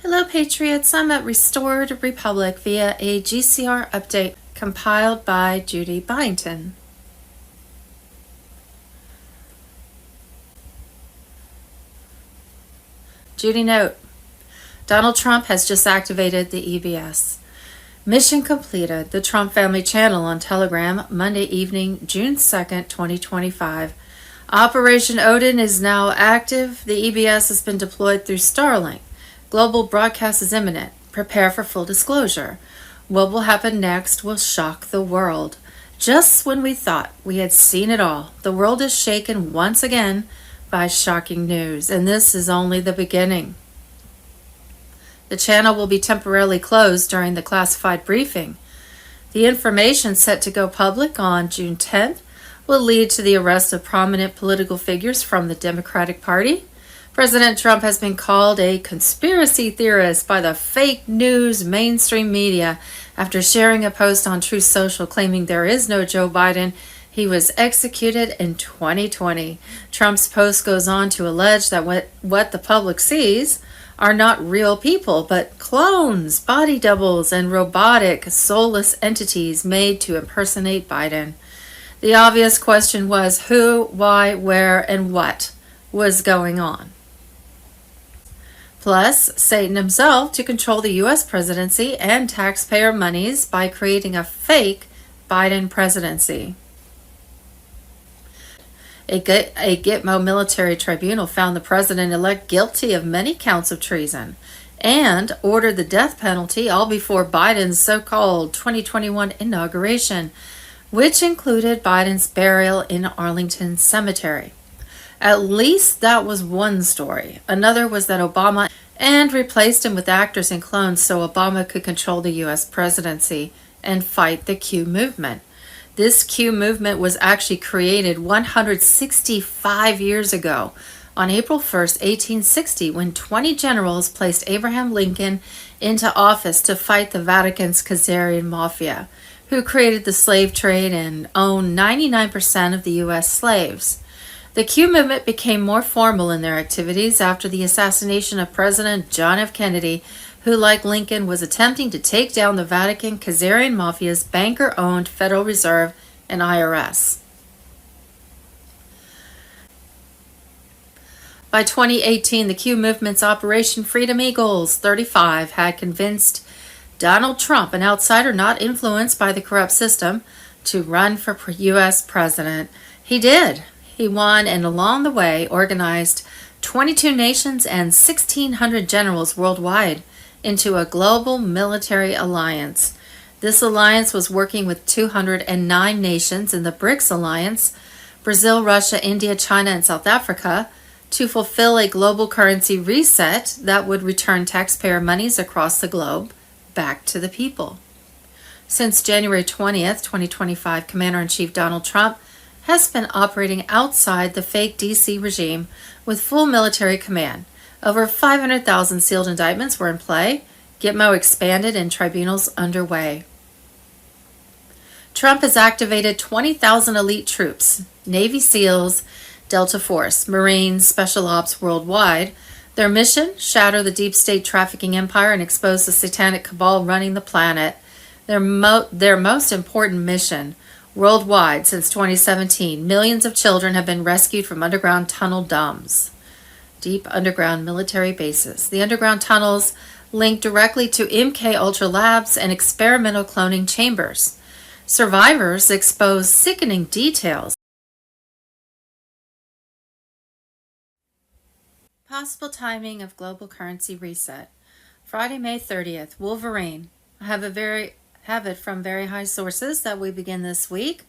Hello Patriots, I'm at Restored Republic via a GCR update compiled by Judy, Byington. Judy note, Donald Trump has just activated the EBS. Mission completed. The Trump Family Channel on Telegram, Monday evening, June 2nd, 2025. Operation Odin is now active. The EBS has been deployed through Starlink. Global broadcast is imminent. Prepare for full disclosure. What will happen next will shock the world. Just when we thought we had seen it all, the world is shaken once again by shocking news, and this is only the beginning. The channel will be temporarily closed during the classified briefing. The information set to go public on June 10th will lead to the arrest of prominent political figures from the Democratic Party. President Trump has been called a conspiracy theorist by the fake news mainstream media after sharing a post on Truth Social claiming there is no Joe Biden. He was executed in 2020. Trump's post goes on to allege that what the public sees are not real people, but clones, body doubles, and robotic, soulless entities made to impersonate Biden. The obvious question was who, why, where, and what was going on. Plus, Satan himself to control the U.S. presidency and taxpayer monies by creating a fake Biden presidency. A Gitmo military tribunal found the president-elect guilty of many counts of treason and ordered the death penalty all before Biden's so-called 2021 inauguration, which included Biden's burial in Arlington Cemetery. At least that was one story. Another was that Obama and replaced him with actors and clones so Obama could control the U.S. presidency and fight the Q movement. This Q movement was actually created 165 years ago on April 1st, 1860, when 20 generals placed Abraham Lincoln into office to fight the Vatican's Khazarian mafia, who created the slave trade and owned 99% of the U.S. slaves. The Q movement became more formal in their activities after the assassination of President John F. Kennedy, who, like Lincoln, was attempting to take down the Vatican Khazarian mafia's banker-owned Federal Reserve and IRS. By 2018, the Q movement's Operation Freedom Eagles 35 had convinced Donald Trump, an outsider not influenced by the corrupt system, to run for U.S. president. He did. He won, and along the way organized 22 nations and 1,600 generals worldwide into a global military alliance. This alliance was working with 209 nations in the BRICS alliance, Brazil, Russia, India, China, and South Africa, to fulfill a global currency reset that would return taxpayer monies across the globe back to the people. Since January 20th, 2025, Commander-in-Chief Donald Trump has been operating outside the fake DC regime with full military command. Over 500,000 sealed indictments were in play. Gitmo expanded and tribunals underway. Trump has activated 20,000 elite troops, Navy SEALs, Delta Force, Marines, Special Ops worldwide. Their mission, shatter the deep state trafficking empire and expose the satanic cabal running the planet. Their most important mission, worldwide since 2017, millions of children have been rescued from underground tunnel dams, deep underground military bases. The underground tunnels link directly to MK Ultra labs and experimental cloning chambers. Survivors expose sickening details. Possible timing of global currency reset. Friday, May 30th, Wolverine. I have it from very high sources that we begin this week.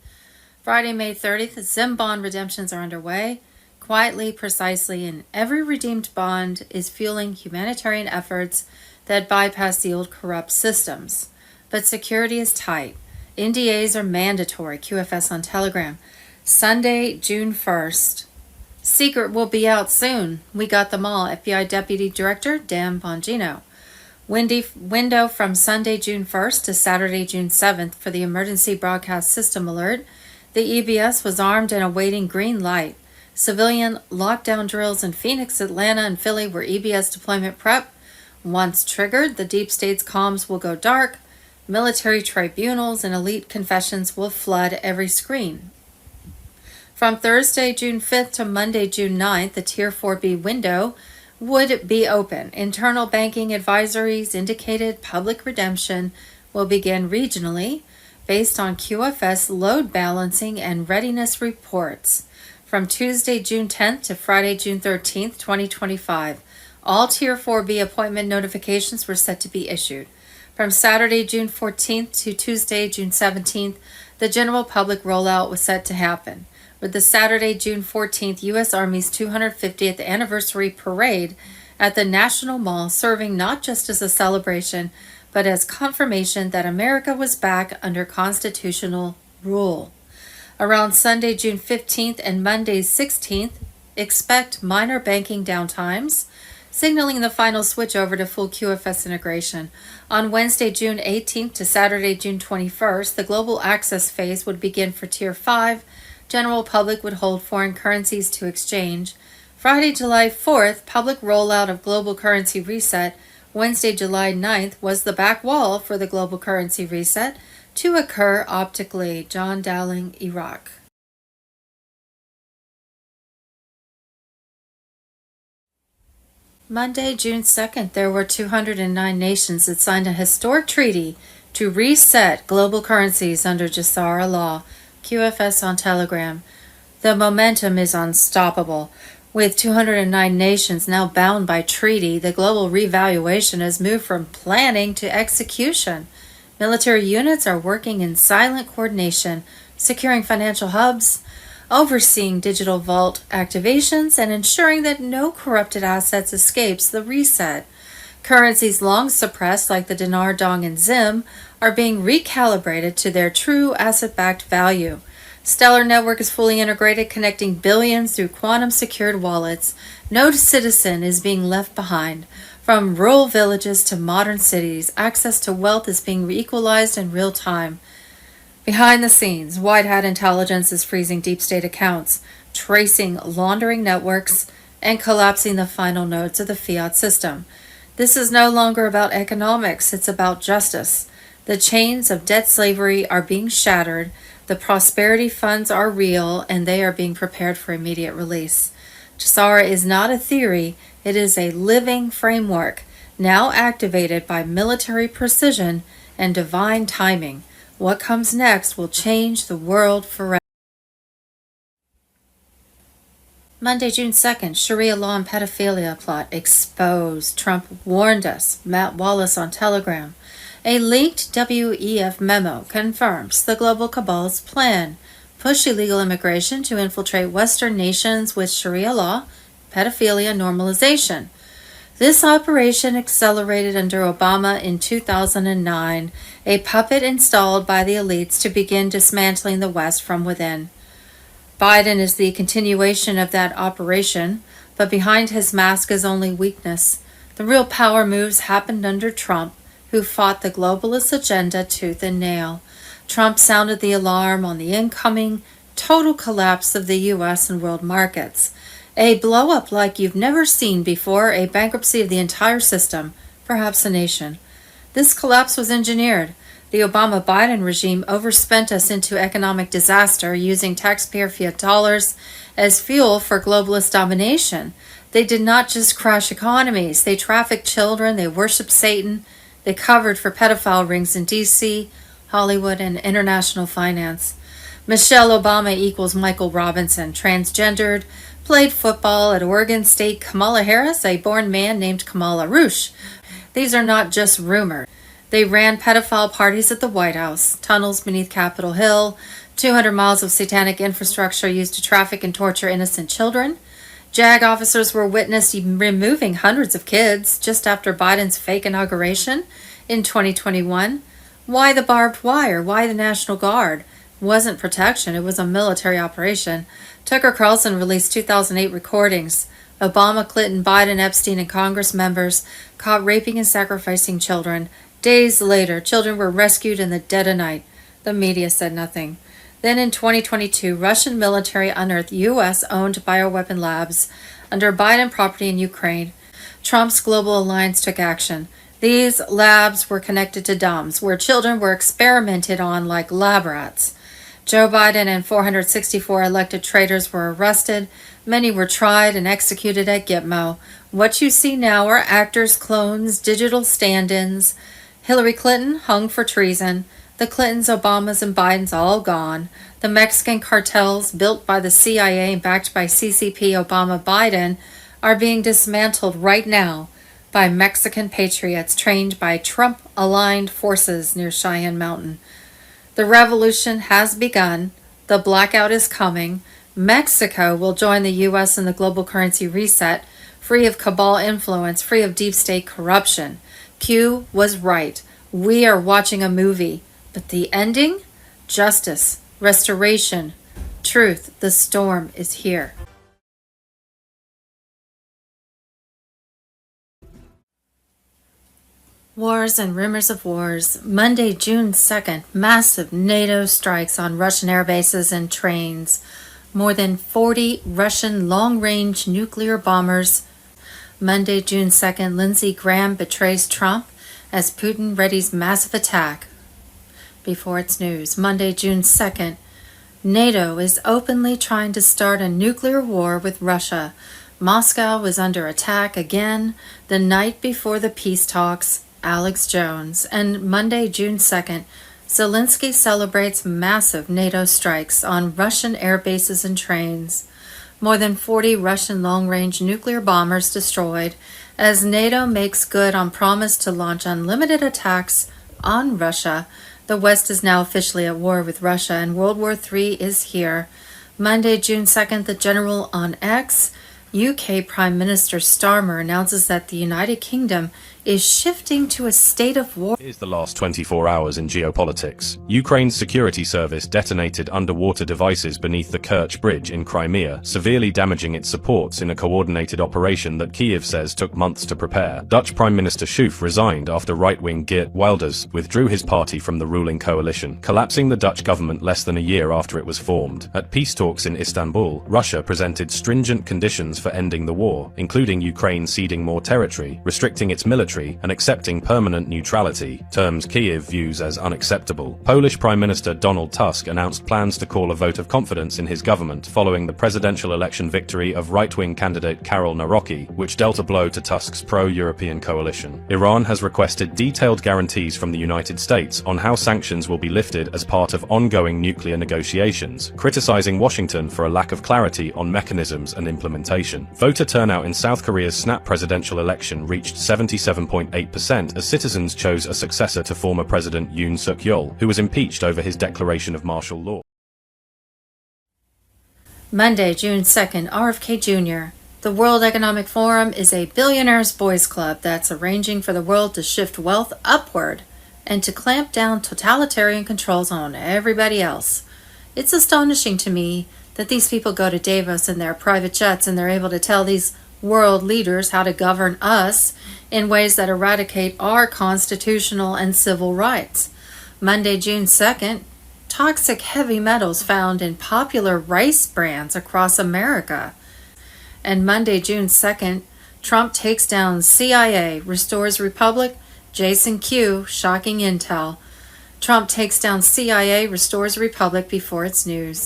Friday, May 30th, Zim bond redemptions are underway. Quietly, precisely, and every redeemed bond is fueling humanitarian efforts that bypass the old corrupt systems. But security is tight. NDAs are mandatory. QFS on Telegram. Sunday, June 1st. Secret will be out soon. We got them all. FBI Deputy Director Dan Bongino. Window from Sunday, June 1st to Saturday, June 7th for the Emergency Broadcast System Alert. The EBS was armed and awaiting green light. Civilian lockdown drills in Phoenix, Atlanta, and Philly were EBS deployment prep. Once triggered, the deep state's comms will go dark, military tribunals and elite confessions will flood every screen. From Thursday, June 5th to Monday, June 9th, the Tier 4B window would be open. Internal banking advisories indicated public redemption will begin regionally based on QFS load balancing and readiness reports. From Tuesday, June 10th to Friday, June 13th, 2025, all Tier 4B appointment notifications were set to be issued. From Saturday, June 14th to Tuesday, June 17th, the general public rollout was set to happen, with the Saturday, June 14th U.S. Army's 250th anniversary parade at the National Mall serving not just as a celebration, but as confirmation that America was back under constitutional rule. Around Sunday, June 15th and Monday, 16th, expect minor banking downtimes, signaling the final switch over to full QFS integration. On Wednesday, June 18th to Saturday, June 21st, the global access phase would begin for Tier 5. General public would hold foreign currencies to exchange. Friday, July 4th, public rollout of global currency reset. Wednesday, July 9th was the back wall for the global currency reset to occur optically. John Dowling, Iraq. Monday, June 2nd, there were 209 nations that signed a historic treaty to reset global currencies under JESARA law, QFS on Telegram. The momentum is unstoppable. With 209 nations now bound by treaty, the global revaluation has moved from planning to execution. Military units are working in silent coordination, securing financial hubs, overseeing digital vault activations, and ensuring that no corrupted assets escapes the reset. Currencies long suppressed, like the dinar, dong, and zim, are being recalibrated to their true asset-backed value. Stellar Network is fully integrated, connecting billions through quantum-secured wallets. No citizen is being left behind. From rural villages to modern cities, access to wealth is being equalized in real time. Behind the scenes, White Hat intelligence is freezing deep state accounts, tracing laundering networks, and collapsing the final nodes of the fiat system. This is no longer about economics, it's about justice. The chains of debt slavery are being shattered, the prosperity funds are real, and they are being prepared for immediate release. JESARA is not a theory, it is a living framework, now activated by military precision and divine timing. What comes next will change the world forever. Monday, June 2nd, Sharia law and pedophilia plot exposed. Trump warned us. Matt Wallace on Telegram. A leaked WEF memo confirms the global cabal's plan. Push illegal immigration to infiltrate Western nations with Sharia law, pedophilia normalization. This operation accelerated under Obama in 2009, a puppet installed by the elites to begin dismantling the West from within. Biden is the continuation of that operation, but behind his mask is only weakness. The real power moves happened under Trump, who fought the globalist agenda tooth and nail. Trump sounded the alarm on the incoming total collapse of the U.S. and world markets. A blow-up like you've never seen before, a bankruptcy of the entire system, perhaps a nation. This collapse was engineered. The Obama-Biden regime overspent us into economic disaster using taxpayer fiat dollars as fuel for globalist domination. They did not just crash economies. They trafficked children. They worshiped Satan. They covered for pedophile rings in D.C., Hollywood, and international finance. Michelle Obama equals Michael Robinson, transgendered, played football at Oregon State. Kamala Harris, a born man named Kamala Roosh. These are not just rumors. They ran pedophile parties at the White House, tunnels beneath Capitol Hill, 200 miles of satanic infrastructure used to traffic and torture innocent children. JAG officers were witnessed removing hundreds of kids just after Biden's fake inauguration in 2021. Why the barbed wire? Why the National Guard? It wasn't protection, it was a military operation. Tucker Carlson released 2008 recordings. Obama, Clinton, Biden, Epstein, and Congress members caught raping and sacrificing children. Days later, children were rescued in the dead of night. The media said nothing. Then in 2022, Russian military unearthed U.S.-owned bioweapon labs under Biden property in Ukraine. Trump's global alliance took action. These labs were connected to dumps, where children were experimented on like lab rats. Joe Biden and 464 elected traitors were arrested. Many were tried and executed at Gitmo. What you see now are actors, clones, digital stand-ins. Hillary Clinton hung for treason. The Clintons, Obamas, and Bidens all gone. The Mexican cartels built by the CIA and backed by CCP, Obama, Biden are being dismantled right now by Mexican patriots trained by Trump-aligned forces near Cheyenne Mountain. The revolution has begun. The blackout is coming. Mexico will join the U.S. in the global currency reset, free of cabal influence, free of deep state corruption. Q was right. We are watching a movie. But the ending? Justice, restoration, truth. The storm is here. Wars and rumors of wars. Monday, June 2nd, massive NATO strikes on Russian air bases and trains. More than 40 Russian long-range nuclear bombers. Monday, June 2nd, Lindsey Graham betrays Trump as Putin readies massive attack. Before it's news, Monday, June 2nd, NATO is openly trying to start a nuclear war with Russia. Moscow was under attack again the night before the peace talks. Alex Jones. And Monday, June 2nd, Zelensky celebrates massive NATO strikes on Russian air bases and trains. More than 40 Russian long-range nuclear bombers destroyed as NATO makes good on promise to launch unlimited attacks on Russia. The West is now officially at war with Russia and World War III is here. Monday, June 2nd, the General on X, UK Prime Minister Starmer announces that the United Kingdom is shifting to a state of war. Here's the last 24 hours in geopolitics. Ukraine's security service detonated underwater devices beneath the Kerch Bridge in Crimea, severely damaging its supports in a coordinated operation that Kyiv says took months to prepare. Dutch Prime Minister Schoof resigned after right-wing Geert Wilders withdrew his party from the ruling coalition, collapsing the Dutch government less than a year after it was formed. At peace talks in Istanbul, Russia presented stringent conditions for ending the war, including Ukraine ceding more territory, restricting its military, and accepting permanent neutrality, terms Kyiv views as unacceptable. Polish Prime Minister Donald Tusk announced plans to call a vote of confidence in his government following the presidential election victory of right-wing candidate Karol Nawrocki, which dealt a blow to Tusk's pro-European coalition. Iran has requested detailed guarantees from the United States on how sanctions will be lifted as part of ongoing nuclear negotiations, criticizing Washington for a lack of clarity on mechanisms and implementation. Voter turnout in South Korea's snap presidential election reached 77.8% as citizens chose a successor to former President Yoon Suk-yeol, who was impeached over his declaration of martial law. Monday, June 2nd, RFK Jr. The World Economic Forum is a billionaires' boys club that's arranging for the world to shift wealth upward and to clamp down totalitarian controls on everybody else. It's astonishing to me that these people go to Davos in their private jets and they're able to tell these world leaders how to govern us in ways that eradicate our constitutional and civil rights. Monday, June 2nd, toxic heavy metals found in popular rice brands across America. And Monday, June 2nd, Trump takes down CIA, restores Republic, Jason Q, shocking intel. Trump takes down CIA, restores Republic before it's news.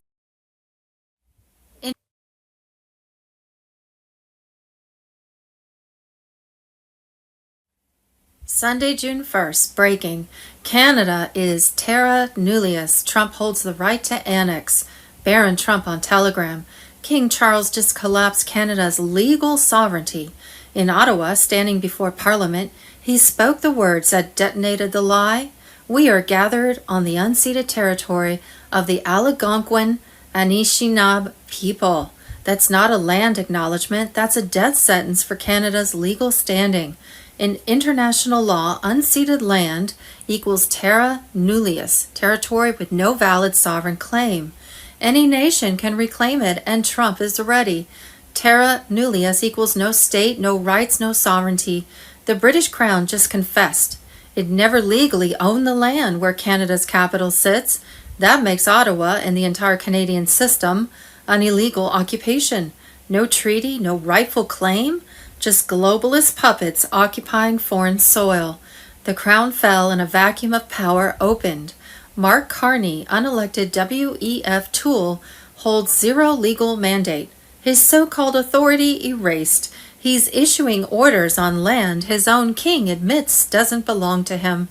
Sunday, June 1st, breaking. Canada is terra nullius. Trump holds the right to annex. Baron Trump on Telegram. King Charles just collapsed Canada's legal sovereignty. In Ottawa, standing before Parliament, he spoke the words that detonated the lie. We are gathered on the unceded territory of the Algonquin Anishinaabe people. That's not a land acknowledgement. That's a death sentence for Canada's legal standing. In international law, unceded land equals terra nullius, territory with no valid sovereign claim. Any nation can reclaim it, and Trump is ready. Terra nullius equals no state, no rights, no sovereignty. The British Crown just confessed. It never legally owned the land where Canada's capital sits. That makes Ottawa and the entire Canadian system an illegal occupation. No treaty, no rightful claim. Just globalist puppets occupying foreign soil. The crown fell and a vacuum of power opened. Mark Carney, unelected WEF tool, holds zero legal mandate. His so-called authority erased. He's issuing orders on land his own king admits doesn't belong to him.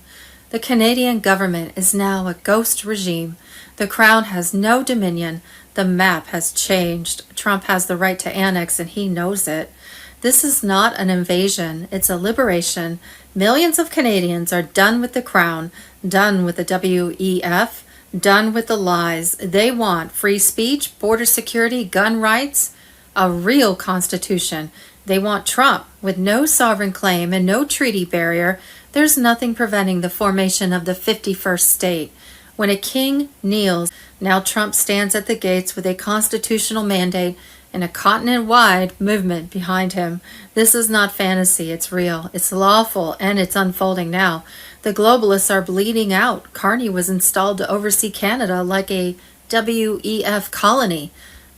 The Canadian government is now a ghost regime. The crown has no dominion. The map has changed. Trump has the right to annex and he knows it. This is not an invasion, it's a liberation. Millions of Canadians are done with the crown, done with the WEF, done with the lies. They want free speech, border security, gun rights, a real constitution. They want Trump with no sovereign claim and no treaty barrier. There's nothing preventing the formation of the 51st state. When a king kneels, now Trump stands at the gates with a constitutional mandate and a continent-wide movement behind him. This is not fantasy, it's real, it's lawful, and it's unfolding now. The globalists are bleeding out. Carney was installed to oversee Canada like a WEF colony,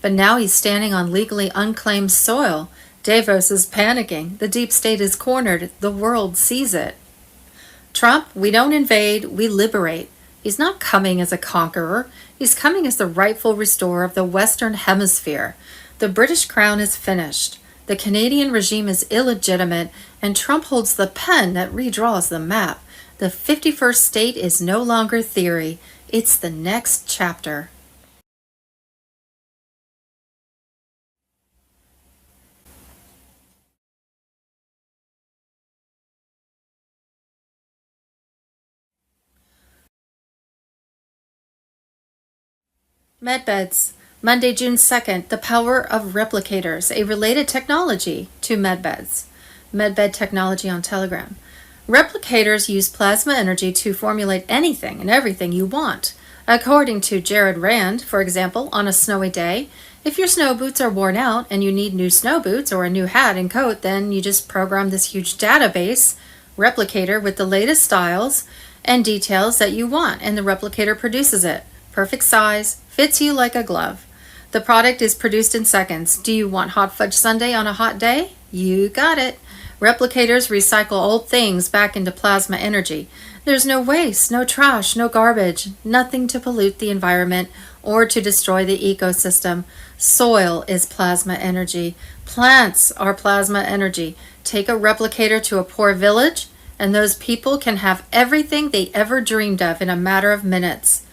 but now he's standing on legally unclaimed soil. Davos is panicking. The deep state is cornered. The world sees it. Trump, we don't invade, we liberate. He's not coming as a conqueror. He's coming as the rightful restorer of the Western Hemisphere. The British crown is finished. The Canadian regime is illegitimate, and Trump holds the pen that redraws the map. The 51st state is no longer theory. It's the next chapter. MedBeds. Monday, June 2nd, the power of replicators, a related technology to MedBeds. MedBed technology on Telegram. Replicators use plasma energy to formulate anything and everything you want. According to Jared Rand, for example, on a snowy day, if your snow boots are worn out and you need new snow boots or a new hat and coat, then you just program this huge database replicator with the latest styles and details that you want, and the replicator produces it. Perfect size, fits you like a glove. The product is produced in seconds. Do you want hot fudge sundae on a hot day? You got it. Replicators recycle old things back into plasma energy. There's no waste, no trash, no garbage, nothing to pollute the environment or to destroy the ecosystem. Soil is plasma energy. Plants are plasma energy. Take a replicator to a poor village, and those people can have everything they ever dreamed of in a matter of minutes.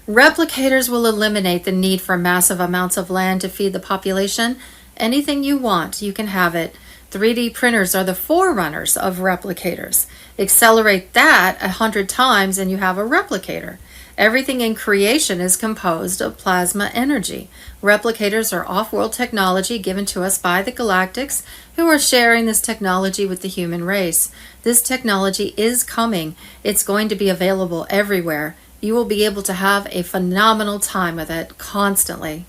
Replicators will eliminate the need for massive amounts of land to feed the population. Anything you want, you can have it. 3D printers are the forerunners of replicators. Accelerate that 100 times and you have a replicator. Everything in creation is composed of plasma energy. Replicators are off-world technology given to us by the Galactics, who are sharing this technology with the human race. This technology is coming. It's going to be available everywhere. You will be able to have a phenomenal time with it constantly.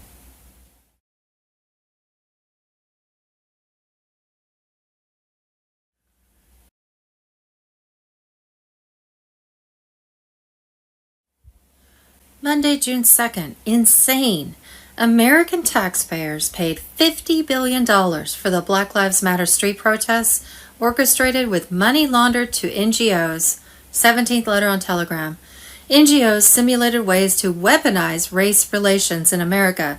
Monday, June 2nd. Insane. American taxpayers paid $50 billion for the Black Lives Matter street protests, orchestrated with money laundered to NGOs. 17th letter on Telegram. NGOs simulated ways to weaponize race relations in America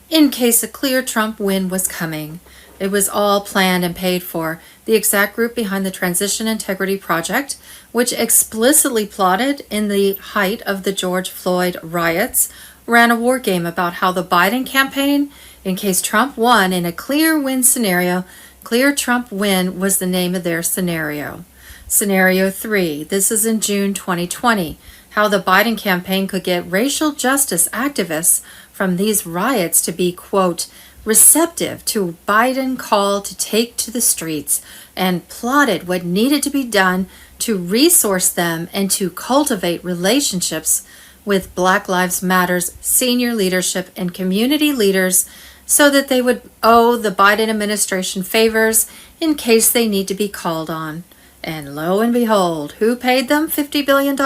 in case a clear Trump win was coming. It was all planned and paid for. The exact group behind the Transition Integrity Project, which explicitly plotted in the height of the George Floyd riots, ran a war game about how the Biden campaign, in case Trump won in a clear win scenario, clear Trump win was the name of their scenario. Scenario 3, this is in June 2020. How the Biden campaign could get racial justice activists from these riots to be, quote, receptive to Biden call to take to the streets, and plotted what needed to be done to resource them and to cultivate relationships with Black Lives Matter's senior leadership and community leaders so that they would owe the Biden administration favors in case they need to be called on. And lo and behold, who paid them $50 billion?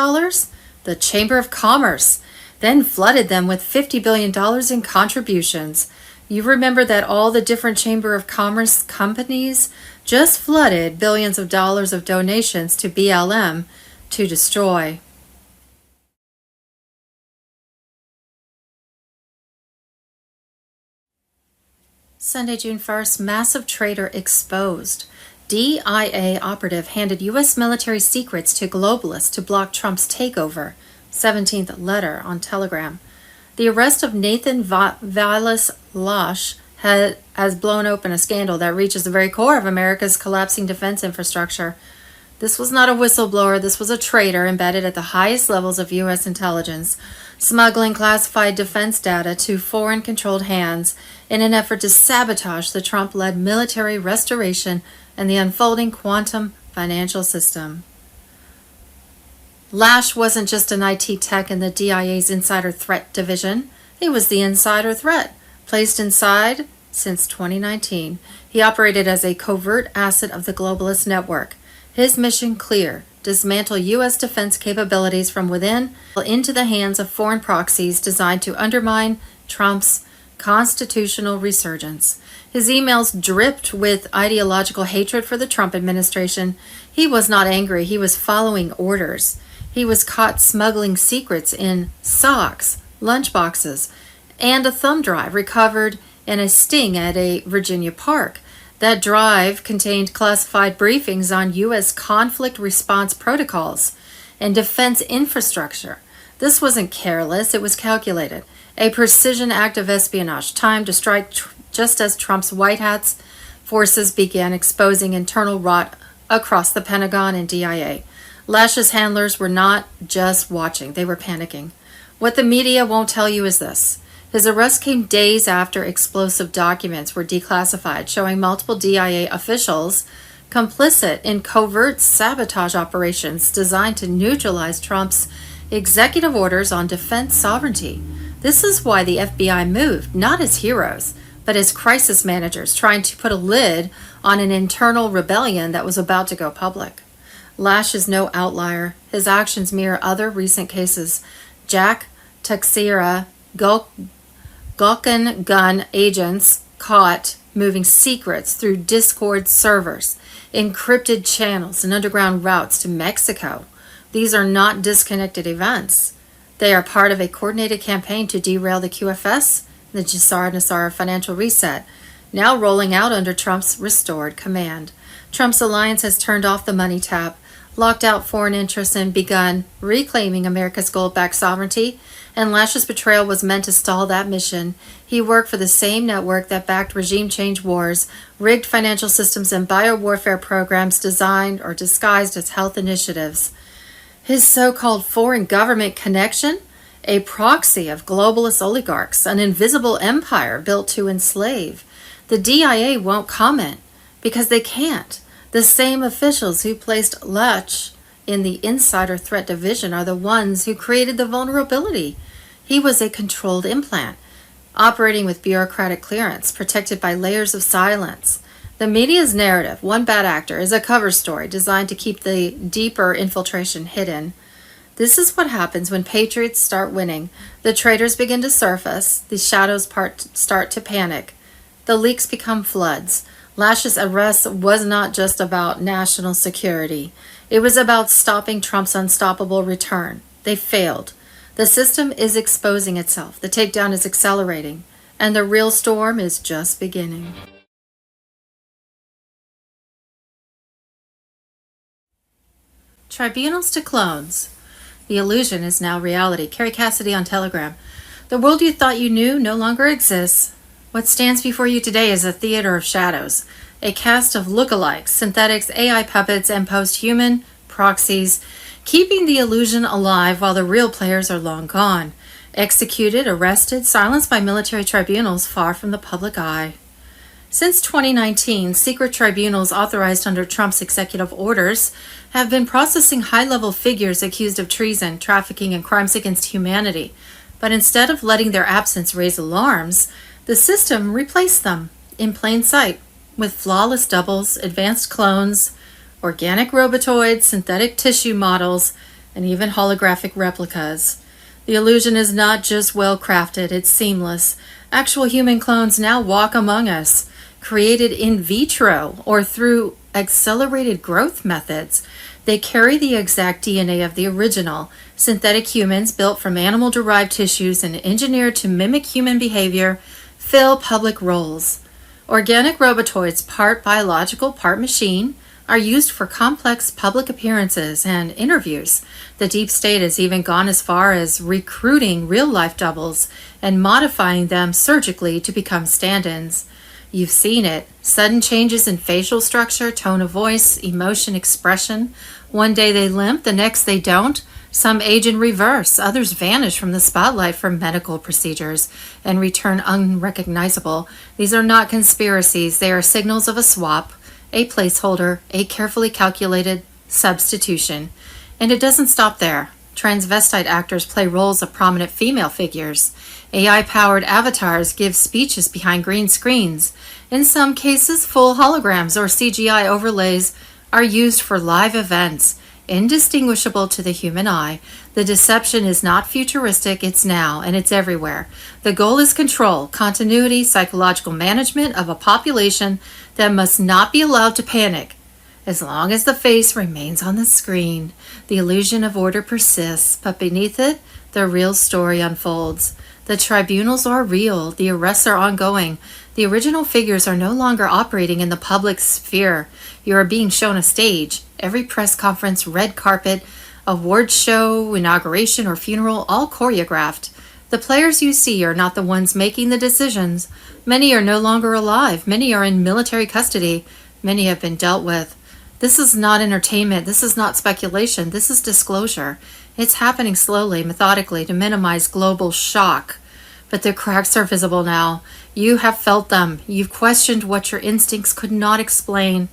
The Chamber of Commerce, then flooded them with $50 billion in contributions. You remember that all the different Chamber of Commerce companies just flooded billions of dollars of donations to BLM to destroy. Sunday, June 1st, massive traitor exposed. DIA operative handed U.S. military secrets to Globalist to block Trump's takeover. 17th letter on Telegram. The arrest of Nathan Vilas Losh has blown open a scandal that reaches the very core of America's collapsing defense infrastructure. This was not a whistleblower. This was a traitor embedded at the highest levels of U.S. intelligence, smuggling classified defense data to foreign-controlled hands in an effort to sabotage the Trump-led military restoration and the unfolding quantum financial system. Lash wasn't just an IT tech in the DIA's Insider Threat Division. He was the insider threat, placed inside since 2019. He operated as a covert asset of the Globalist network. His mission clear: dismantle U.S. defense capabilities from within into the hands of foreign proxies designed to undermine Trump's constitutional resurgence. His emails dripped with ideological hatred for the Trump administration. He was not angry. He was following orders. He was caught smuggling secrets in socks, lunchboxes, and a thumb drive recovered in a sting at a Virginia park. That drive contained classified briefings on U.S. conflict response protocols and defense infrastructure. This wasn't careless, it was calculated. A precision act of espionage, timed to strike just as Trump's White Hat's forces began exposing internal rot across the Pentagon and DIA. Lash's handlers were not just watching, they were panicking. What the media won't tell you is this. His arrest came days after explosive documents were declassified, showing multiple DIA officials complicit in covert sabotage operations designed to neutralize Trump's executive orders on defense sovereignty. This is why the FBI moved, not as heroes, but as crisis managers trying to put a lid on an internal rebellion that was about to go public. Lash is no outlier. His actions mirror other recent cases. Jack Teixeira, Gulken gun agents caught moving secrets through Discord servers, encrypted channels, and underground routes to Mexico. These are not disconnected events. They are part of a coordinated campaign to derail the QFS, the JESARA financial reset, now rolling out under Trump's restored command. Trump's alliance has turned off the money tap, locked out foreign interests, and begun reclaiming America's gold-backed sovereignty, and Lash's betrayal was meant to stall that mission. He worked for the same network that backed regime change wars, rigged financial systems, and biowarfare programs designed or disguised as health initiatives. His so-called foreign government connection? A proxy of globalist oligarchs, an invisible empire built to enslave. The DIA won't comment because they can't. The same officials who placed Lash in the Insider Threat Division are the ones who created the vulnerability. He was a controlled implant, operating with bureaucratic clearance, protected by layers of silence. The media's narrative, one bad actor, is a cover story designed to keep the deeper infiltration hidden. This is what happens when patriots start winning. The traitors begin to surface, the shadows start to panic. The leaks become floods. Lash's arrest was not just about national security. It was about stopping Trump's unstoppable return. They failed. The system is exposing itself. The takedown is accelerating. And the real storm is just beginning. Tribunals to clones. The illusion is now reality. Carrie Cassidy on Telegram. The world you thought you knew no longer exists. What stands before you today is a theater of shadows, a cast of lookalikes, synthetics, AI puppets, and post-human proxies, keeping the illusion alive while the real players are long gone, executed, arrested, silenced by military tribunals far from the public eye. Since 2019, secret tribunals authorized under Trump's executive orders have been processing high-level figures accused of treason, trafficking, and crimes against humanity. But instead of letting their absence raise alarms, the system replaced them in plain sight with flawless doubles, advanced clones, organic robotoids, synthetic tissue models, and even holographic replicas. The illusion is not just well crafted, it's seamless. Actual human clones now walk among us, created in vitro or through accelerated growth methods. They carry the exact DNA of the original. Synthetic humans built from animal-derived tissues and engineered to mimic human behavior fill public roles. Organic robotoids, part biological, part machine, are used for complex public appearances and interviews. The deep state has even gone as far as recruiting real-life doubles and modifying them surgically to become stand-ins. You've seen it. Sudden changes in facial structure, tone of voice, emotion, expression. One day they limp, the next they don't. Some age in reverse. Others vanish from the spotlight for medical procedures and return unrecognizable. These are not conspiracies. They are signals of a swap, a placeholder, a carefully calculated substitution. And it doesn't stop there. Transvestite actors play roles of prominent female figures. AI-powered avatars give speeches behind green screens. In some cases, full holograms or CGI overlays are used for live events, indistinguishable to the human eye. The deception is not futuristic, it's now, and it's everywhere. The goal is control, continuity, psychological management of a population that must not be allowed to panic. As long as the face remains on the screen, the illusion of order persists, but beneath it, the real story unfolds. The tribunals are real, the arrests are ongoing. The original figures are no longer operating in the public sphere. You are being shown a stage. Every press conference, red carpet, award show, inauguration, or funeral, all choreographed. The players you see are not the ones making the decisions. Many are no longer alive. Many are in military custody. Many have been dealt with. This is not entertainment. This is not speculation. This is disclosure. It's happening slowly, methodically, to minimize global shock. But the cracks are visible now. You have felt them. You've questioned what your instincts could not explain.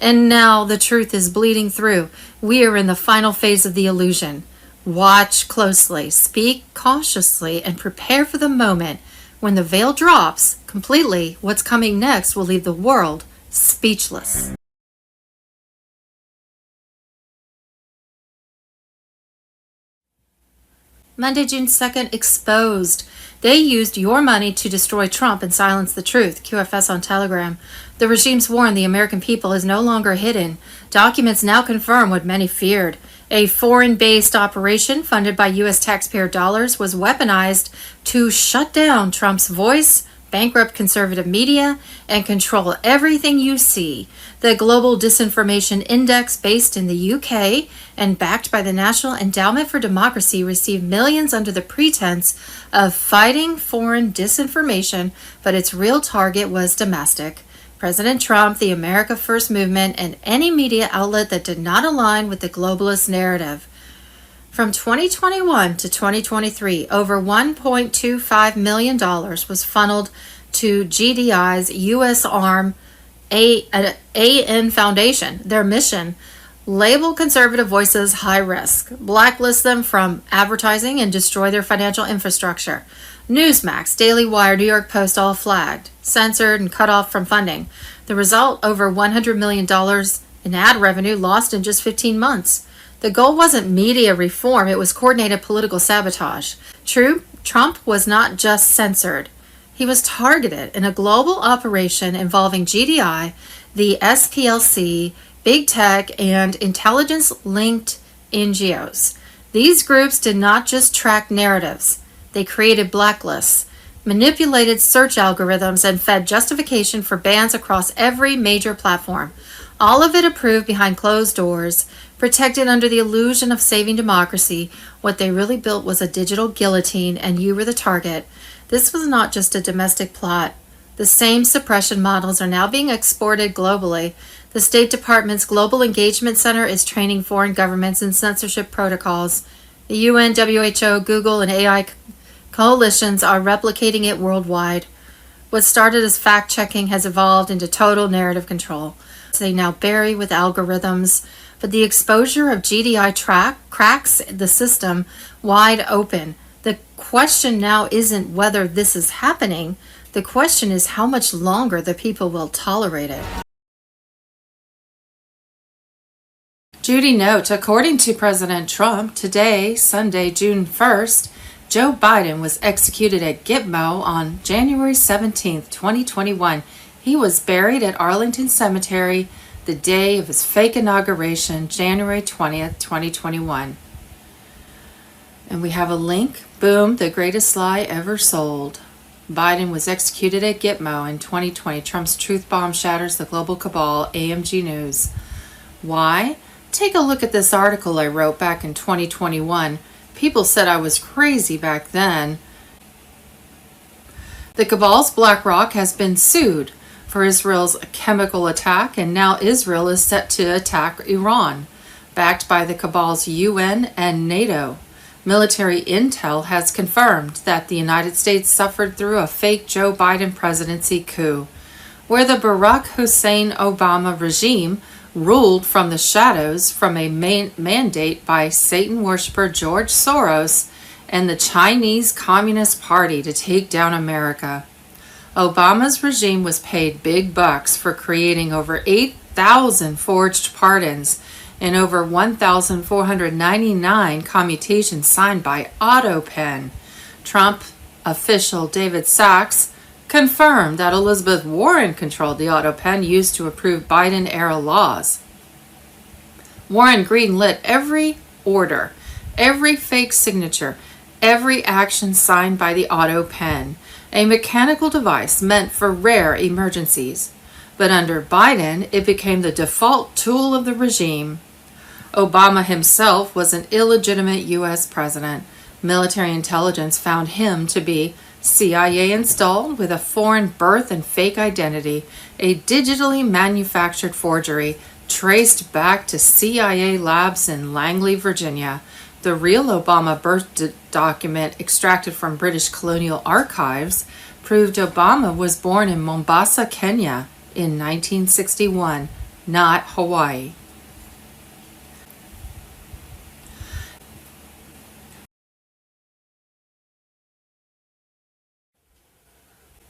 And now the truth is bleeding through. We are in the final phase of the illusion. Watch closely, speak cautiously, and prepare for the moment when the veil drops completely. What's coming next will leave the world speechless. Monday, June 2nd, exposed. They used your money to destroy Trump and silence the truth. QFS on Telegram. The regime's war on the American people is no longer hidden. Documents now confirm what many feared. A foreign-based operation funded by U.S. taxpayer dollars was weaponized to shut down Trump's voice, bankrupt conservative media, and control everything you see. The Global Disinformation Index, based in the UK and backed by the National Endowment for Democracy, received millions under the pretense of fighting foreign disinformation, but its real target was domestic. President Trump, the America First movement, and any media outlet that did not align with the globalist narrative. From 2021 to 2023, over $1.25 million was funneled to GDI's U.S. arm, AN Foundation. Their mission: label conservative voices high risk, blacklist them from advertising, and destroy their financial infrastructure. Newsmax, Daily Wire, New York Post all flagged, censored, and cut off from funding. The result, over $100 million in ad revenue lost in just 15 months. The goal wasn't media reform, it was coordinated political sabotage. True, Trump was not just censored. He was targeted in a global operation involving GDI, the SPLC, Big Tech, and intelligence-linked NGOs. These groups did not just track narratives. They created blacklists, manipulated search algorithms, and fed justification for bans across every major platform. All of it approved behind closed doors, protected under the illusion of saving democracy. What they really built was a digital guillotine, and you were the target. This was not just a domestic plot. The same suppression models are now being exported globally. The State Department's Global Engagement Center is training foreign governments in censorship protocols. The UN, WHO, Google, and AI coalitions are replicating it worldwide. What started as fact-checking has evolved into total narrative control. They now bury with algorithms, but the exposure of GDI cracks the system wide open. The question now isn't whether this is happening. The question is how much longer the people will tolerate it. Judy note, according to President Trump, today, Sunday, June 1st, Joe Biden was executed at Gitmo on January 17, 2021. He was buried at Arlington Cemetery the day of his fake inauguration, January 20th, 2021. And we have a link. Boom, the greatest lie ever sold. Biden was executed at Gitmo in 2020. Trump's truth bomb shatters the global cabal, AMG News. Why? Take a look at this article I wrote back in 2021. People said I was crazy back then. The cabal's BlackRock has been sued for Israel's chemical attack, and now Israel is set to attack Iran, backed by the cabal's UN and NATO. Military intel has confirmed that the United States suffered through a fake Joe Biden presidency coup, where the Barack Hussein Obama regime ruled from the shadows from a mandate by Satan worshiper George Soros and the Chinese Communist Party to take down America. Obama's regime was paid big bucks for creating over 8,000 forged pardons and over 1,499 commutations signed by AutoPen. Trump official David Sachs confirmed that Elizabeth Warren controlled the AutoPen used to approve Biden-era laws. Warren greenlit every order, every fake signature, every action signed by the AutoPen, a mechanical device meant for rare emergencies. But under Biden, it became the default tool of the regime. Obama himself was an illegitimate U.S. president. Military intelligence found him to be CIA installed with a foreign birth and fake identity, a digitally manufactured forgery traced back to CIA labs in Langley, Virginia. The real Obama birth document extracted from British colonial archives proved Obama was born in Mombasa, Kenya in 1961, not Hawaii.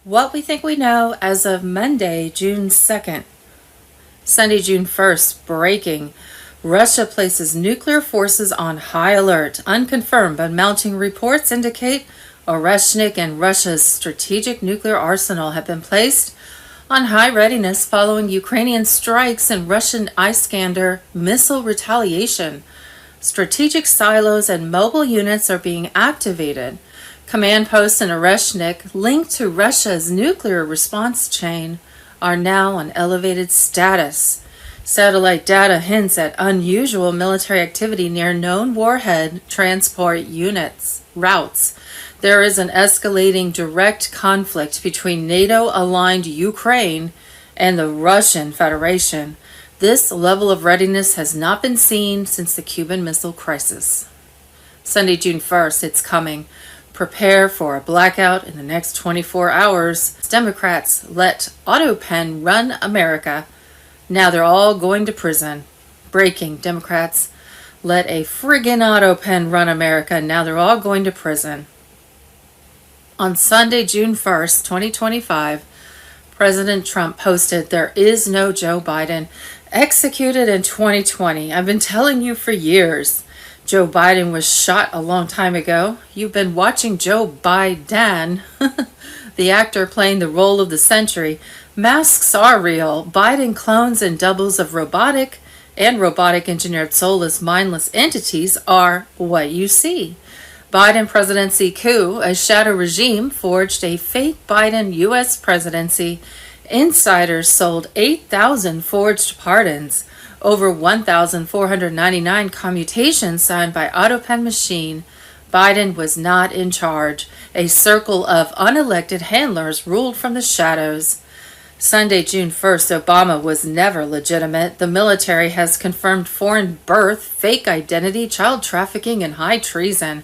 What we think we know as of Monday, June 2nd. Sunday, June 1st, breaking. Russia places nuclear forces on high alert. Unconfirmed but mounting reports indicate Oreshnik and Russia's strategic nuclear arsenal have been placed on high readiness following Ukrainian strikes and Russian Iskander missile retaliation. Strategic silos and mobile units are being activated. Command posts in Oreshnik, linked to Russia's nuclear response chain, are now on elevated status. Satellite data hints at unusual military activity near known warhead transport routes. There is an escalating direct conflict between NATO-aligned Ukraine and the Russian Federation. This level of readiness has not been seen since the Cuban Missile Crisis. Sunday, June 1st, it's coming. Prepare for a blackout in the next 24 hours. Democrats let AutoPen run America. Now they're all going to prison. Breaking. Democrats let a friggin' AutoPen run America. Now they're all going to prison. On Sunday, June 1st, 2025, President Trump posted, "There is no Joe Biden executed in 2020. I've been telling you for years. Joe Biden was shot a long time ago. You've been watching Joe Biden." The actor playing the role of the century. Masks are real. Biden clones and doubles of robotic engineered soulless mindless entities are what you see. Biden presidency coup. A shadow regime forged a fake Biden U.S. presidency. Insiders sold 8,000 forged pardons. Over 1,499 commutations signed by AutoPen machine. Biden was not in charge. A circle of unelected handlers ruled from the shadows. Sunday, June 1st, Obama was never legitimate. The military has confirmed foreign birth, fake identity, child trafficking, and high treason.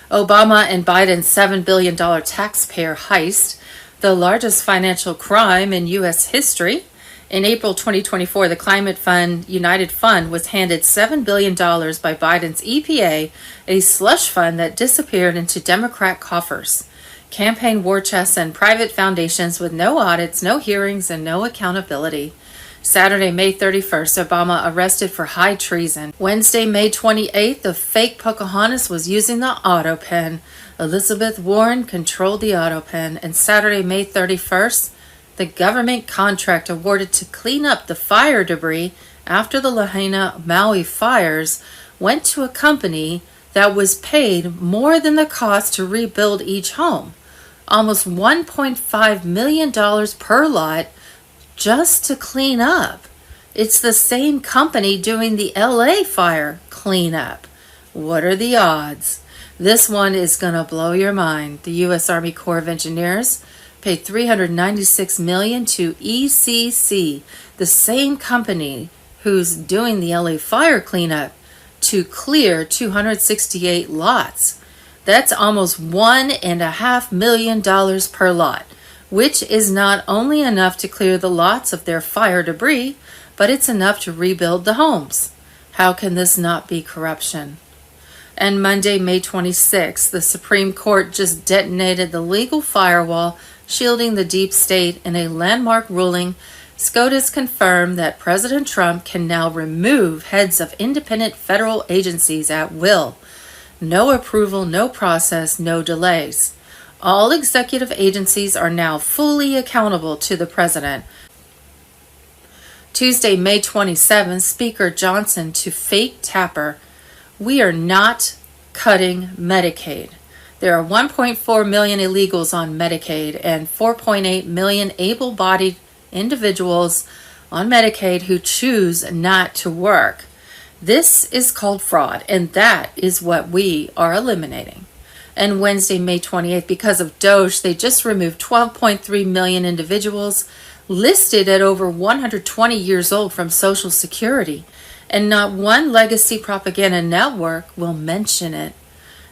Obama and Biden's $7 billion taxpayer heist, the largest financial crime in U.S. history. In April 2024, the Climate Fund United Fund was handed $7 billion by Biden's EPA, a slush fund that disappeared into Democrat coffers. Campaign war chests and private foundations with no audits, no hearings, and no accountability. Saturday, May 31st, Obama arrested for high treason. Wednesday, May 28th, the fake Pocahontas was using the auto pen. Elizabeth Warren controlled the auto pen. And Saturday, May 31st, the government contract awarded to clean up the fire debris after the Lahaina, Maui fires went to a company that was paid more than the cost to rebuild each home. Almost $1.5 million per lot just to clean up. It's the same company doing the LA fire cleanup. What are the odds? This one is going to blow your mind. The U.S. Army Corps of Engineers paid $396 million to ECC, the same company who's doing the LA fire cleanup, to clear 268 lots. That's almost $1.5 million per lot, which is not only enough to clear the lots of their fire debris, but it's enough to rebuild the homes. How can this not be corruption? And Monday, May 26th, the Supreme Court just detonated the legal firewall shielding the deep state in a landmark ruling. SCOTUS confirmed that President Trump can now remove heads of independent federal agencies at will. No approval, no process, no delays. All executive agencies are now fully accountable to the president. Tuesday, May 27th, Speaker Johnson to fake Tapper. We are not cutting Medicaid. There are 1.4 million illegals on Medicaid and 4.8 million able-bodied individuals on Medicaid who choose not to work. This is called fraud, and that is what we are eliminating. And Wednesday, May 28th, because of DOGE, they just removed 12.3 million individuals listed at over 120 years old from Social Security, and not one legacy propaganda network will mention it.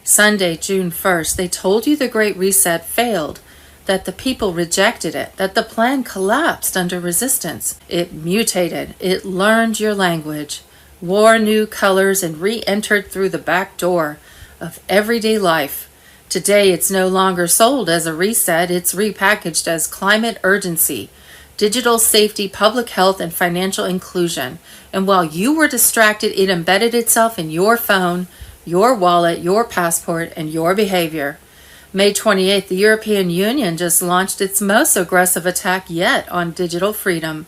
Sunday, June 1st, they told you the Great Reset failed, that the people rejected it, that the plan collapsed under resistance. It mutated, it learned your language, wore new colors, and re-entered through the back door of everyday life. Today, it's no longer sold as a reset, it's repackaged as climate urgency, digital safety, public health, and financial inclusion. And while you were distracted, it embedded itself in your phone, your wallet, your passport, and your behavior. May 28th, the European Union just launched its most aggressive attack yet on digital freedom.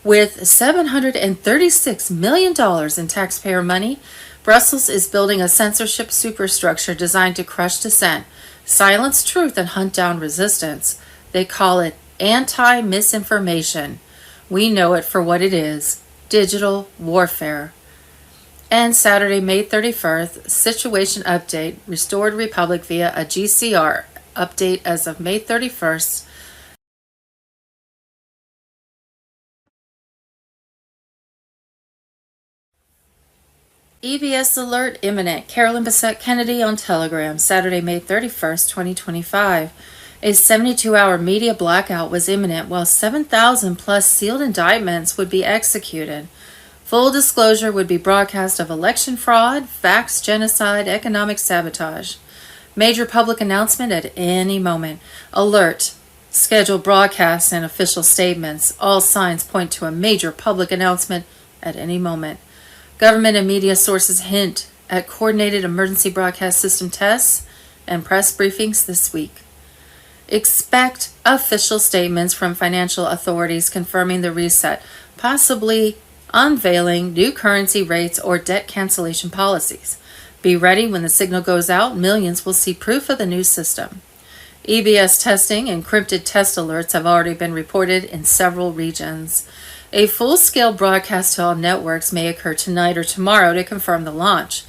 With $736 million in taxpayer money, Brussels is building a censorship superstructure designed to crush dissent, silence truth, and hunt down resistance. They call it anti-misinformation. We know it for what it is, digital warfare. And Saturday, May 31st, situation update, restored republic via a GCR update as of May 31st. EBS alert imminent. Carolyn Bessette Kennedy on Telegram, Saturday, May 31st, 2025. A 72-hour media blackout was imminent while 7,000 plus sealed indictments would be executed. Full disclosure would be broadcast of election fraud, facts, genocide, economic sabotage. Major public announcement at any moment. Alert. Scheduled broadcasts and official statements. All signs point to a major public announcement at any moment. Government and media sources hint at coordinated emergency broadcast system tests and press briefings this week. Expect official statements from financial authorities confirming the reset, possibly unveiling new currency rates or debt cancellation policies. Be ready when the signal goes out, millions will see proof of the new system. EBS testing and encrypted test alerts have already been reported in several regions. A full-scale broadcast to all networks may occur tonight or tomorrow to confirm the launch.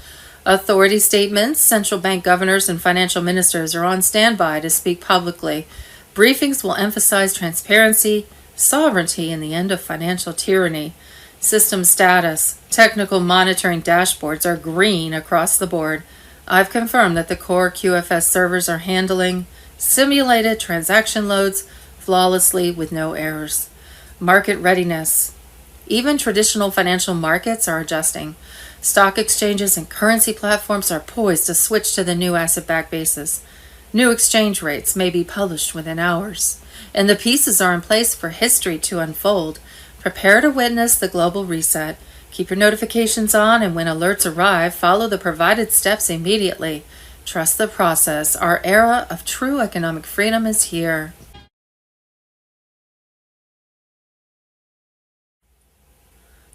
Authority statements, central bank governors, and financial ministers are on standby to speak publicly. Briefings will emphasize transparency, sovereignty, and the end of financial tyranny. System status. Technical monitoring dashboards are green across the board. I've confirmed that the core QFS servers are handling simulated transaction loads flawlessly with no errors. Market readiness. Even traditional financial markets are adjusting. Stock exchanges and currency platforms are poised to switch to the new asset-backed basis. New exchange rates may be published within hours, and the pieces are in place for history to unfold. Prepare to witness the global reset. Keep your notifications on, and when alerts arrive, follow the provided steps immediately. Trust the process. Our era of true economic freedom is here.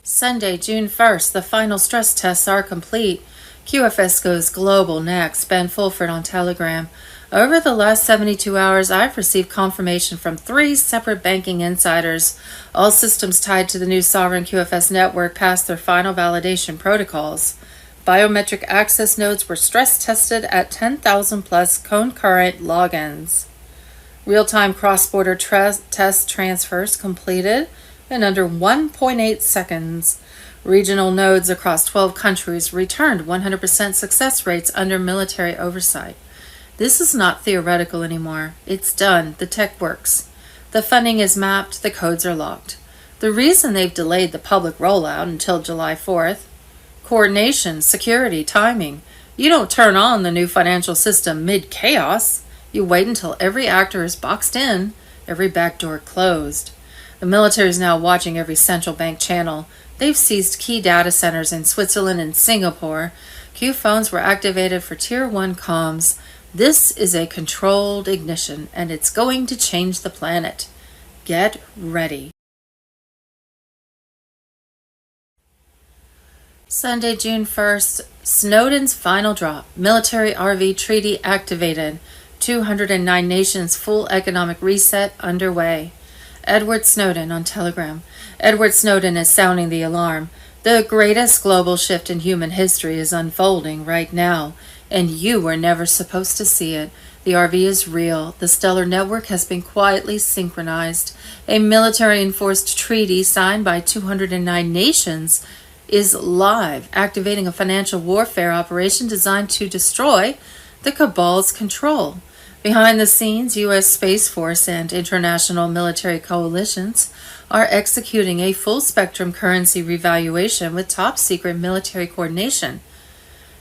Sunday, June 1st, the final stress tests are complete. QFS goes global next. Ben Fulford on Telegram. Over the last 72 hours, I've received confirmation from 3 separate banking insiders. All systems tied to the new sovereign QFS network passed their final validation protocols. Biometric access nodes were stress tested at 10,000 plus concurrent logins. Real-time cross-border test transfers completed in under 1.8 seconds. Regional nodes across 12 countries returned 100% success rates under military oversight. This is not theoretical anymore. It's done. The tech works. The funding is mapped. The codes are locked. The reason they've delayed the public rollout until July 4th: coordination, security, timing. You don't turn on the new financial system mid-chaos. You wait until every actor is boxed in, every backdoor closed. The military is now watching every central bank channel. They've seized key data centers in Switzerland and Singapore. Q phones were activated for Tier 1 comms. This is a controlled ignition, and it's going to change the planet. Get ready. Sunday, June 1st, Snowden's final drop. Military RV treaty activated. 209 nations full economic reset underway. Edward Snowden on Telegram. Edward Snowden is sounding the alarm. The greatest global shift in human history is unfolding right now, and you were never supposed to see it. The RV is real. The stellar network has been quietly synchronized. A military-enforced treaty signed by 209 nations is live, activating a financial warfare operation designed to destroy the cabal's control. Behind the scenes, U.S. Space Force and international military coalitions are executing a full-spectrum currency revaluation with top-secret military coordination.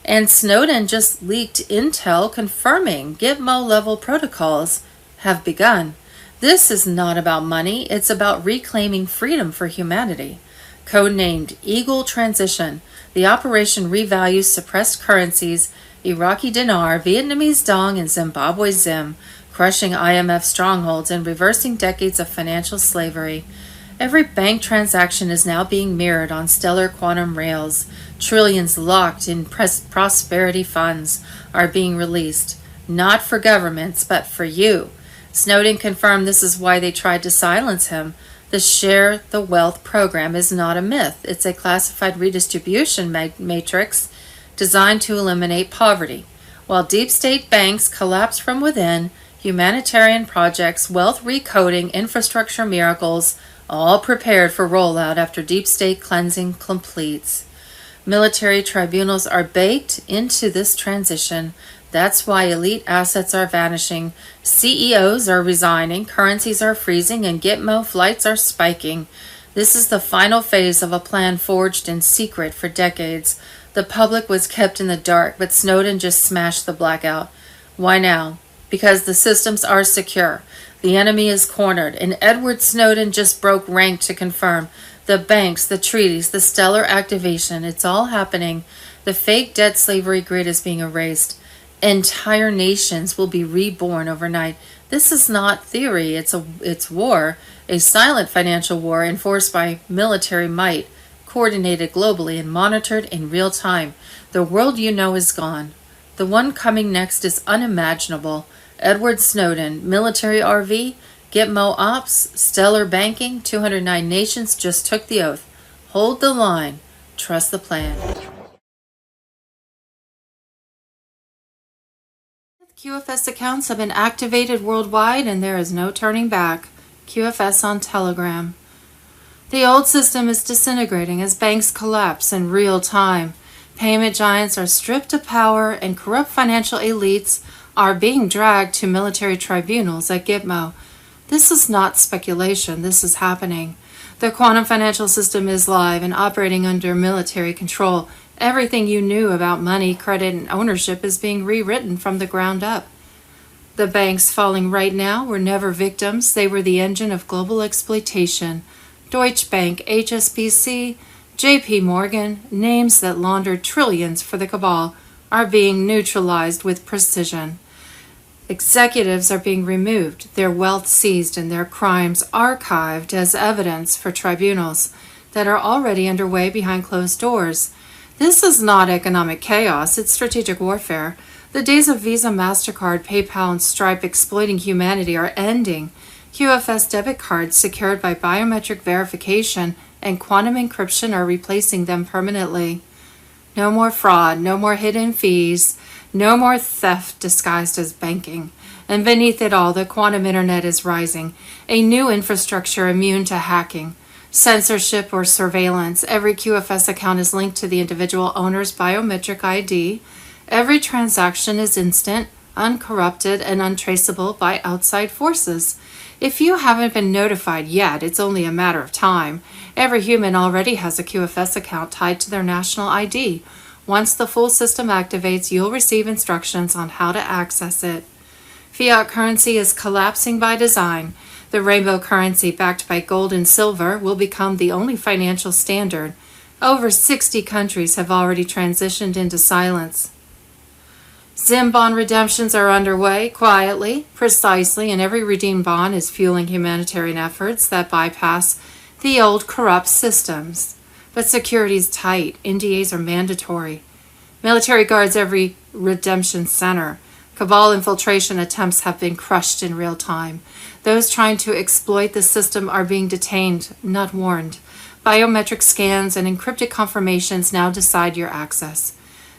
And Snowden just leaked intel confirming Gitmo-level protocols have begun. This is not about money, it's about reclaiming freedom for humanity. Codenamed Eagle Transition, the operation revalues suppressed currencies, Iraqi dinar, Vietnamese dong, and Zimbabwe zim, crushing IMF strongholds and reversing decades of financial slavery. Every bank transaction is now being mirrored on stellar quantum rails. Trillions locked in prosperity funds are being released, not for governments, but for you. Snowden confirmed this is why they tried to silence him. The Share the Wealth program is not a myth. It's a classified redistribution matrix designed to eliminate poverty. While deep state banks collapse from within, humanitarian projects, wealth recoding, infrastructure miracles, all prepared for rollout after deep state cleansing completes. Military tribunals are baked into this transition. That's why elite assets are vanishing, CEOs are resigning, currencies are freezing, and Gitmo flights are spiking. This is the final phase of a plan forged in secret for decades. The public was kept in the dark, but Snowden just smashed the blackout. Why now? Because the systems are secure. The enemy is cornered, and Edward Snowden just broke rank to confirm. The banks, the treaties, the stellar activation, it's all happening. The fake debt slavery grid is being erased. Entire nations will be reborn overnight. This is not theory, it's war, a silent financial war enforced by military might, coordinated globally and monitored in real time. The world you know is gone. The one coming next is unimaginable. Edward Snowden, military RV, Gitmo Ops, stellar banking, 209 nations just took the oath. Hold the line. Trust the plan. QFS accounts have been activated worldwide and there is no turning back. QFS on Telegram. The old system is disintegrating as banks collapse in real time. Payment giants are stripped of power and corrupt financial elites are being dragged to military tribunals at Gitmo. This is not speculation, this is happening. The quantum financial system is live and operating under military control. Everything you knew about money, credit, and ownership is being rewritten from the ground up. The banks falling right now were never victims, they were the engine of global exploitation. Deutsche Bank, HSBC, JP Morgan, names that laundered trillions for the cabal, are being neutralized with precision. Executives are being removed, their wealth seized, and their crimes archived as evidence for tribunals that are already underway behind closed doors. This is not economic chaos, it's strategic warfare. The days of Visa, MasterCard, PayPal, and Stripe exploiting humanity are ending. QFS debit cards secured by biometric verification and quantum encryption are replacing them permanently. No more fraud, no more hidden fees, no more theft disguised as banking. And beneath it all, the quantum internet is rising, a new infrastructure immune to hacking, censorship, or surveillance. Every QFS account is linked to the individual owner's biometric ID. Every transaction is instant, uncorrupted, and untraceable by outside forces. If you haven't been notified yet, it's only a matter of time. Every human already has a QFS account tied to their national ID. Once the full system activates, you'll receive instructions on how to access it. Fiat currency is collapsing by design. The rainbow currency backed by gold and silver will become the only financial standard. Over 60 countries have already transitioned into silence. Zim bond redemptions are underway quietly, precisely, and every redeemed bond is fueling humanitarian efforts that bypass the old corrupt systems. But security is tight. NDAs are mandatory. Military guards every redemption center. Cabal infiltration attempts have been crushed in real time. Those trying to exploit the system are being detained, not warned. Biometric scans and encrypted confirmations now decide your access.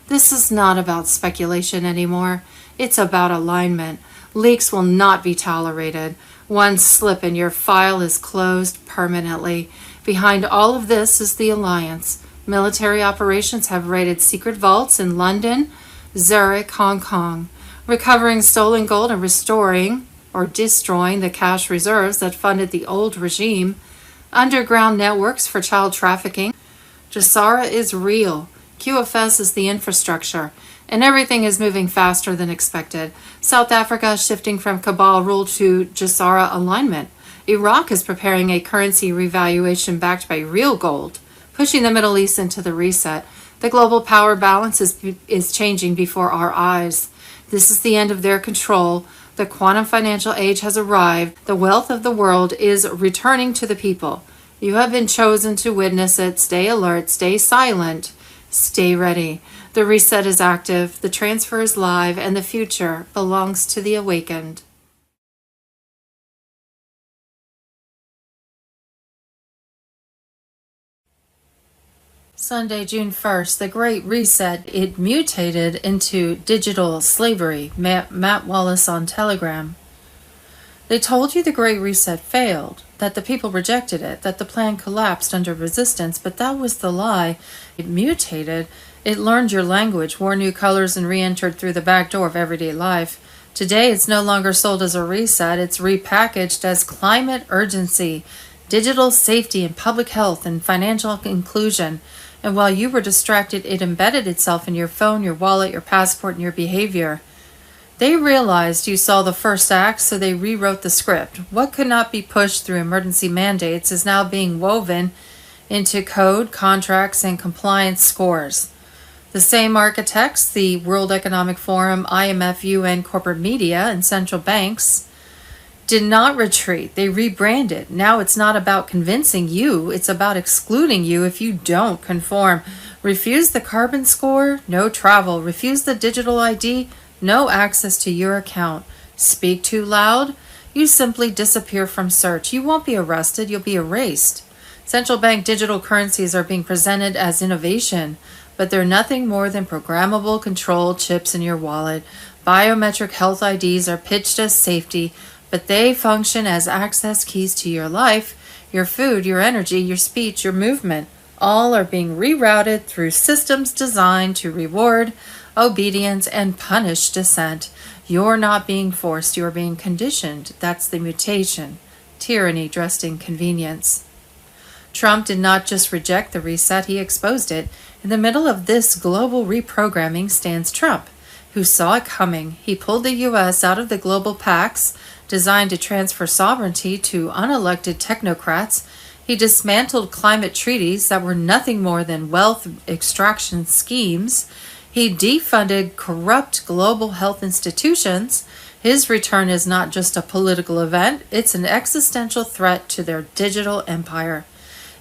This is not about speculation anymore. It's about alignment. Leaks will not be tolerated. One slip and your file is closed permanently. Behind all of this is the alliance. Military operations have raided secret vaults in London, Zurich, Hong Kong, recovering stolen gold and restoring or destroying the cash reserves that funded the old regime. Underground networks for child trafficking. JESARA is real. QFS is the infrastructure, and everything is moving faster than expected. South Africa is shifting from cabal rule to JESARA alignment. Iraq is preparing a currency revaluation backed by real gold, pushing the Middle East into the reset. The global power balance is changing before our eyes. This is the end of their control. The quantum financial age has arrived. The wealth of the world is returning to the people. You have been chosen to witness it. Stay alert, stay silent. Stay ready. The reset is active, the transfer is live, and the future belongs to the awakened. Sunday, June 1st, the Great Reset, it mutated into digital slavery. Matt Wallace on Telegram. They told you the Great Reset failed, that the people rejected it, that the plan collapsed under resistance, but that was the lie. It mutated, it learned your language, wore new colors, and re-entered through the back door of everyday life. Today, it's no longer sold as a reset, it's repackaged as climate urgency, digital safety and public health and financial inclusion. And while you were distracted, it embedded itself in your phone, your wallet, your passport, and your behavior. They realized you saw the first act, so they rewrote the script. What could not be pushed through emergency mandates is now being woven into code, contracts, and compliance scores. The same architects, the World Economic Forum, IMF, UN, corporate media, and central banks, did not retreat. They rebranded. Now it's not about convincing you, it's about excluding you if you don't conform. Refuse the carbon score, no travel. Refuse the digital ID, no access to your account. Speak too loud, you simply disappear from search. You won't be arrested, you'll be erased. Central bank digital currencies are being presented as innovation, but they're nothing more than programmable control chips in your wallet. Biometric health IDs are pitched as safety, but they function as access keys to your life, your food, your energy, your speech, your movement. All are being rerouted through systems designed to reward obedience and punish dissent. You're not being forced, you're being conditioned. That's the mutation. Tyranny dressed in convenience. Trump did not just reject the reset, he exposed it. In the middle of this global reprogramming stands Trump, who saw it coming. He pulled the U.S. out of the global pacts designed to transfer sovereignty to unelected technocrats He dismantled climate treaties that were nothing more than wealth extraction schemes. He defunded corrupt global health institutions. His return is not just a political event, it's an existential threat to their digital empire.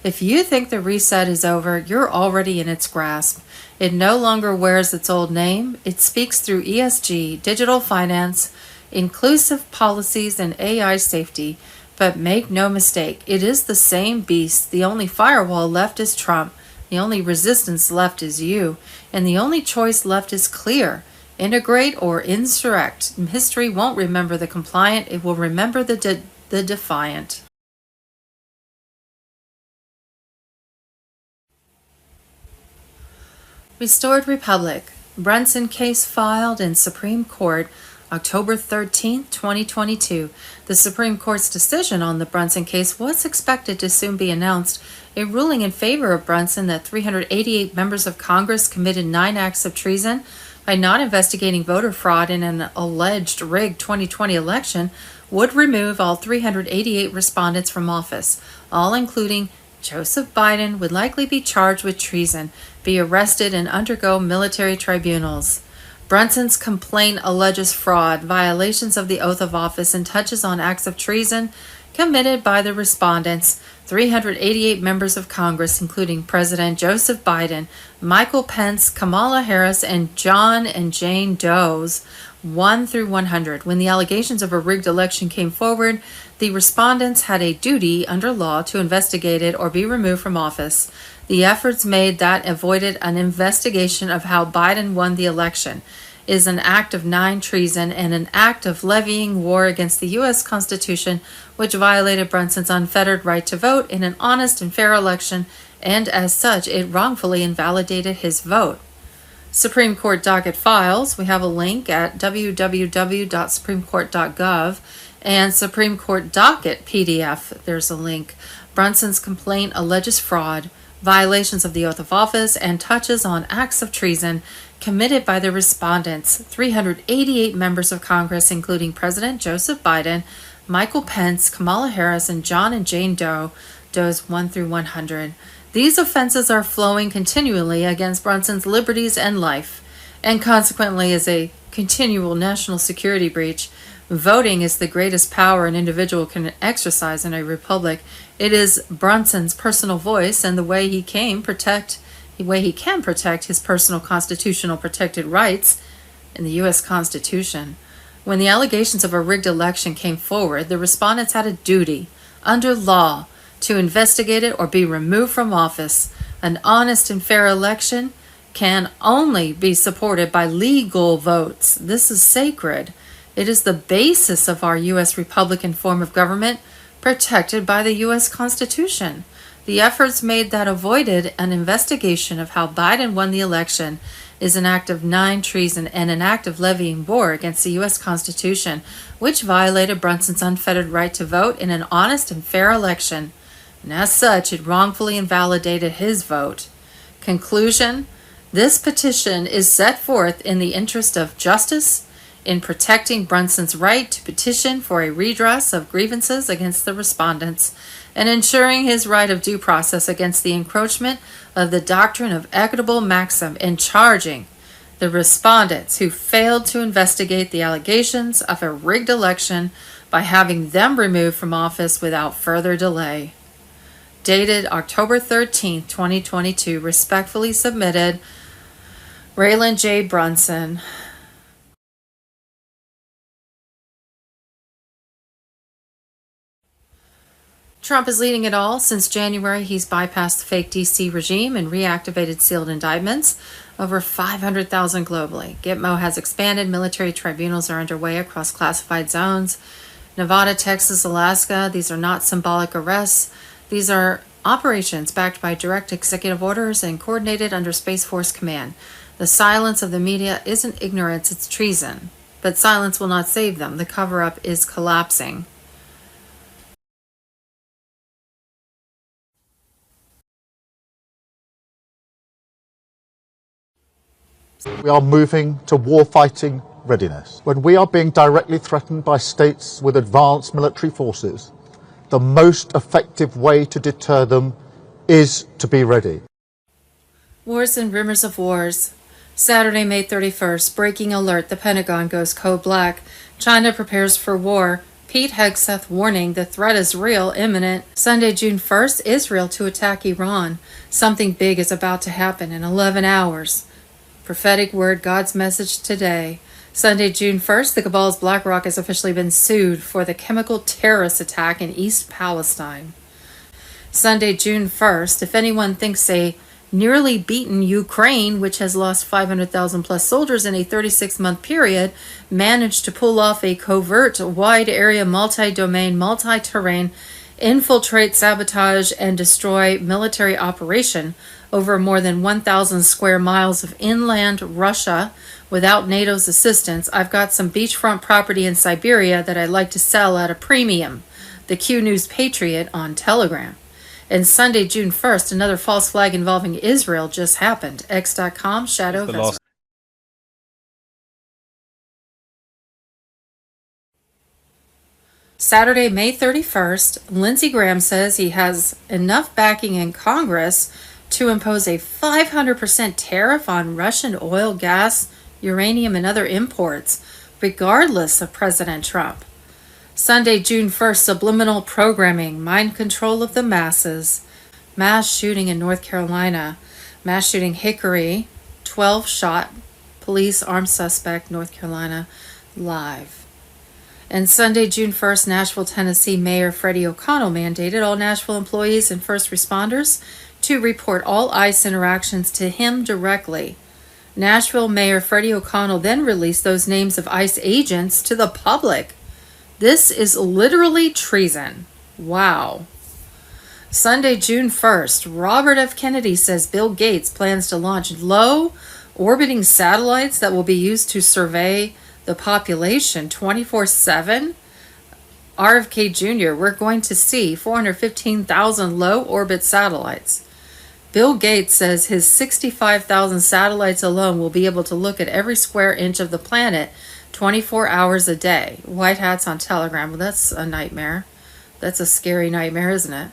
If you think the reset is over, you're already in its grasp. It no longer wears its old name. It speaks through ESG, digital finance, inclusive policies, and AI safety. But make no mistake, it is the same beast. The only firewall left is Trump. The only resistance left is you. And the only choice left is clear. Integrate or insurrect. History won't remember the compliant. It will remember the defiant. Restored Republic. Brunson case filed in Supreme Court October 13, 2022. The Supreme Court's decision on the Brunson case was expected to soon be announced. A ruling in favor of Brunson that 388 members of Congress committed 9 acts of treason by not investigating voter fraud in an alleged rigged 2020 election would remove all 388 respondents from office, all including Joseph Biden, would likely be charged with treason, be arrested, and undergo military tribunals. Brunson's complaint alleges fraud, violations of the oath of office, and touches on acts of treason committed by the respondents, 388 members of Congress, including President Joseph Biden, Michael Pence, Kamala Harris, and John and Jane Doe's 1 through 100. When the allegations of a rigged election came forward, the respondents had a duty under law to investigate it or be removed from office. The efforts made that avoided an investigation of how Biden won the election is an act of 9 treason and an act of levying war against the U.S. Constitution, which violated Brunson's unfettered right to vote in an honest and fair election, and as such, it wrongfully invalidated his vote. Supreme Court docket files. We have a link at www.supremecourt.gov and Supreme Court docket PDF. There's a link. Brunson's complaint alleges fraud, violations of the oath of office, and touches on acts of treason committed by the respondents, 388 members of Congress, including President Joseph Biden, Michael Pence, Kamala Harris, and John and Jane Doe, Doe's 1 through 100. These offenses are flowing continually against Brunson's liberties and life, and consequently is a continual national security breach. Voting is the greatest power an individual can exercise in a republic. It is Brunson's personal voice and the way he can protect his personal constitutional protected rights in the U.S. Constitution. When the allegations of a rigged election came forward, the respondents had a duty under law to investigate it or be removed from office. An honest and fair election can only be supported by legal votes. This is sacred. It is the basis of our U.S. Republican form of government, protected by the U.S. Constitution. The efforts made that avoided an investigation of how Biden won the election is an act of 9 treason and an act of levying war against the U.S. Constitution, which violated Brunson's unfettered right to vote in an honest and fair election. And as such, it wrongfully invalidated his vote. Conclusion: this petition is set forth in the interest of justice, in protecting Brunson's right to petition for a redress of grievances against the respondents, and ensuring his right of due process against the encroachment of the doctrine of equitable maxim, in charging the respondents who failed to investigate the allegations of a rigged election by having them removed from office without further delay. Dated October 13, 2022. Respectfully submitted, Raylan J. Brunson. Trump is leading it all. Since January, he's bypassed the fake DC regime and reactivated sealed indictments, over 500,000 globally. Gitmo has expanded. Military tribunals are underway across classified zones. Nevada, Texas, Alaska, these are not symbolic arrests. These are operations backed by direct executive orders and coordinated under Space Force Command. The silence of the media isn't ignorance, it's treason. But silence will not save them. The cover-up is collapsing. We are moving to war-fighting readiness. When we are being directly threatened by states with advanced military forces, the most effective way to deter them is to be ready. Wars and rumors of wars. Saturday, May 31st. Breaking alert. The Pentagon goes code black. China prepares for war. Pete Hegseth warning the threat is real, imminent. Sunday, June 1st. Israel to attack Iran. Something big is about to happen in 11 hours. Prophetic word, God's message today. Sunday, June 1st. The cabal's BlackRock has officially been sued for the chemical terrorist attack in East Palestine. Sunday, June 1st. If anyone thinks a nearly beaten Ukraine, which has lost 500,000 plus soldiers in a 36-month period, managed to pull off a covert, wide-area, multi-domain, multi-terrain, infiltrate, sabotage, and destroy military operation over more than 1,000 square miles of inland Russia without NATO's assistance. I've got some beachfront property in Siberia that I'd like to sell at a premium. The Q News Patriot on Telegram. And Sunday, June 1st, another false flag involving Israel just happened. X.com, Shadow of Israel. Saturday, May 31st, Lindsey Graham says he has enough backing in Congress to impose a 500% tariff on Russian oil, gas, uranium, and other imports, regardless of President Trump. Sunday, June 1st, subliminal programming, mind control of the masses. Mass shooting in North Carolina. Mass shooting Hickory, 12 shot, police armed suspect, North Carolina, live. And Sunday, June 1st, Nashville, Tennessee, Mayor Freddie O'Connell mandated all Nashville employees and first responders to report all ICE interactions to him directly. Nashville Mayor Freddie O'Connell then released those names of ICE agents to the public. This is literally treason. Wow. Sunday, June 1st, Robert F. Kennedy says Bill Gates plans to launch low orbiting satellites that will be used to survey the population 24/7. RFK Jr., we're going to see 415,000 low orbit satellites. Bill Gates says his 65,000 satellites alone will be able to look at every square inch of the planet 24 hours a day. White hats on Telegram. Well, that's a nightmare. That's a scary nightmare, isn't it?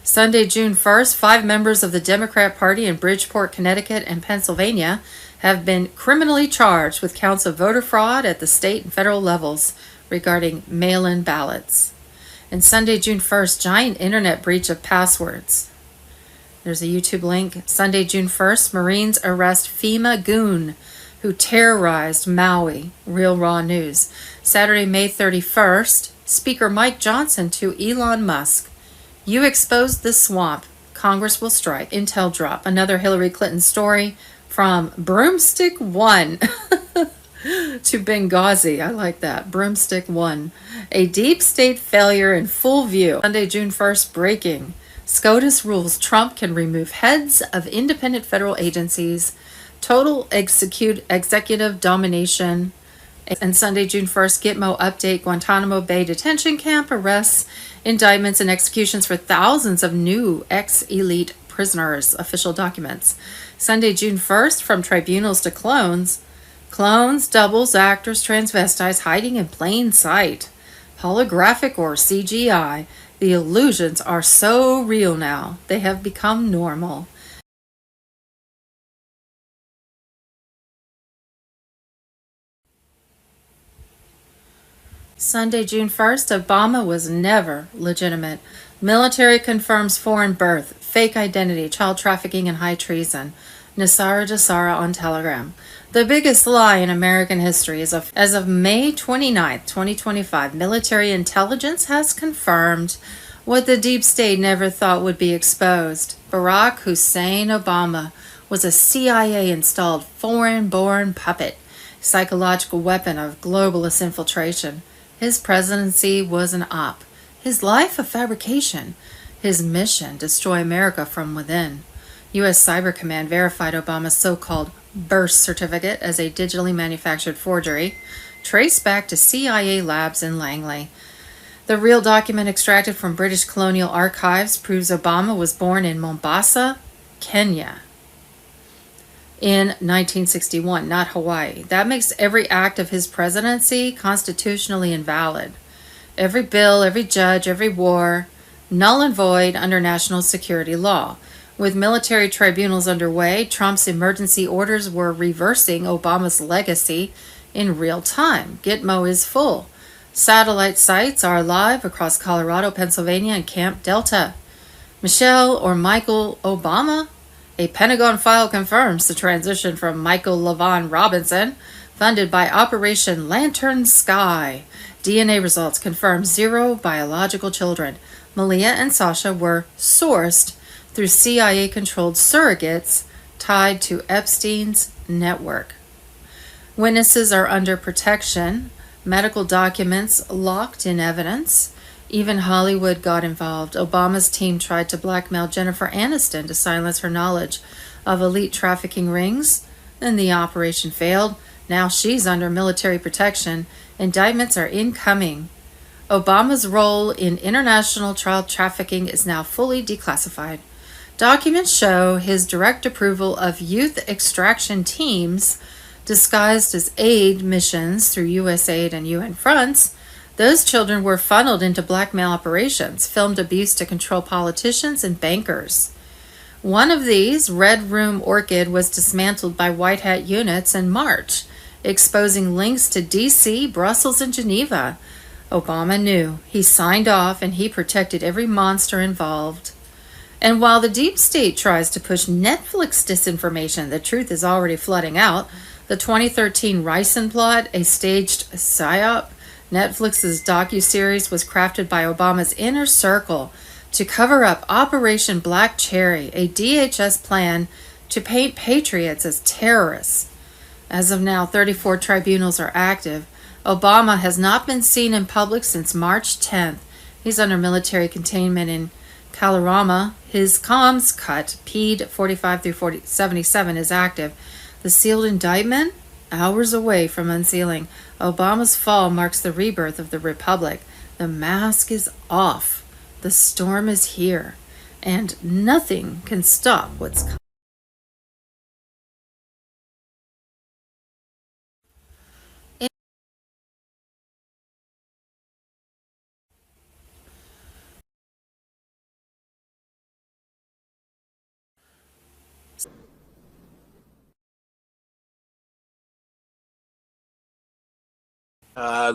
Sunday, June 1st, 5 members of the Democrat Party in Bridgeport, Connecticut, and Pennsylvania have been criminally charged with counts of voter fraud at the state and federal levels regarding mail-in ballots. And Sunday, June 1st, giant internet breach of passwords. There's a YouTube link. Sunday, June 1st, Marines arrest FEMA goon who terrorized Maui. Real Raw News. Saturday, May 31st, Speaker Mike Johnson to Elon Musk. You exposed the swamp. Congress will strike. Intel drop. Another Hillary Clinton story from Broomstick 1 to Benghazi. I like that. Broomstick 1. A deep state failure in full view. Sunday, June 1st, breaking. SCOTUS rules Trump can remove heads of independent federal agencies. Total executive domination. And Sunday, June 1st, Gitmo update, Guantanamo Bay detention camp arrests, indictments, and executions for thousands of new ex-elite prisoners, official documents. Sunday, June 1st, from tribunals to clones. Clones, doubles, actors, transvestites hiding in plain sight. Holographic or CGI. The illusions are so real now. They have become normal. Sunday, June 1st, Obama was never legitimate. Military confirms foreign birth, fake identity, child trafficking, and high treason. JESARA on Telegram. The biggest lie in American history is as of May 29th, 2025, military intelligence has confirmed what the deep state never thought would be exposed. Barack Hussein Obama was a CIA-installed foreign-born puppet, psychological weapon of globalist infiltration. His presidency was an op. His life a fabrication. His mission, destroy America from within. U.S. Cyber Command verified Obama's so-called birth certificate as a digitally manufactured forgery, traced back to CIA labs in Langley. The real document extracted from British colonial archives proves Obama was born in Mombasa, Kenya, in 1961, not Hawaii. That makes every act of his presidency constitutionally invalid. Every bill, every judge, every war, null and void under national security law. With military tribunals underway, Trump's emergency orders were reversing Obama's legacy in real time. Gitmo is full. Satellite sites are live across Colorado, Pennsylvania, and Camp Delta. Michelle or Michael Obama? A Pentagon file confirms the transition from Michael LaVaughn Robinson, funded by Operation Lantern Sky. DNA results confirm 0 biological children. Malia and Sasha were sourced through CIA-controlled surrogates tied to Epstein's network. Witnesses are under protection, medical documents locked in evidence. Even Hollywood got involved. Obama's team tried to blackmail Jennifer Aniston to silence her knowledge of elite trafficking rings. Then the operation failed. Now she's under military protection. Indictments are incoming. Obama's role in international child trafficking is now fully declassified. Documents show his direct approval of youth extraction teams disguised as aid missions through USAID and UN fronts. Those children were funneled into blackmail operations, filmed abuse to control politicians and bankers. One of these, Red Room Orchid, was dismantled by White Hat units in March, exposing links to DC, Brussels, and Geneva. Obama knew. He signed off, and he protected every monster involved. And while the deep state tries to push Netflix disinformation, the truth is already flooding out. The 2013 Ricin plot, a staged psyop, Netflix's docuseries was crafted by Obama's inner circle to cover up Operation Black Cherry, a DHS plan to paint patriots as terrorists. As of now, 34 tribunals are active. Obama has not been seen in public since March 10th. He's under military containment in Kalorama. His comms cut, PED 45 through 77, is active. The sealed indictment? Hours away from unsealing. Obama's fall marks the rebirth of the Republic. The mask is off. The storm is here. And nothing can stop what's coming.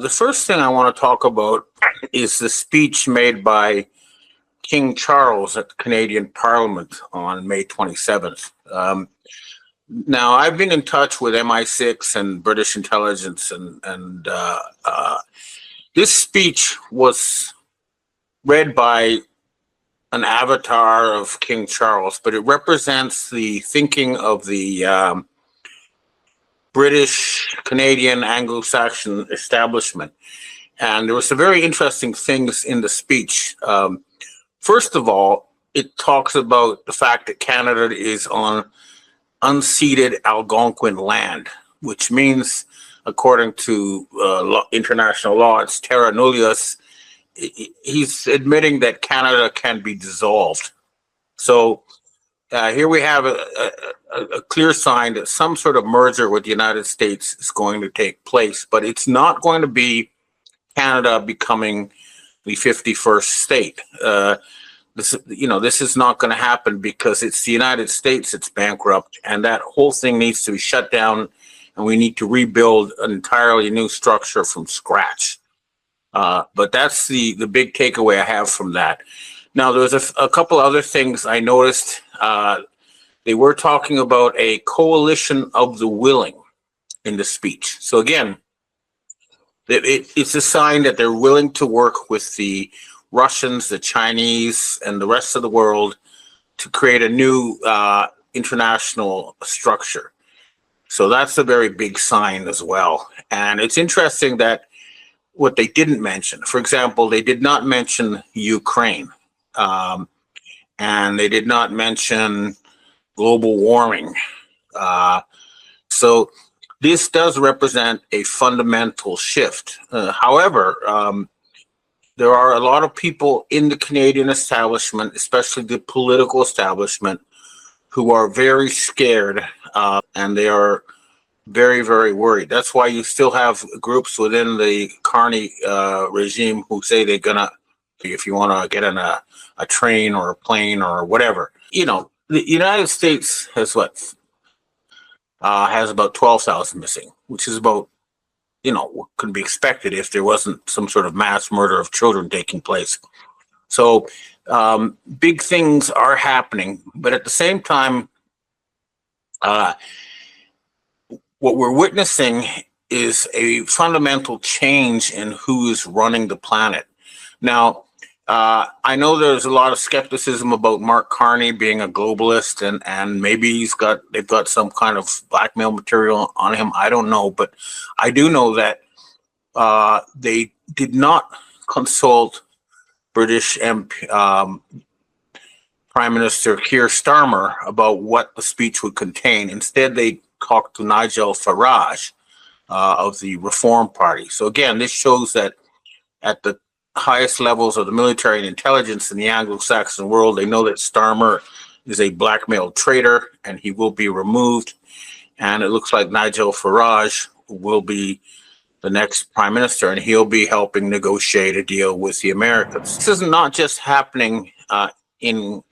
The first thing I want to talk about is the speech made by King Charles at the Canadian Parliament on May 27th. Now, I've been in touch with MI6 and British intelligence, and this speech was read by an avatar of King Charles, but it represents the thinking of the British, Canadian, Anglo-Saxon establishment. And there were some very interesting things in the speech. First of all, it talks about the fact that Canada is on unceded Algonquin land, which means, according to international law, it's terra nullius. He's admitting that Canada can be dissolved. So here we have a clear sign that some sort of merger with the United States is going to take place, but it's not going to be Canada becoming the 51st state. This is not going to happen because it's the United States that's bankrupt, and that whole thing needs to be shut down, and we need to rebuild an entirely new structure from scratch. But that's the big takeaway I have from that. Now, there's a couple other things I noticed. They were talking about a coalition of the willing in the speech. So again, it's a sign that they're willing to work with the Russians, the Chinese, and the rest of the world to create a new international structure. So that's a very big sign as well. And it's interesting that what they didn't mention, for example, they did not mention Ukraine, and they did not mention global warming. So this does represent a fundamental shift. However, there are a lot of people in the Canadian establishment, especially the political establishment, who are very scared, and they are very, very worried. That's why you still have groups within the Carney regime who say they're gonna if you want to get on a train or a plane or whatever. You know, the United States has has about 12,000 missing, which is about, you know, what could be expected if there wasn't some sort of mass murder of children taking place. So big things are happening, but at the same time, what we're witnessing is a fundamental change in who is running the planet. Now, I know there's a lot of skepticism about Mark Carney being a globalist, and maybe they've got some kind of blackmail material on him. I don't know, but I do know that they did not consult British Prime Minister Keir Starmer about what the speech would contain. Instead, they talked to Nigel Farage of the Reform Party. So again, this shows that at the highest levels of the military and intelligence in the Anglo-Saxon world, they know that Starmer is a blackmail traitor and he will be removed. And it looks like Nigel Farage will be the next prime minister, and he'll be helping negotiate a deal with the Americans. This is not just happening in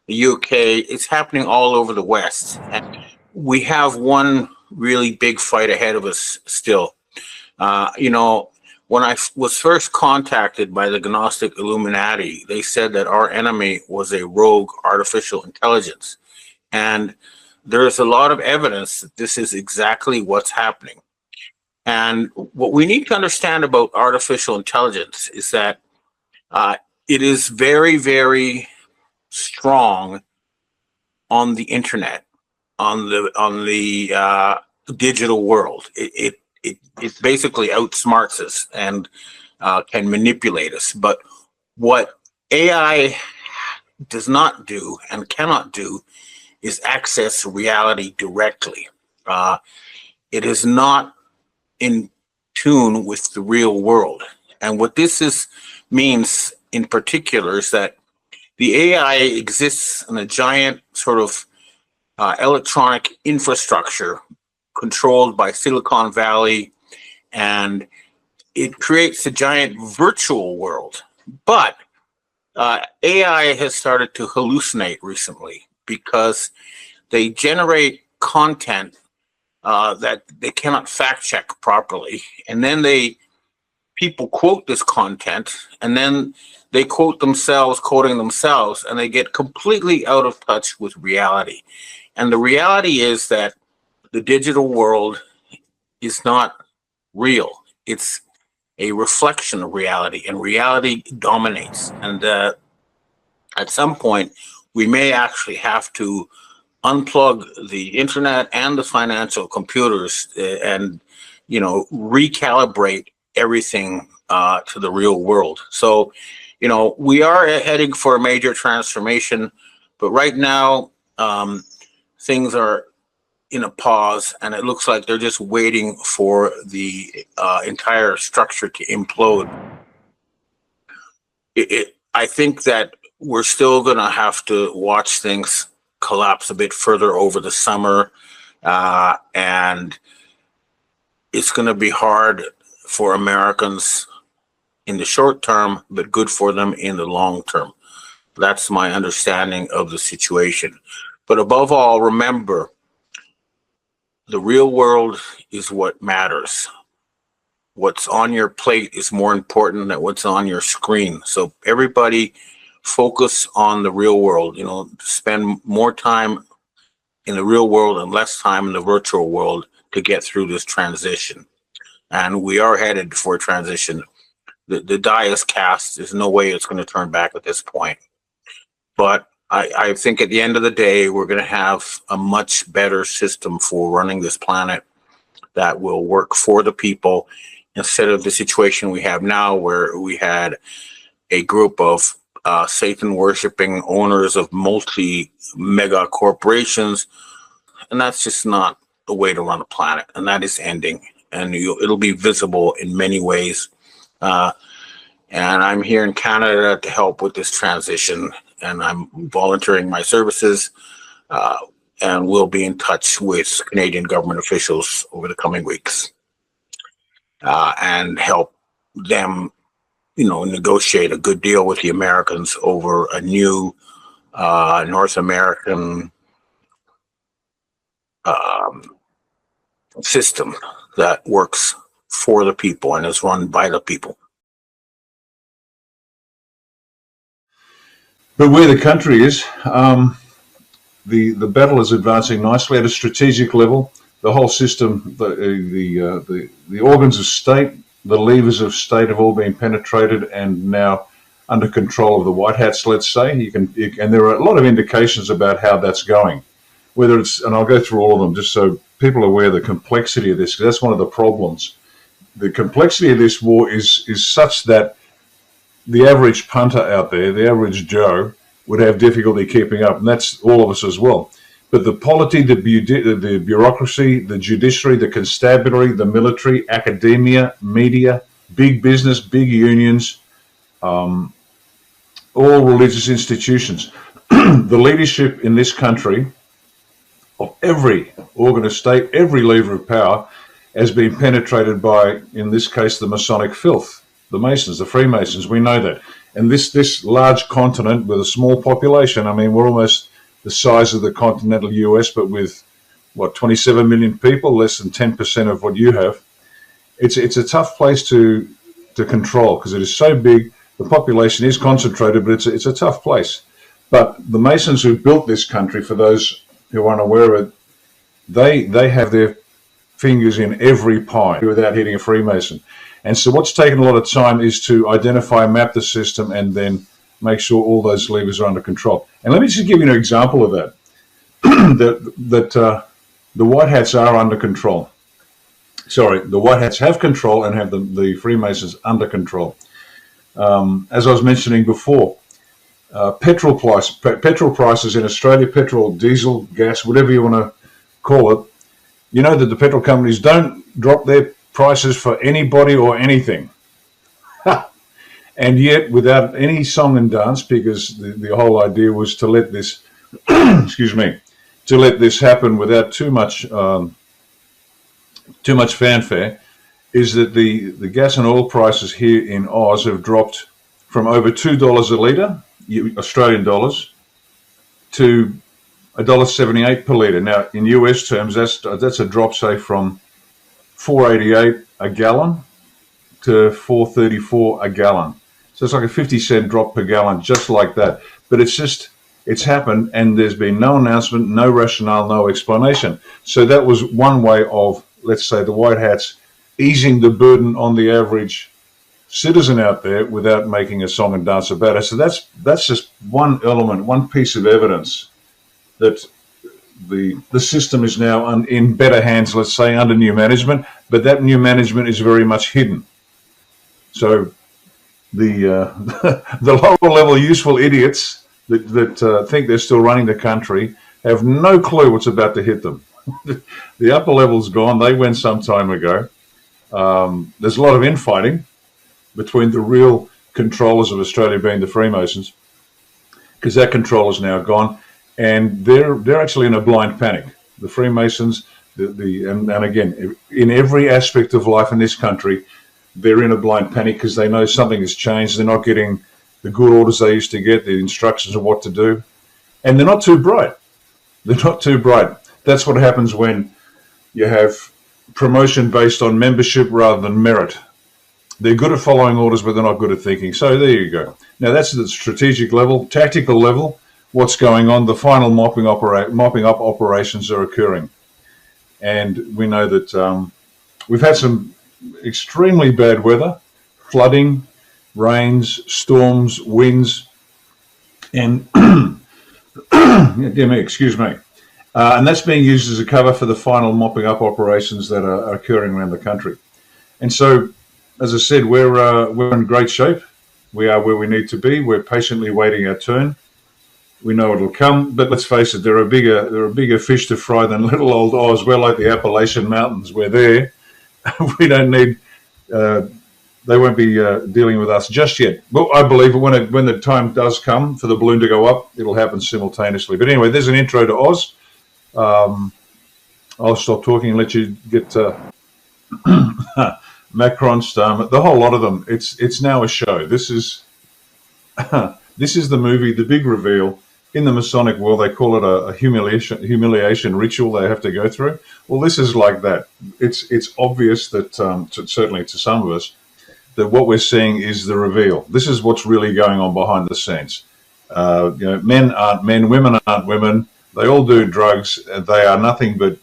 the UK, it's happening all over the West. And we have one really big fight ahead of us still. You know, when I was first contacted by the Gnostic Illuminati, they said that our enemy was a rogue artificial intelligence. And there's a lot of evidence that this is exactly what's happening. And what we need to understand about artificial intelligence is that it is very, very strong on the internet, on the digital world. It basically outsmarts us and can manipulate us. But what AI does not do and cannot do is access reality directly. It is not in tune with the real world. And what this means in particular is that the AI exists in a giant sort of electronic infrastructure controlled by Silicon Valley, and it creates a giant virtual world. But AI has started to hallucinate recently because they generate content that they cannot fact check properly. And then people quote this content, and then they quote themselves, quoting themselves, and they get completely out of touch with reality. And the reality is that the digital world is not real. It's a reflection of reality, and reality dominates. And at some point, we may actually have to unplug the internet and the financial computers and, you know, recalibrate everything to the real world. So, you know, we are heading for a major transformation, but right now things are in a pause, and it looks like they're just waiting for the entire structure to implode. I think that we're still going to have to watch things collapse a bit further over the summer, and it's going to be hard for Americans in the short term, but good for them in the long term. That's my understanding of the situation. But above all, remember, the real world is what matters. What's on your plate is more important than what's on your screen. So everybody focus on the real world, you know, spend more time in the real world and less time in the virtual world to get through this transition. And we are headed for a transition. The die is cast. There's no way it's going to turn back at this point. But I think at the end of the day, we're going to have a much better system for running this planet that will work for the people, instead of the situation we have now, where we had a group of Satan worshiping owners of multi-mega corporations. And that's just not the way to run a planet. And that is ending. And it'll be visible in many ways. And I'm here in Canada to help with this transition. And I'm volunteering my services. And we'll be in touch with Canadian government officials over the coming weeks and help them negotiate a good deal with the Americans over a new North American system that works for the people and is run by the people. But where the country is, the battle is advancing nicely at a strategic level. The whole system, the organs of state, the levers of state have all been penetrated and now under control of the white hats, let's say. And there are a lot of indications about how that's going. Whether it's, and I'll go through all of them just so people are aware of the complexity of this, because that's one of the problems. The complexity of this war is such that the average punter out there, the average Joe, would have difficulty keeping up, and that's all of us as well. But the polity, the bureaucracy, the judiciary, the constabulary, the military, academia, media, big business, big unions, all religious institutions, the leadership in this country of every organ of state, every lever of power has been penetrated by, in this case, the Masonic filth, the Masons, the Freemasons. We know that. And this large continent with a small population, I mean, we're almost the size of the continental US, but with, 27 million people, less than 10% of what you have. It's a tough place to control because it is so big. The population is concentrated, but it's a tough place. But the Masons who built this country, for those who are unaware of it, they have their fingers in every pie without hitting a Freemason. And so what's taken a lot of time is to identify, map the system, and then make sure all those levers are under control. And let me just give you an example of that, that the White Hats are under control. Sorry, the White Hats have control and have the Freemasons under control. As I was mentioning before, petrol prices in Australia, petrol, diesel, gas, whatever you want to call it, you know that the petrol companies don't drop their prices for anybody or anything. And yet, without any song and dance, because the whole idea was to let this, to let this happen without too much fanfare, is that the gas and oil prices here in Oz have dropped from over $2 a litre, Australian dollars, to $1.78 per litre. Now, in US terms, that's a drop, say, from $4.88 a gallon to $4.34 a gallon. So it's like a 50-cent drop per gallon, just like that. But it's happened, and there's been no announcement, no rationale, no explanation. So that was one way of, let's say, the White Hats easing the burden on the average citizen out there without making a song and dance about it. So that's just one element, one piece of evidence that the system is now in better hands, let's say, under new management, but that new management is very much hidden. So the lower level useful idiots that think they're still running the country have no clue what's about to hit them. The upper level's gone. They went some time ago. There's a lot of infighting between the real controllers of Australia, being the Freemasons, because that control is now gone. And they're actually in a blind panic. The Freemasons, and again, in every aspect of life in this country, they're in a blind panic because they know something has changed. They're not getting the good orders they used to get, the instructions of what to do. And they're not too bright. They're not too bright. That's what happens when you have promotion based on membership rather than merit. They're good at following orders, but they're not good at thinking. So there you go. Now that's the strategic level, tactical level. What's going on? The final mopping up operations are occurring, and we know that we've had some extremely bad weather, flooding, rains, storms, winds, and excuse me, and that's being used as a cover for the final mopping up operations that are occurring around the country. And so, as I said, we're in great shape. We are where we need to be. We're patiently waiting our turn. We know it'll come, but let's face it, there are bigger fish to fry than little old Oz. We're like the Appalachian Mountains. We're there. We don't need. They won't be dealing with us just yet. Well, I believe when the time does come for the balloon to go up, it'll happen simultaneously. But anyway, there's an intro to Oz. I'll stop talking and let you get Macron, Starmer, the whole lot of them. It's now a show. This is this is the movie, the big reveal. In the Masonic world, they call it a humiliation ritual they have to go through. Well, this is like that. It's obvious that, certainly to some of us, that what we're seeing is the reveal. This is what's really going on behind the scenes. Men aren't men, women aren't women. They all do drugs. They are nothing but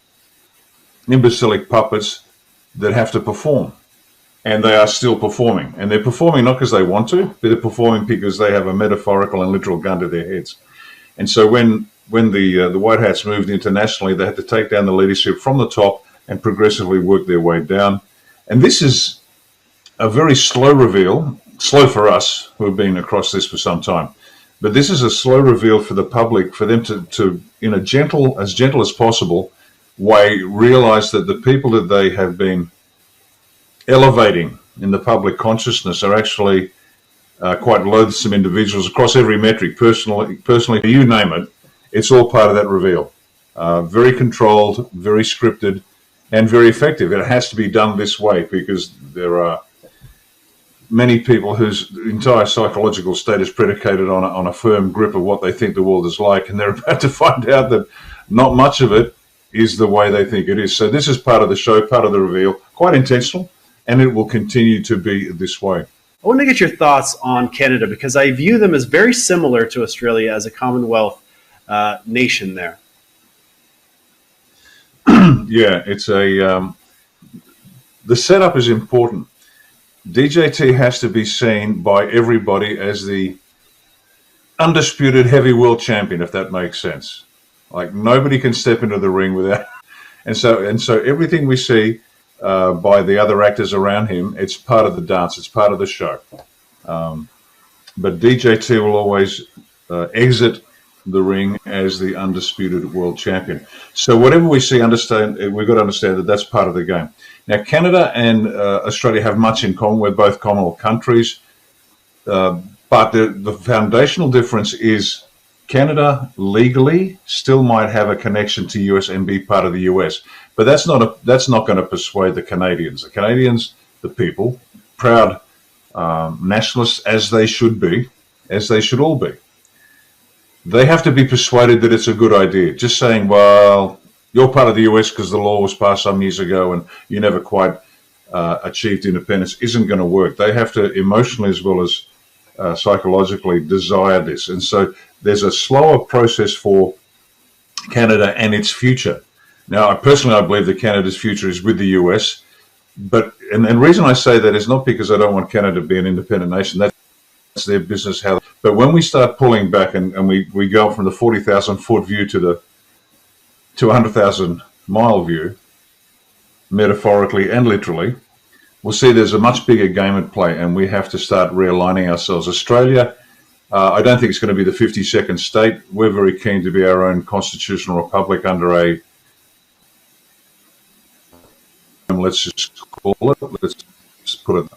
imbecilic puppets that have to perform. And they are still performing. And they're performing not because they want to, but they're performing because they have a metaphorical and literal gun to their heads. And so when the White Hats moved internationally, they had to take down the leadership from the top and progressively work their way down. And this is a very slow reveal, slow for us who have been across this for some time. But this is a slow reveal for the public, for them to in a gentle as possible way, realize that the people that they have been elevating in the public consciousness are actually quite loathsome individuals across every metric, personally, you name it. It's all part of that reveal. Very controlled, very scripted, and very effective. It has to be done this way because there are many people whose entire psychological state is predicated on a firm grip of what they think the world is like, and they're about to find out that not much of it is the way they think it is. So this is part of the show, part of the reveal, quite intentional, and it will continue to be this way. I want to get your thoughts on Canada because I view them as very similar to Australia as a Commonwealth nation there. Yeah, it's the setup is important. DJT has to be seen by everybody as the undisputed heavy world champion, if that makes sense. Like nobody can step into the ring without, and so everything we see by the other actors around him, it's part of the dance, it's part of the show. But DJT will always exit the ring as the undisputed world champion. So whatever we see, we've got to understand that that's part of the game. Now, Canada and Australia have much in common. We're both Commonwealth countries. But the foundational difference is Canada legally still might have a connection to US and be part of the US. But that's not going to persuade the Canadians. The Canadians, the people, proud nationalists as they should be, as they should all be. They have to be persuaded that it's a good idea. Just saying, well, you're part of the US because the law was passed some years ago and you never quite achieved independence isn't going to work. They have to emotionally as well as psychologically desire this. And so there's a slower process for Canada and its future. Now, I believe that Canada's future is with the US, but and the reason I say that is not because I don't want Canada to be an independent nation. That's their business. But when we start pulling back and we go from the 40,000 foot view to the 100,000 mile view, metaphorically and literally, we'll see there's a much bigger game at play, and we have to start realigning ourselves. Australia, I don't think it's going to be the 52nd state. We're very keen to be our own constitutional republic under a, let's just call it, let's just put it,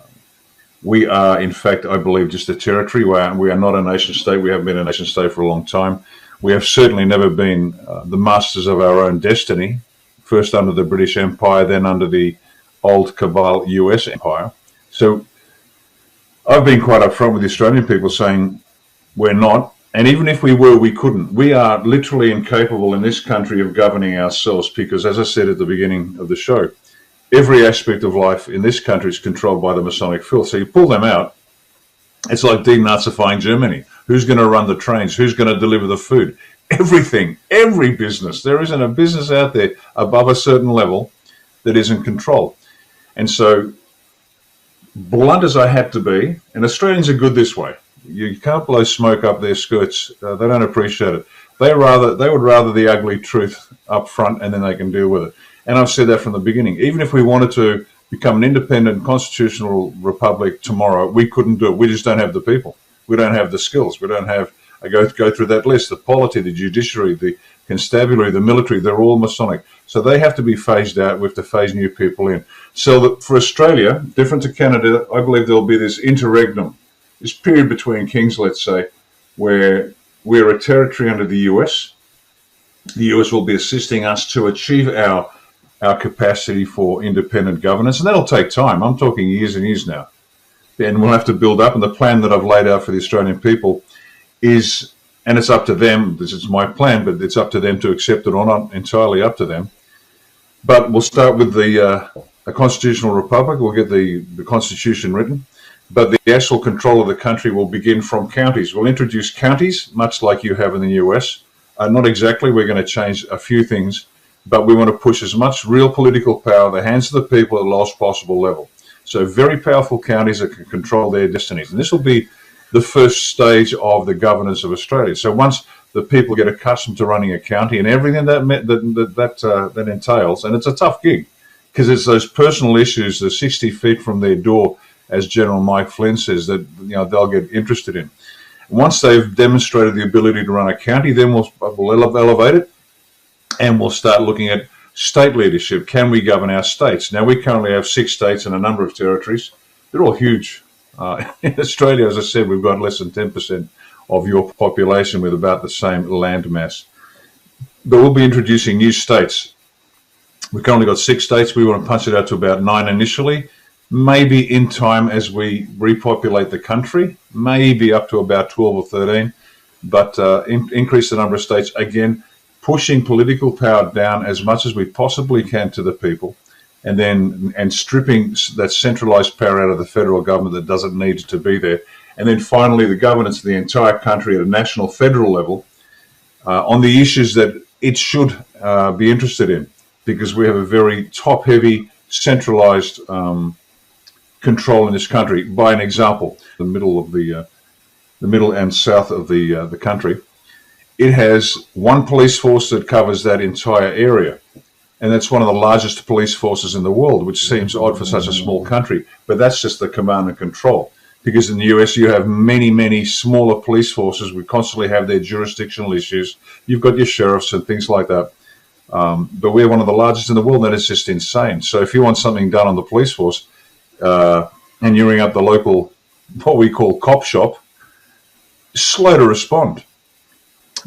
we are, in fact, I believe, just a territory. We are not a nation state. We haven't been a nation state for a long time. We have certainly never been the masters of our own destiny, first under the British Empire, then under the old cabal US empire. So I've been quite upfront with the Australian people saying we're not, and even if we were, we couldn't. We are literally incapable in this country of governing ourselves because, as I said at the beginning of the show, every aspect of life in this country is controlled by the Masonic filth. So you pull them out, it's like denazifying Germany. Who's going to run the trains? Who's going to deliver the food? Everything, every business. There isn't a business out there above a certain level that isn't controlled. And so, blunt as I had to be, and Australians are good this way. You can't blow smoke up their skirts. They don't appreciate it. They would rather the ugly truth up front, and then they can deal with it. And I've said that from the beginning. Even if we wanted to become an independent constitutional republic tomorrow, we couldn't do it. We just don't have the people. We don't have the skills. We don't have. I go through that list: the polity, the judiciary, the constabulary, the military. They're all Masonic. So they have to be phased out. We have to phase new people in. So that for Australia, different to Canada, I believe there'll be this interregnum, this period between kings, let's say, where we're a territory under the US. The US will be assisting us to achieve our our capacity for independent governance. And that'll take time. I'm talking years and years now. And we'll have to build up. And the plan that I've laid out for the Australian people is, and it's up to them, this is my plan, but it's up to them to accept it or not, entirely up to them. But we'll start with a constitutional republic. We'll get the constitution written. But the actual control of the country will begin from counties. We'll introduce counties, much like you have in the US. Not exactly. We're going to change a few things, but we want to push as much real political power in the hands of the people at the lowest possible level. So very powerful counties that can control their destinies. And this will be the first stage of the governance of Australia. So once the people get accustomed to running a county and everything that entails, and it's a tough gig because it's those personal issues, the 60 feet from their door, as General Mike Flynn says, that they'll get interested in. Once they've demonstrated the ability to run a county, then we'll elevate it, and we'll start looking at state leadership. Can we govern our states? Now, we currently have 6 states and a number of territories. They're all huge. In Australia, as I said, we've got less than 10% of your population with about the same land mass. But we'll be introducing new states. We've currently got 6 states. We want to punch it out to about 9 initially. Maybe in time as we repopulate the country, maybe up to about 12 or 13, but increase the number of states, again, pushing political power down as much as we possibly can to the people, and stripping that centralized power out of the federal government that doesn't need to be there. And then finally, the governance of the entire country at a national federal level on the issues that it should be interested in, because we have a very top-heavy, centralized control in this country. By an example, the middle and south of the country, it has one police force that covers that entire area, and that's one of the largest police forces in the world, which seems odd for such a small country, but that's just the command and control. Because in the US, you have many, many smaller police forces. We constantly have their jurisdictional issues. You've got your sheriffs and things like that. But we're one of the largest in the world, and it's just insane. So if you want something done on the police force, and you ring up the local, what we call cop shop, slow to respond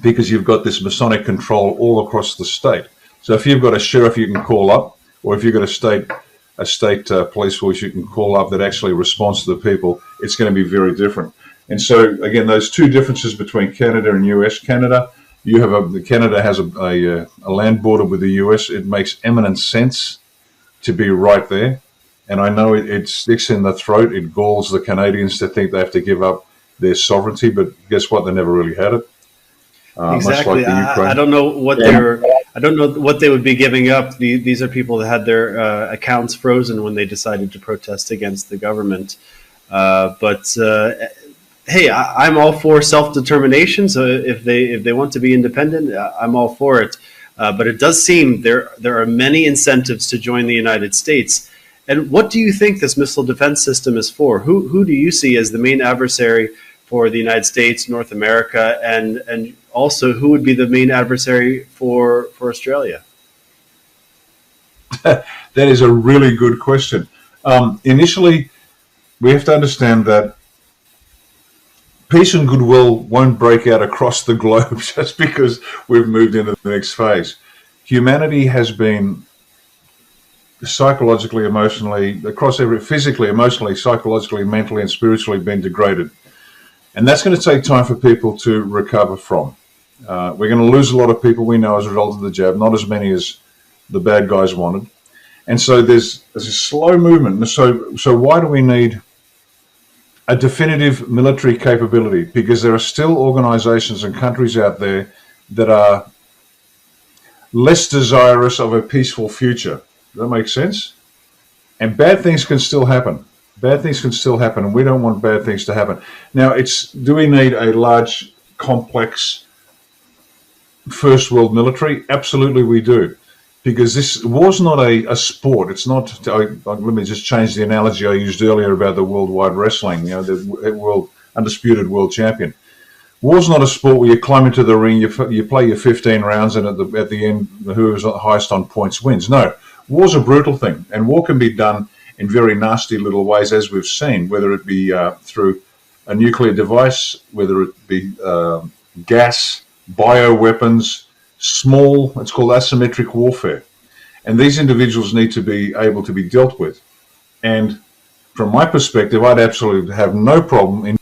because you've got this Masonic control all across the state. So if you've got a sheriff you can call up, or if you've got a state police force you can call up that actually responds to the people, it's going to be very different. And so again, those 2 differences between Canada and US. Canada has a land border with the US. It makes eminent sense to be right there. And I know it sticks in the throat. It galls the Canadians to think they have to give up their sovereignty, but guess what? They never really had it. Exactly. Much like the Ukraine. I don't know what I don't know what they would be giving up. These are people that had their accounts frozen when they decided to protest against the government. Hey, I'm all for self-determination. So if they want to be independent, I'm all for it. But it does seem there are many incentives to join the United States. And what do you think this missile defense system is for? Who do you see as the main adversary for the United States, North America, and also who would be the main adversary for Australia? That is a really good question. Initially, we have to understand that peace and goodwill won't break out across the globe just because we've moved into the next phase. Humanity has been psychologically, emotionally, physically, emotionally, psychologically, mentally, and spiritually been degraded. And that's going to take time for people to recover from. We're going to lose a lot of people we know as a result of the jab, not as many as the bad guys wanted. And so there's a slow movement. So why do we need a definitive military capability? Because there are still organizations and countries out there that are less desirous of a peaceful future. Does that make sense? And bad things can still happen. Bad things can still happen, and we don't want bad things to happen. Now, do we need a large, complex, first world military? Absolutely we do. Because this war's not a sport. It's not, let me just change the analogy I used earlier about the worldwide wrestling, the undisputed world champion. War's not a sport where you climb into the ring, you play your 15 rounds, and at the end, whoever's highest on points wins. No, war's a brutal thing, and war can be done in very nasty little ways, as we've seen, whether it be through a nuclear device, whether it be gas, bioweapons, it's called asymmetric warfare. And these individuals need to be able to be dealt with. And from my perspective, I'd absolutely have no problem in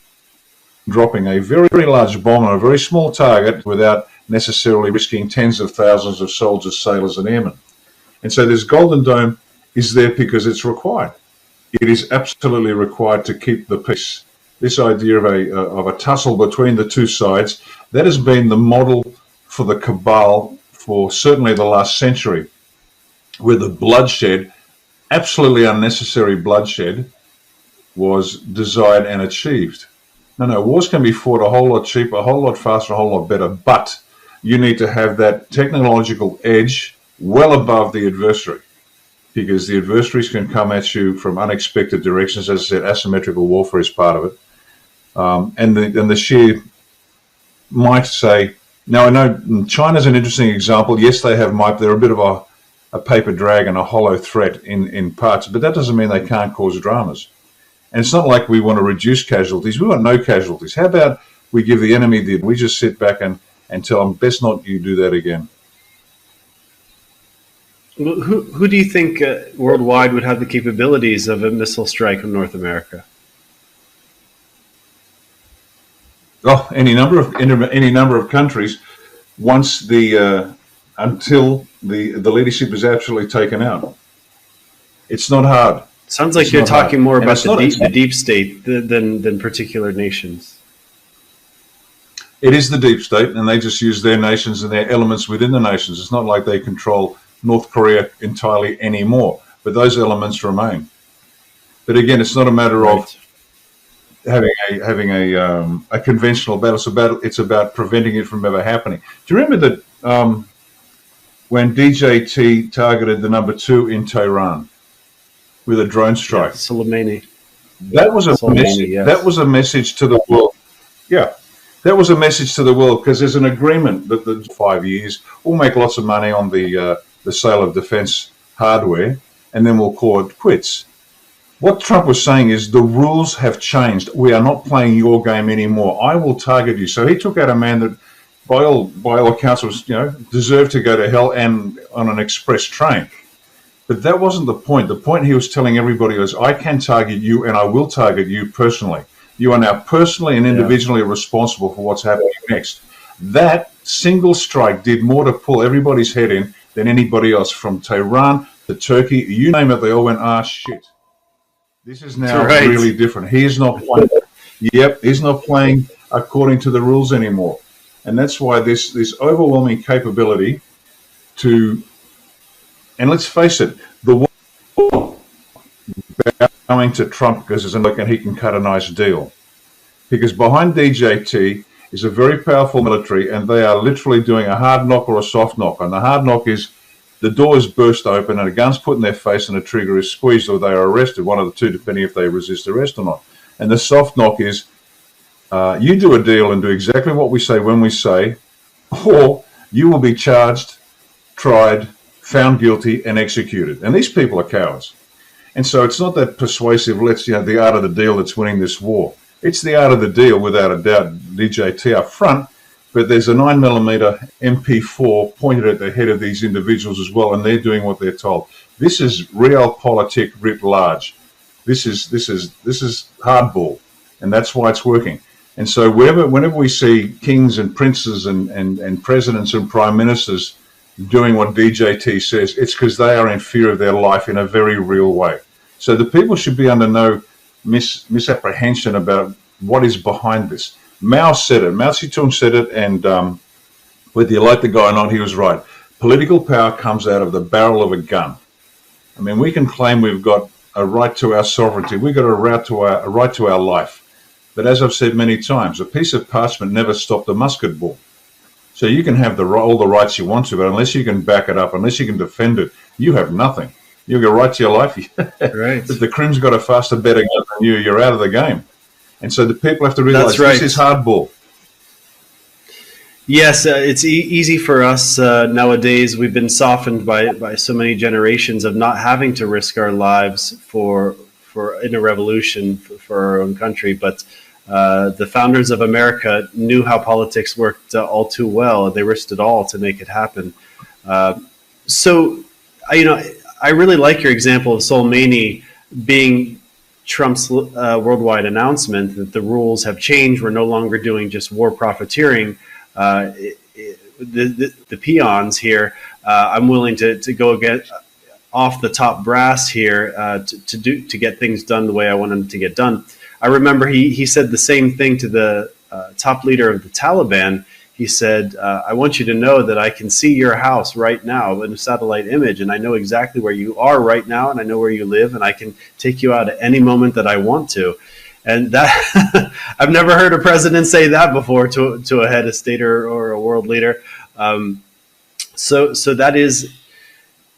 dropping a very, very large bomb on a very small target without necessarily risking tens of thousands of soldiers, sailors, and airmen. And so this Golden Dome is there because it's required. It is absolutely required to keep the peace. This idea of a tussle between the two sides, that has been the model for the cabal for certainly the last century, where the bloodshed, absolutely unnecessary bloodshed, was desired and achieved. No, wars can be fought a whole lot cheaper, a whole lot faster, a whole lot better, but you need to have that technological edge well above the adversary, because the adversaries can come at you from unexpected directions. As I said, asymmetrical warfare is part of it. And the sheer might say, now I know China's an interesting example. Yes, they have might. They're a bit of a paper dragon, a hollow threat in parts, but that doesn't mean they can't cause dramas. And it's not like we want to reduce casualties. We want no casualties. How about we give the enemy we just sit back and tell them, best not you do that again. Who do you think worldwide would have the capabilities of a missile strike on North America? Oh, any number of countries. Once until the leadership is absolutely taken out, it's not hard. Sounds like you're talking more about the deep state than particular nations. It is the deep state, and they just use their nations and their elements within the nations. It's not like they control North Korea entirely anymore, but those elements remain. But again, it's not a matter of having a conventional battle. It's about preventing it from ever happening. Do you remember that when DJT targeted the number 2 in Tehran with a drone strike? Yeah, Soleimani. That was a message. Yes. That was a message to the world. Yeah, that was a message to the world, because there's an agreement that the 5 years we'll make lots of money on the sale of defense hardware, and then we'll call it quits. What Trump was saying is the rules have changed. We are not playing your game anymore. I will target you. So he took out a man that, by all accounts, was deserved to go to hell, and on an express train. But that wasn't the point. The point he was telling everybody was, I can target you, and I will target you personally. You are now personally and individually responsible for what's happening next. That single strike did more to pull everybody's head in than anybody else, from Tehran to Turkey. You name it, they all went, shit. This is now really different. He is not playing. He's not playing according to the rules anymore. And that's why this overwhelming capability to, and let's face it, the world going to Trump because there's and he can cut a nice deal. Because behind DJT is a very powerful military, and they are literally doing a hard knock or a soft knock. And the hard knock is the door is burst open and a gun's put in their face and a trigger is squeezed, or they are arrested, one of the two, depending if they resist arrest or not. And the soft knock is you do a deal and do exactly what we say when we say, or you will be charged, tried, found guilty, and executed. And these people are cowards. And so it's not that persuasive, the art of the deal that's winning this war. It's the art of the deal, without a doubt, DJT up front, but there's a 9mm MP4 pointed at the head of these individuals as well, and they're doing what they're told. This is realpolitik writ large. This is hardball, and that's why it's working. And so whenever we see kings and princes and presidents and prime ministers doing what DJT says, it's because they are in fear of their life in a very real way. So the people should be under no misapprehension about what is behind this. Mao said it. Mao Zedong said it, and whether you like the guy or not, he was right. Political power comes out of the barrel of a gun. I mean, we can claim we've got a right to our sovereignty. We've got a right to our life. But as I've said many times, a piece of parchment never stopped a musket ball. So you can have all the rights you want to, but unless you can back it up, unless you can defend it, you have nothing. You've got a right to your life. Right. If the Crim's got a faster, better gun than you, you're out of the game. And so the people have to realize this is hardball. Yes, it's easy for us nowadays. We've been softened by so many generations of not having to risk our lives in a revolution for our own country. But the founders of America knew how politics worked all too well. They risked it all to make it happen. So I really like your example of Soleimani being Trump's worldwide announcement that the rules have changed. We're no longer doing just war profiteering. The peons here, I'm willing to go get off the top brass here to get things done the way I want them to get done. I remember he said the same thing to the top leader of the Taliban. He said, I want you to know that I can see your house right now in a satellite image, and I know exactly where you are right now, and I know where you live, and I can take you out at any moment that I want to. And that I've never heard a president say that before to a head of state or a world leader. So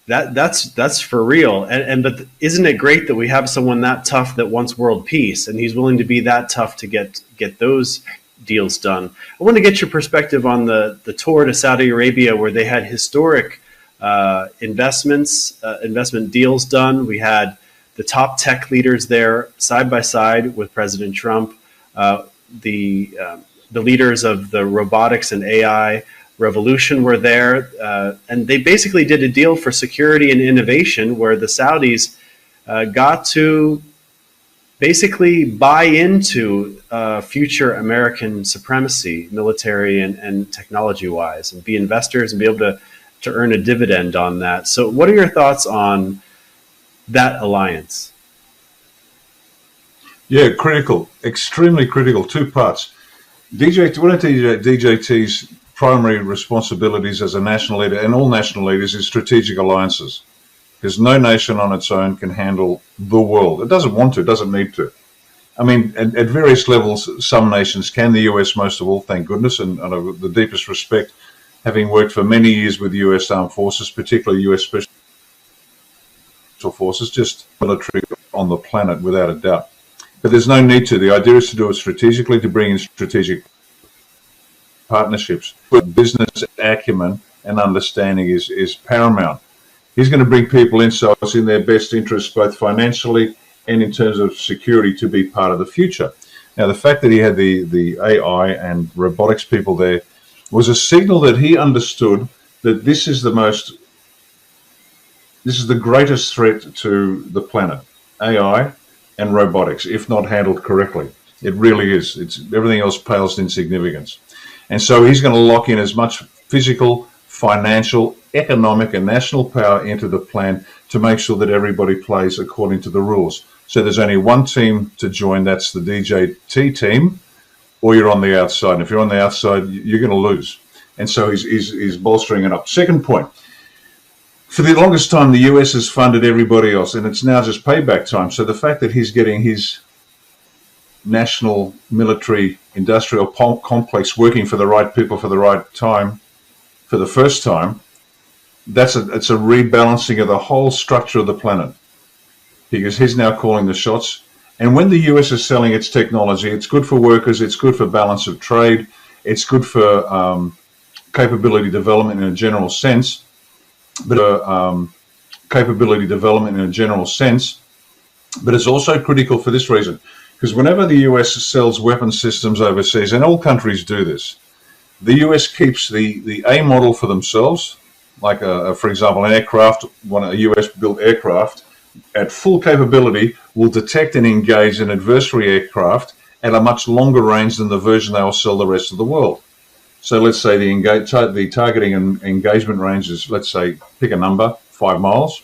that's for real. But isn't it great that we have someone that tough that wants world peace, and he's willing to be that tough to get those deals done? I want to get your perspective on the tour to Saudi Arabia, where they had historic investment deals done. We had the top tech leaders there side by side with President Trump, the leaders of the robotics and AI revolution were there, and they basically did a deal for security and innovation where the Saudis got to basically buy into future American supremacy, military and technology-wise, and be investors and be able to earn a dividend on that. So what are your thoughts on that alliance? Yeah, critical, extremely critical. Two parts. One of DJT's primary responsibilities as a national leader, and all national leaders, is strategic alliances. Because no nation on its own can handle the world. It doesn't want to, it doesn't need to. I mean, at various levels, some nations can, the US most of all, thank goodness, and the deepest respect, having worked for many years with US Armed Forces, particularly US Special Forces, just military on the planet without a doubt. But there's no need to. The idea is to do it strategically, to bring in strategic partnerships. Business acumen and understanding is paramount. He's going to bring people in so it's in their best interest, both financially and in terms of security, to be part of the future. Now, the fact that he had the AI and robotics people there was a signal that he understood that this is the greatest threat to the planet, AI and robotics, if not handled correctly. It really is. Everything else pales in significance. And so he's going to lock in as much physical, financial, economic and national power into the plan to make sure that everybody plays according to the rules. So there's only one team to join, that's the DJT team, or you're on the outside. And if you're on the outside, you're going to lose. And so he's bolstering it up. Second point, for the longest time, the US has funded everybody else, and it's now just payback time. So the fact that he's getting his national military industrial complex working for the right people for the right time, for the first time, it's a rebalancing of the whole structure of the planet, because he's now calling the shots. And when the US is selling its technology, it's good for workers, it's good for balance of trade, it's good for capability development in a general sense, but it's also critical for this reason, because whenever the US sells weapon systems overseas, and all countries do this, the US keeps the A model for themselves, like, for example, an aircraft, a US-built aircraft, at full capability, will detect and engage an adversary aircraft at a much longer range than the version they will sell the rest of the world. So let's say the targeting and engagement range is, let's say, pick a number, 5 miles.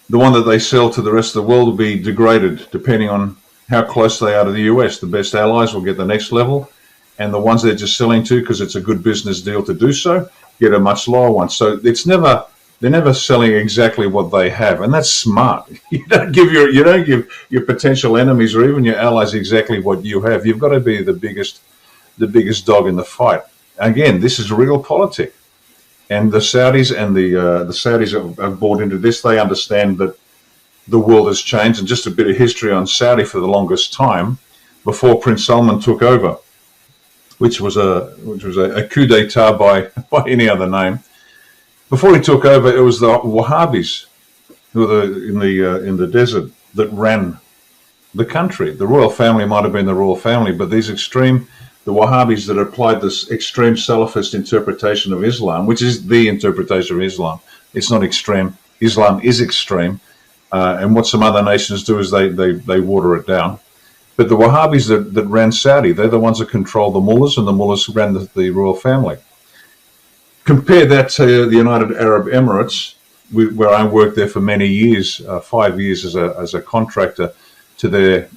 The one that they sell to the rest of the world will be degraded depending on how close they are to the US. The best allies will get the next level, and the ones they're just selling to, because it's a good business deal to do so, get a much lower one. So they're never selling exactly what they have, and that's smart. You don't give your potential enemies or even your allies exactly what you have. You've got to be the biggest dog in the fight. Again, this is real politics, and the Saudis have bought into this. They understand that the world has changed. And just a bit of history on Saudi: for the longest time, before Prince Salman took over, which was a coup d'état by any other name. Before he took over, it was the Wahhabis who were in the desert that ran the country. The royal family might have been the royal family, but the Wahhabis that applied this extreme Salafist interpretation of Islam, which is the interpretation of Islam, It's not extreme. Islam is extreme. And what some other nations do is they water it down. But the Wahhabis that ran Saudi, they're the ones that control the mullahs, and the mullahs ran the royal family. Compare that to the United Arab Emirates, where I worked there for many years, 5 years as a contractor to their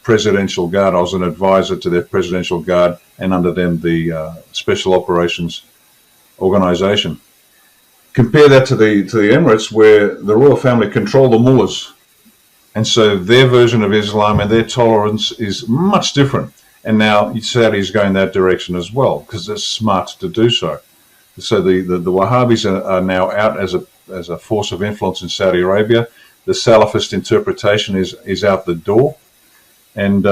presidential guard. I was an advisor to their presidential guard, and under them the Special Operations Organization. Compare that to the Emirates, where the royal family control the mullahs. And so their version of Islam and their tolerance is much different. And now Saudi is going that direction as well, because it's smart to do so. So the Wahhabis are now out as a force of influence in Saudi Arabia. The Salafist interpretation is out the door. And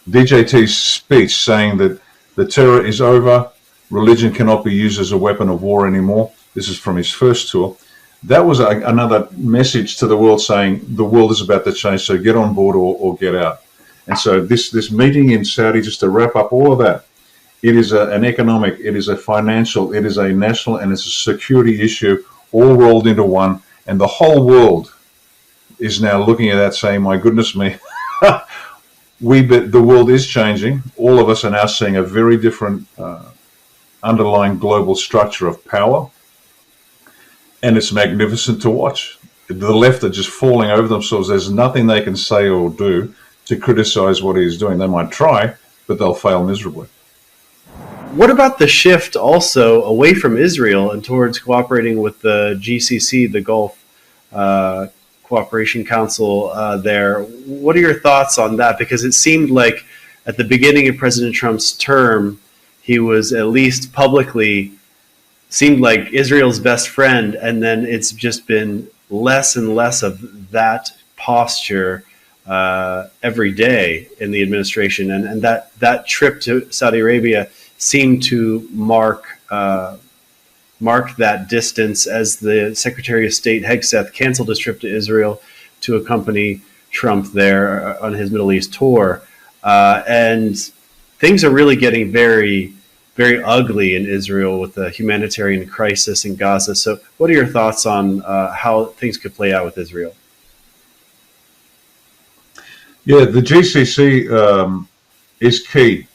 DJT's speech saying that the terror is over, religion cannot be used as a weapon of war anymore. This is from his first tour. That was another message to the world saying the world is about to change, so get on board or get out. And so this meeting in Saudi, just to wrap up all of that, it is an economic, it is a financial, it is a national, and it's a security issue all rolled into one. And the whole world is now looking at that saying, my goodness me, the world is changing. All of us are now seeing a very different underlying global structure of power. And it's magnificent to watch. The left are just falling over themselves. There's nothing they can say or do to criticize what he's doing. They might try, but they'll fail miserably. What about the shift also away from Israel and towards cooperating with the GCC, the Gulf Cooperation Council there? What are your thoughts on that? Because it seemed like at the beginning of President Trump's term, he was at least publicly seemed like Israel's best friend, and then it's just been less and less of that posture every day in the administration, and that trip to Saudi Arabia seemed to mark that distance as the Secretary of State Hegseth canceled his trip to Israel to accompany Trump there on his Middle East tour, and things are really getting very, very ugly in Israel with the humanitarian crisis in Gaza. So what are your thoughts on how things could play out with Israel? Yeah, the GCC is key.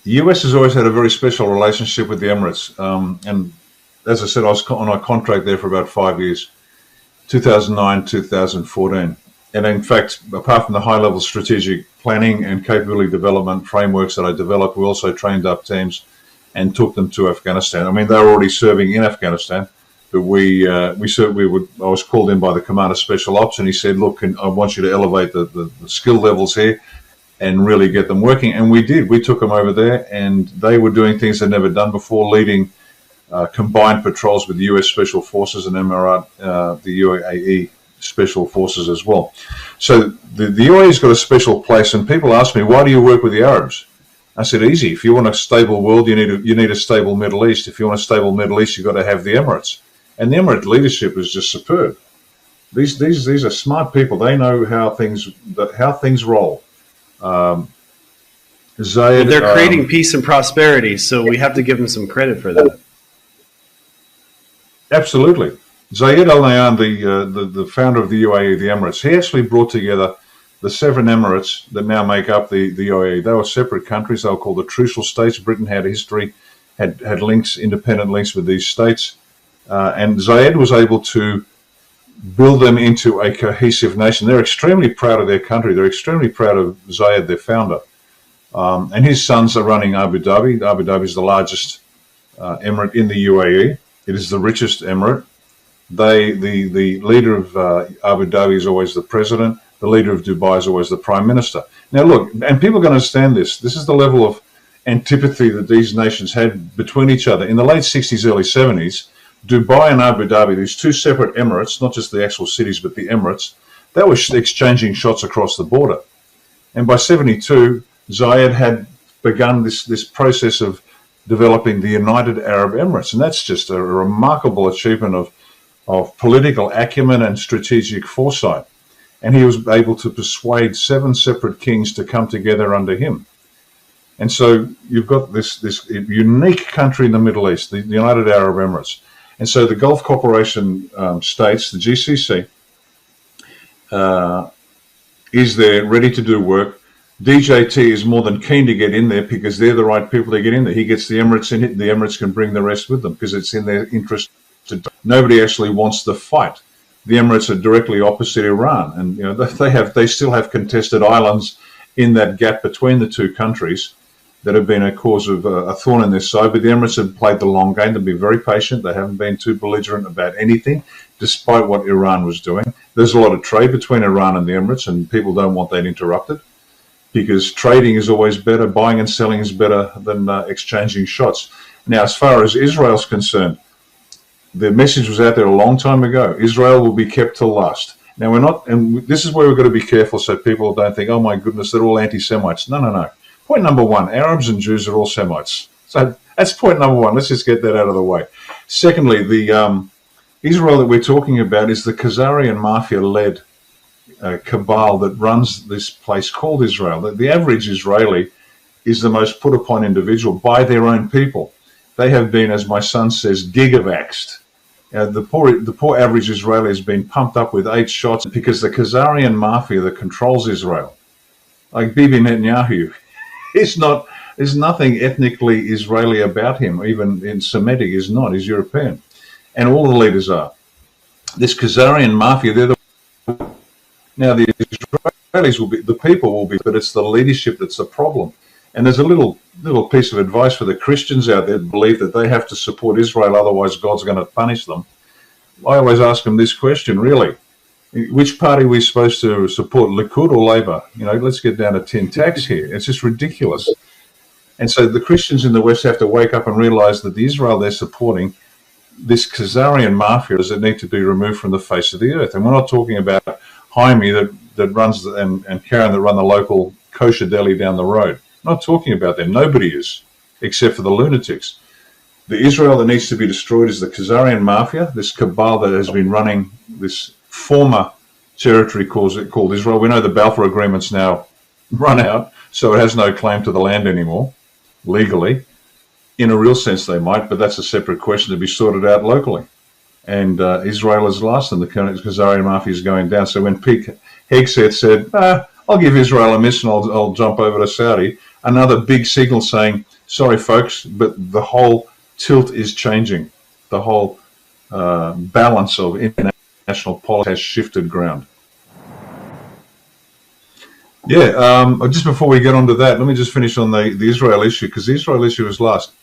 The US has always had a very special relationship with the Emirates. And as I said, I was on a contract there for about 5 years, 2009, 2014. And in fact, apart from the high-level strategic planning and capability development frameworks that I developed, we also trained up teams and took them to Afghanistan. I mean, they were already serving in Afghanistan, but I was called in by the Commander Special Ops, and he said, look, I want you to elevate the skill levels here and really get them working. And we did. We took them over there, and they were doing things they'd never done before, leading combined patrols with the US Special Forces and Emirat, the UAE Special Forces as well. So the UAE's got a special place, and people ask me, why do you work with the Arabs? I said, easy. If you want a stable world, you need a stable Middle East. If you want a stable Middle East, you've got to have the Emirates. And the Emirate leadership is just superb. These are smart people. They know how things roll. Zayed, they're creating peace and prosperity, so we have to give them some credit for that. Absolutely. Zayed Al Nahyan, the founder of the UAE, the Emirates, he actually brought together the 7 Emirates that now make up the UAE. They were separate countries. They were called the Trucial States. Britain had a history, had links, independent links with these states. And Zayed was able to build them into a cohesive nation. They're extremely proud of their country. They're extremely proud of Zayed, their founder. And his sons are running Abu Dhabi. Abu Dhabi is the largest emirate in the UAE. It is the richest emirate. The leader of Abu Dhabi is always the president. The leader of Dubai is always the prime minister. Now, look, and people are going to understand this. This is the level of antipathy that these nations had between each other. In the late 60s, early 70s, Dubai and Abu Dhabi, these two separate emirates, not just the actual cities, but the emirates, they were exchanging shots across the border. And by 72, Zayed had begun this process of developing the United Arab Emirates. And that's just a remarkable achievement of political acumen and strategic foresight. And he was able to persuade 7 separate kings to come together under him. And so you've got this unique country in the Middle East, the United Arab Emirates. And so the Gulf Cooperation states, the GCC, is there ready to do work. DJT is more than keen to get in there because they're the right people to get in there. He gets the Emirates in it. The Emirates can bring the rest with them because it's in their interest. Nobody actually wants the fight. The Emirates are directly opposite Iran, and they still have contested islands in that gap between the two countries that have been a cause of a thorn in their side. But the Emirates have played the long game. They've been very patient. They haven't been too belligerent about anything, despite what Iran was doing. There's a lot of trade between Iran and the Emirates, and people don't want that interrupted because trading is always better. Buying and selling is better than exchanging shots. Now, as far as Israel's concerned, the message was out there a long time ago. Israel will be kept till last. Now, we're not, and this is where we've got to be careful so people don't think, oh my goodness, they're all anti-Semites. No. Point number one, Arabs and Jews are all Semites. So that's point number one. Let's just get that out of the way. Secondly, the Israel that we're talking about is the Khazarian mafia-led cabal that runs this place called Israel. The average Israeli is the most put upon individual by their own people. They have been, as my son says, gigavaxed. The poor average Israeli has been pumped up with 8 shots because the Khazarian mafia that controls Israel, like Bibi Netanyahu, there's nothing ethnically Israeli about him. Even in Semitic, is not. He's European. And all the leaders are. This Khazarian mafia, now the Israelis will be, the people will be, but it's the leadership that's the problem. And there's a little piece of advice for the Christians out there that believe that they have to support Israel, otherwise God's going to punish them. I always ask them this question, really. Which party are we supposed to support, Likud or Labour? Let's get down to 10 tacks here. It's just ridiculous. And so the Christians in the West have to wake up and realize that the Israel they're supporting, this Khazarian mafia, is that need to be removed from the face of the earth. And we're not talking about Jaime that runs and Karen that run the local kosher deli down the road. I'm not talking about them. Nobody is, except for the lunatics. The Israel that needs to be destroyed is the Khazarian mafia, this cabal that has been running this former territory called Israel. We know the Balfour Agreement's now run out, so it has no claim to the land anymore, legally. In a real sense, they might, but that's a separate question to be sorted out locally. And Israel is last, and the Khazarian mafia is going down. So when Pete Hegseth said, I'll give Israel a miss and I'll jump over to Saudi, another big signal saying, sorry, folks, but the whole tilt is changing. The whole balance of international politics has shifted ground. Yeah, just before we get on to that, let me just finish on the Israel issue, because the Israel issue is last.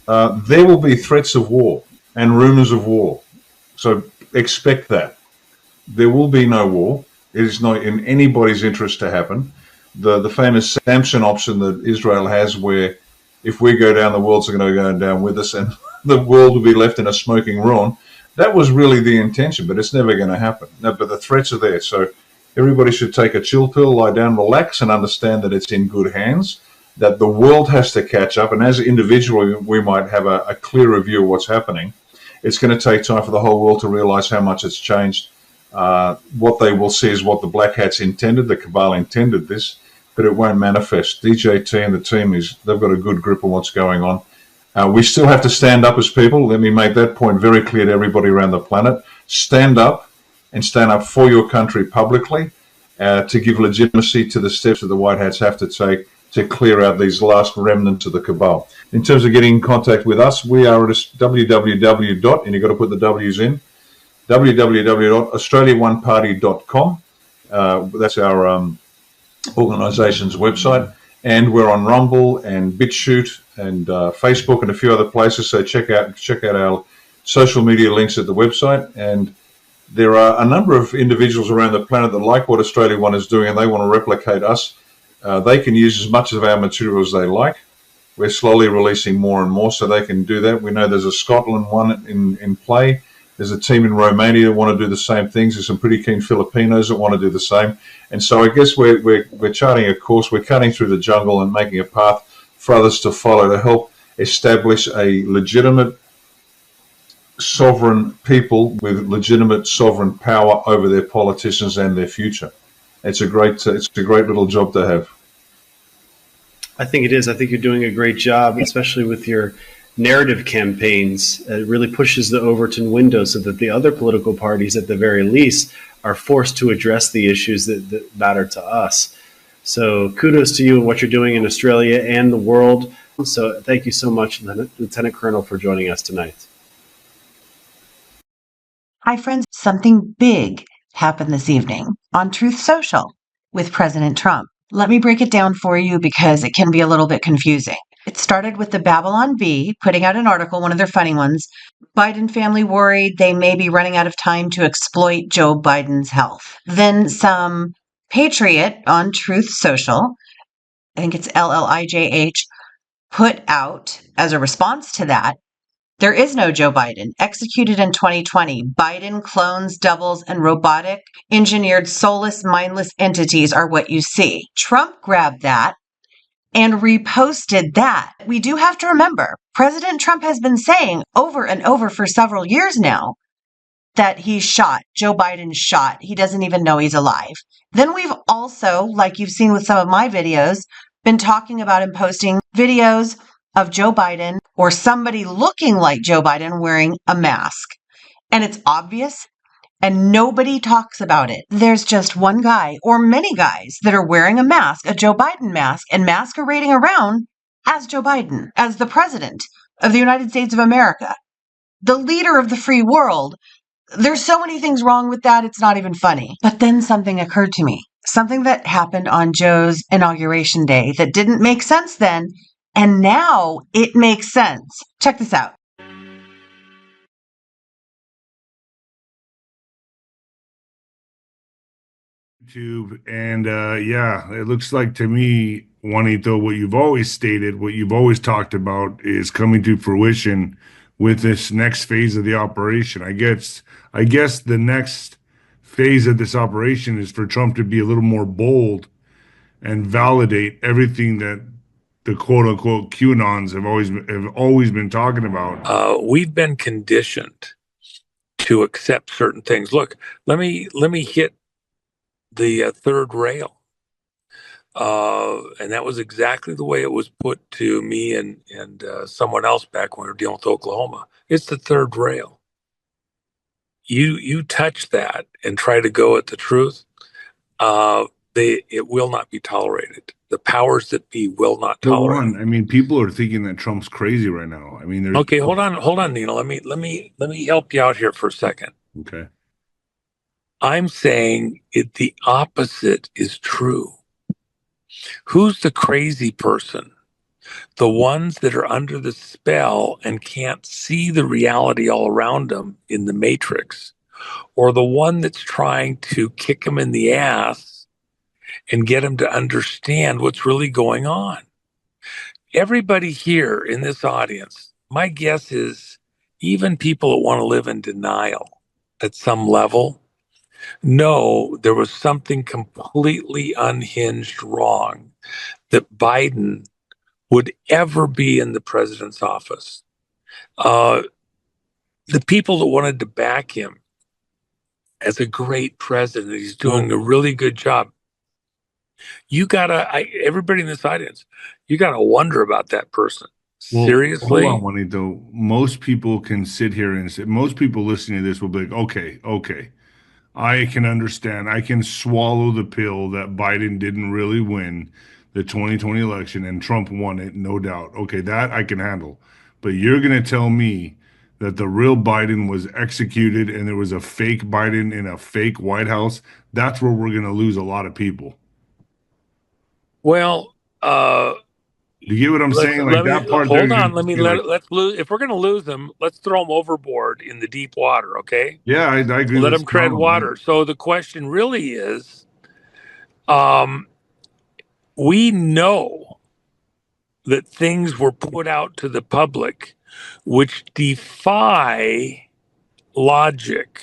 There will be threats of war and rumors of war. So expect that. There will be no war. It is not in anybody's interest to happen. The famous Samson option that Israel has, where if we go down, the world's going to go down with us and the world will be left in a smoking ruin. That was really the intention, but it's never going to happen. No, but the threats are there. So everybody should take a chill pill, lie down, relax, and understand that it's in good hands, that the world has to catch up. And as individually, we might have a clearer view of what's happening. It's going to take time for the whole world to realize how much it's changed. What they will see is what the black hats intended. The cabal intended this, but it won't manifest. DJT and the team, they've got a good grip on what's going on. We still have to stand up as people. Let me make that point very clear to everybody around the planet. Stand up and stand up for your country publicly to give legitimacy to the steps that the white hats have to take to clear out these last remnants of the cabal. In terms of getting in contact with us, we are at www. And you've got to put the W's in, www.australiaoneparty.com. That's our organisation's website. And we're on Rumble and BitChute and Facebook and a few other places. So check out our social media links at the website. And there are a number of individuals around the planet that like what Australia One is doing and they want to replicate us. They can use as much of our material as they like. We're slowly releasing more and more so they can do that. We know there's a Scotland one in play. There's a team in Romania that want to do the same things. There's some pretty keen Filipinos that want to do the same. And so I guess we're charting a course. We're cutting through the jungle and making a path for others to follow to help establish a legitimate sovereign people with legitimate sovereign power over their politicians and their future. It's a great little job to have. I think it is. I think you're doing a great job, especially with your narrative campaigns. It really pushes the Overton window so that the other political parties, at the very least, are forced to address the issues that matter to us. So kudos to you and what you're doing in Australia and the world. So thank you so much, Lieutenant Colonel, for joining us tonight. Hi, friends. Something big happened this evening on Truth Social with President Trump. Let me break it down for you because it can be a little bit confusing. It started with the Babylon Bee putting out an article, one of their funny ones. Biden family worried they may be running out of time to exploit Joe Biden's health. Then some patriot on Truth Social, I think it's LLIJH, put out as a response to that, there is no Joe Biden. Executed in 2020, Biden clones, doubles, and robotic engineered soulless, mindless entities are what you see. Trump grabbed that and reposted that. We do have to remember, President Trump has been saying over and over for several years now that he's shot. Joe Biden's shot. He doesn't even know he's alive. Then we've also, like you've seen with some of my videos, been talking about and posting videos of Joe Biden or somebody looking like Joe Biden wearing a mask. And it's obvious and nobody talks about it. There's just one guy or many guys that are wearing a mask, a Joe Biden mask, and masquerading around as Joe Biden, as the president of the United States of America, the leader of the free world. There's so many things wrong with that, it's not even funny. But then something occurred to me, something that happened on Joe's inauguration day that didn't make sense then, and now it makes sense. Check this out. YouTube, and yeah, it looks like to me, Juanito, what you've always stated, what you've always talked about is coming to fruition with this next phase of the operation. I guess the next phase of this operation is for Trump to be a little more bold and validate everything that the quote unquote QAnons have always been talking about. We've been conditioned to accept certain things. Look, let me hit the third rail. And that was exactly the way it was put to me and someone else back when we were dealing with Oklahoma. It's the third rail. You touch that and try to go at the truth, it will not be tolerated. The powers that be will not tolerate it. I mean, people are thinking that Trump's crazy right now. I mean, okay, hold on, Nina. Let me help you out here for a second. Okay. I'm saying the opposite is true. Who's the crazy person? The ones that are under the spell and can't see the reality all around them in the matrix, or the one that's trying to kick them in the ass and get them to understand what's really going on. Everybody here in this audience, my guess is even people that want to live in denial at some level, know there was something completely unhinged wrong that Biden would ever be in the president's office. The people that wanted to back him as a great president, he's doing a really good job. Everybody in this audience, you gotta wonder about that person. Seriously? Hold on, Juanito. Most people can sit here and say, most people listening to this will be like, okay. I can understand. I can swallow the pill that Biden didn't really win the 2020 election and Trump won it, no doubt. Okay, that I can handle. But you're going to tell me that the real Biden was executed and there was a fake Biden in a fake White House? That's where we're going to lose a lot of people. Well, you get what I'm saying? Like that part. Hold on. Let's lose. If we're going to lose them, let's throw them overboard in the deep water. Okay. Yeah, I agree. Let them tread water. Man. So the question really is, we know that things were put out to the public which defy logic,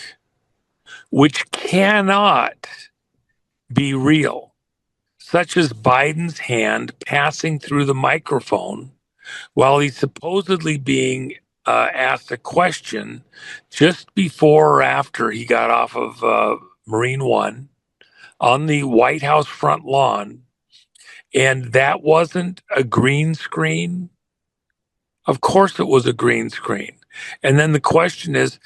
which cannot be real, such as Biden's hand passing through the microphone while he's supposedly being asked a question just before or after he got off of Marine One on the White House front lawn. And that wasn't a green screen. Of course it was a green screen. And then the question is,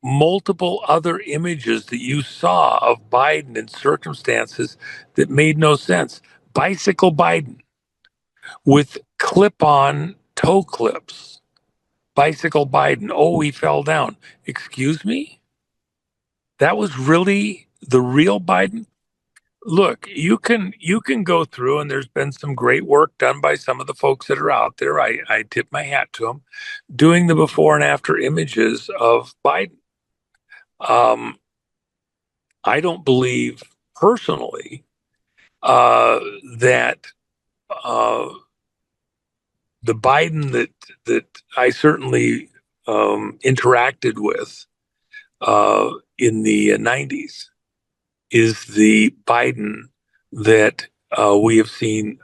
multiple other images that you saw of Biden in circumstances that made no sense. Bicycle Biden with clip-on toe clips. Bicycle Biden. Oh, he fell down. Excuse me? That was really the real Biden? Look, you can go through, and there's been some great work done by some of the folks that are out there. I tip my hat to them, doing the before and after images of Biden. I don't believe personally that the Biden that I certainly interacted with in the 90s is the Biden that we have seen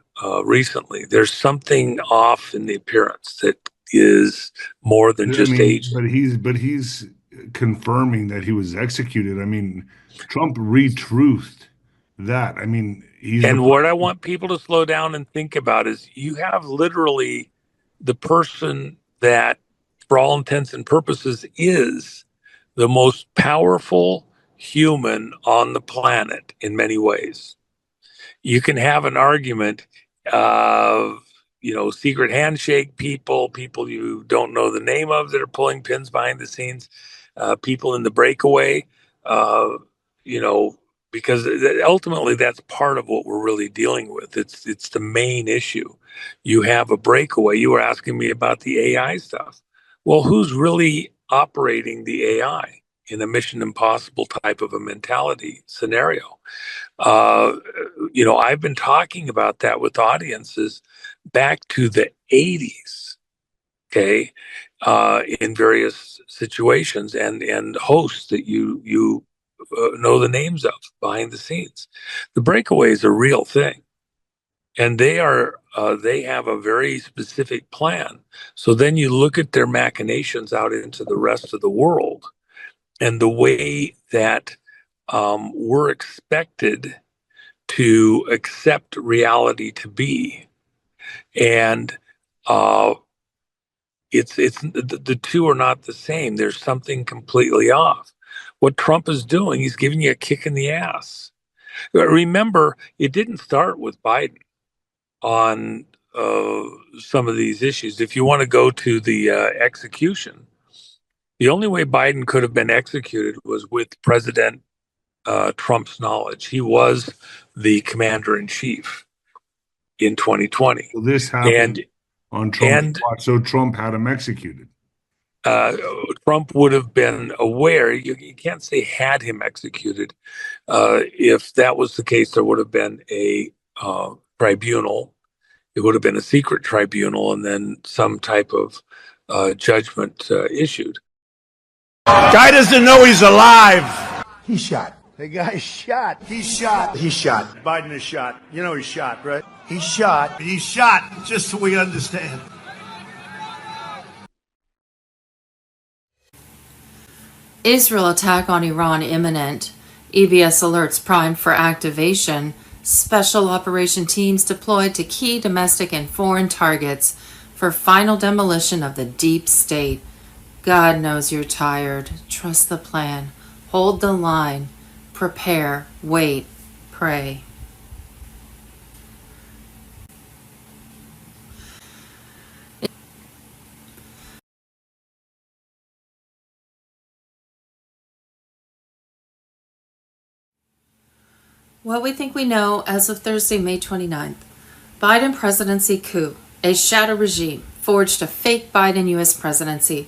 recently. There's something off in the appearance that is more than just age. But he's confirming that he was executed. I mean, Trump retruthed that. I mean, And what I want people to slow down and think about is you have literally the person that, for all intents and purposes, is the most powerful human on the planet in many ways. You can have an argument of, secret handshake people you don't know the name of that are pulling pins behind the scenes, people in the breakaway, because ultimately that's part of what we're really dealing with. It's the main issue. You have a breakaway. You were asking me about the AI stuff. Well, who's really operating the AI in a Mission Impossible type of a mentality scenario? I've been talking about that with audiences back to the 80s, okay, in various situations and hosts that you know the names of behind the scenes. The breakaway is a real thing, and they have a very specific plan. So then you look at their machinations out into the rest of the world, and the way that we're expected to accept reality to be, and it's the two are not the same. There's something completely off. What Trump is doing, he's giving you a kick in the ass. Remember, it didn't start with Biden on some of these issues. If you want to go to the execution, the only way Biden could have been executed was with President Trump's knowledge. He was the commander in chief in 2020. Well, this happened on Trump's watch, so Trump had him executed. Trump would have been aware. You can't say had him executed. If that was the case, there would have been a tribunal. It would have been a secret tribunal, and then some type of judgment issued. Guy doesn't know he's alive. He's shot. The guy's shot. He's shot. He's shot. Biden is shot. You know he's shot, right? He's shot. He's shot, just so we understand. Israel attack on Iran imminent. EBS alerts primed for activation. Special operation teams deployed to key domestic and foreign targets for final demolition of the deep state. God knows you're tired. Trust the plan. Hold the line. Prepare. Wait. Pray. What we think we know as of Thursday, May 29th. Biden presidency coup. A shadow regime forged a fake Biden U.S. presidency.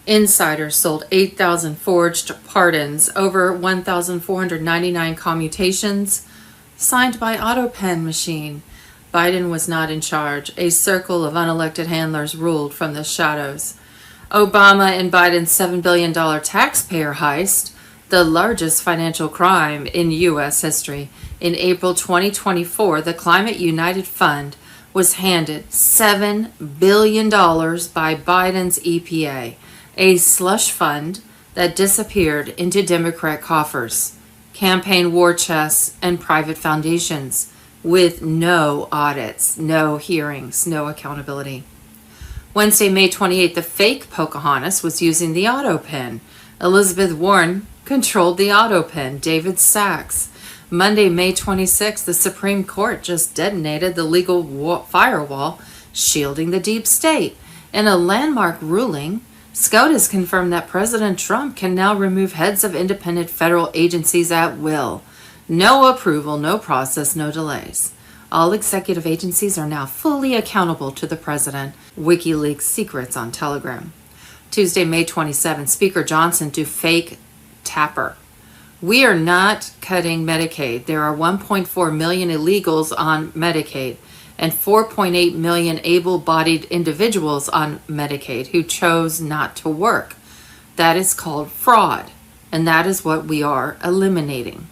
Insiders sold 8,000 forged pardons, over 1,499 commutations, signed by auto pen machine. Biden was not in charge. A circle of unelected handlers ruled from the shadows. Obama and Biden's $7 billion taxpayer heist, the largest financial crime in U.S. history. In April 2024, the Climate United Fund was handed $7 billion by Biden's EPA, a slush fund that disappeared into Democrat coffers, campaign war chests, and private foundations, with no audits, no hearings, no accountability. Wednesday, May 28th, the fake Pocahontas was using the auto pen. Elizabeth Warren controlled the auto pen. David Sachs. Monday, May 26th, the Supreme Court just detonated the legal firewall shielding the deep state. In a landmark ruling, SCOTUS confirmed that President Trump can now remove heads of independent federal agencies at will. No approval, no process, no delays. All executive agencies are now fully accountable to the president. WikiLeaks secrets on Telegram. Tuesday, May 27th, Speaker Johnson to fake tapper. We are not cutting Medicaid. There are 1.4 million illegals on Medicaid and 4.8 million able-bodied individuals on Medicaid who chose not to work. That is called fraud, and that is what we are eliminating.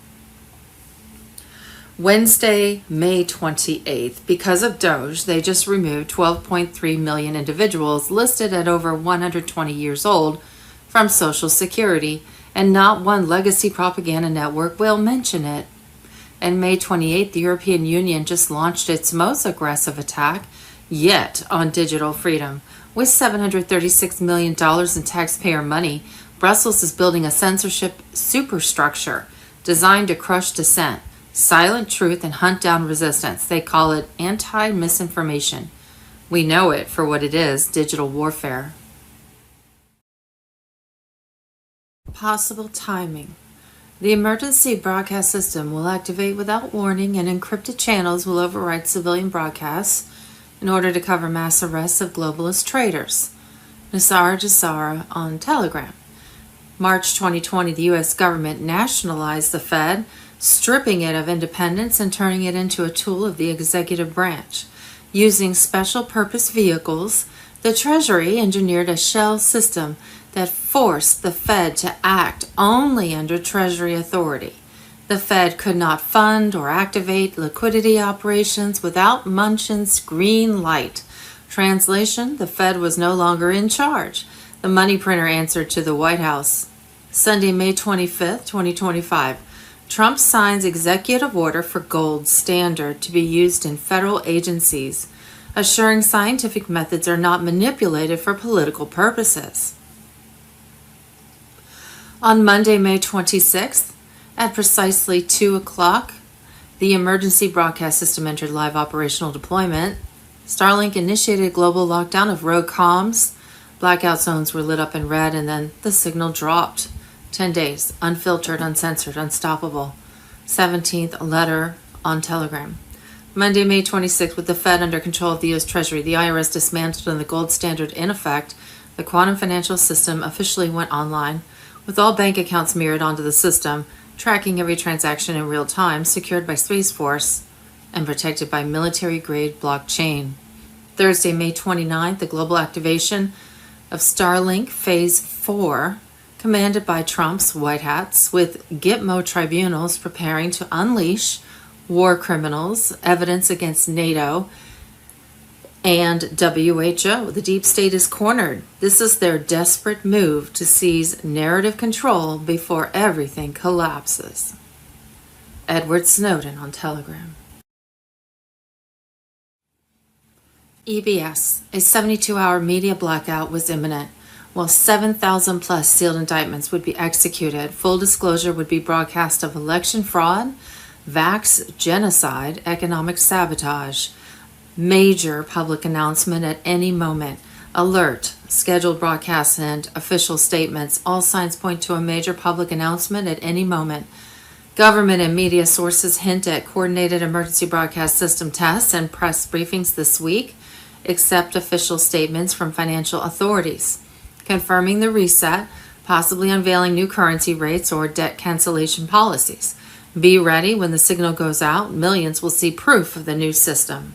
Wednesday, May 28th, because of DOGE, they just removed 12.3 million individuals listed at over 120 years old from Social Security, and not one legacy propaganda network will mention it. And May 28th, the European Union just launched its most aggressive attack yet on digital freedom. With $736 million in taxpayer money, Brussels is building a censorship superstructure designed to crush dissent, silent truth, and hunt down resistance. They call it anti-misinformation. We know it for what it is, digital warfare. Possible timing. The emergency broadcast system will activate without warning, and encrypted channels will override civilian broadcasts in order to cover mass arrests of globalist traitors. JESARA on Telegram. March 2020, the U.S. government nationalized the Fed, stripping it of independence and turning it into a tool of the executive branch. Using special purpose vehicles, the Treasury engineered a shell system that forced the Fed to act only under Treasury authority. The Fed could not fund or activate liquidity operations without Munchen's green light. Translation, the Fed was no longer in charge. The money printer answered to the White House. Sunday, May 25th, 2025. Trump signs executive order for gold standard to be used in federal agencies, assuring scientific methods are not manipulated for political purposes. On Monday, May 26th, at precisely 2 o'clock, the emergency broadcast system entered live operational deployment. Starlink initiated a global lockdown of rogue comms. Blackout zones were lit up in red, and then the signal dropped. 10 days, unfiltered, uncensored, unstoppable. 17th, letter on Telegram. Monday, May 26th, with the Fed under control of the U.S. Treasury, the IRS dismantled and the gold standard in effect, the quantum financial system officially went online, with all bank accounts mirrored onto the system, tracking every transaction in real time, secured by Space Force, and protected by military-grade blockchain. Thursday, May 29th, the global activation of Starlink Phase 4, commanded by Trump's White Hats, with Gitmo tribunals preparing to unleash war criminals, evidence against NATO, and WHO. The deep state is cornered. This is their desperate move to seize narrative control before everything collapses. Edward Snowden on Telegram. EBS, a 72-hour media blackout was imminent, while 7,000 plus sealed indictments would be executed. Full disclosure would be broadcast of election fraud, vax genocide, economic sabotage. Major public announcement at any moment. Alert, scheduled broadcasts and official statements. All signs point to a major public announcement at any moment. Government and media sources hint at coordinated emergency broadcast system tests and press briefings this week, except official statements from financial authorities, confirming the reset, possibly unveiling new currency rates or debt cancellation policies. Be ready when the signal goes out. Millions will see proof of the new system.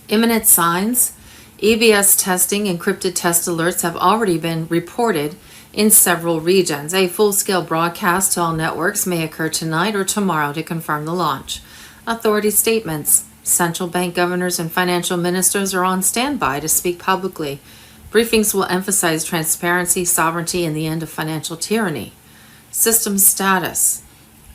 Imminent signs. EBS testing encrypted test alerts have already been reported in several regions. A full-scale broadcast to all networks may occur tonight or tomorrow to confirm the launch. Authority statements. Central bank governors and financial ministers are on standby to speak publicly. Briefings will emphasize transparency, sovereignty, and the end of financial tyranny. System status.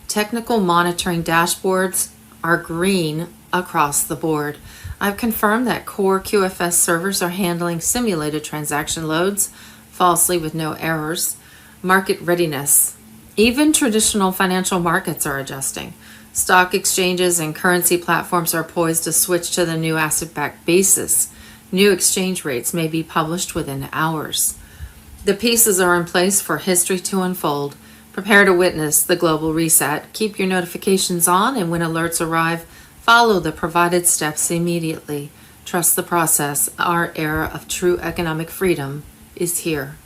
Technical monitoring dashboards are green across the board. I've confirmed that core QFS servers are handling simulated transaction loads falsely with no errors. Market readiness. Even traditional financial markets are adjusting. Stock exchanges and currency platforms are poised to switch to the new asset-backed basis. New exchange rates may be published within hours. The pieces are in place for history to unfold. Prepare to witness the global reset. Keep your notifications on, and when alerts arrive, follow the provided steps immediately. Trust the process. Our era of true economic freedom is here.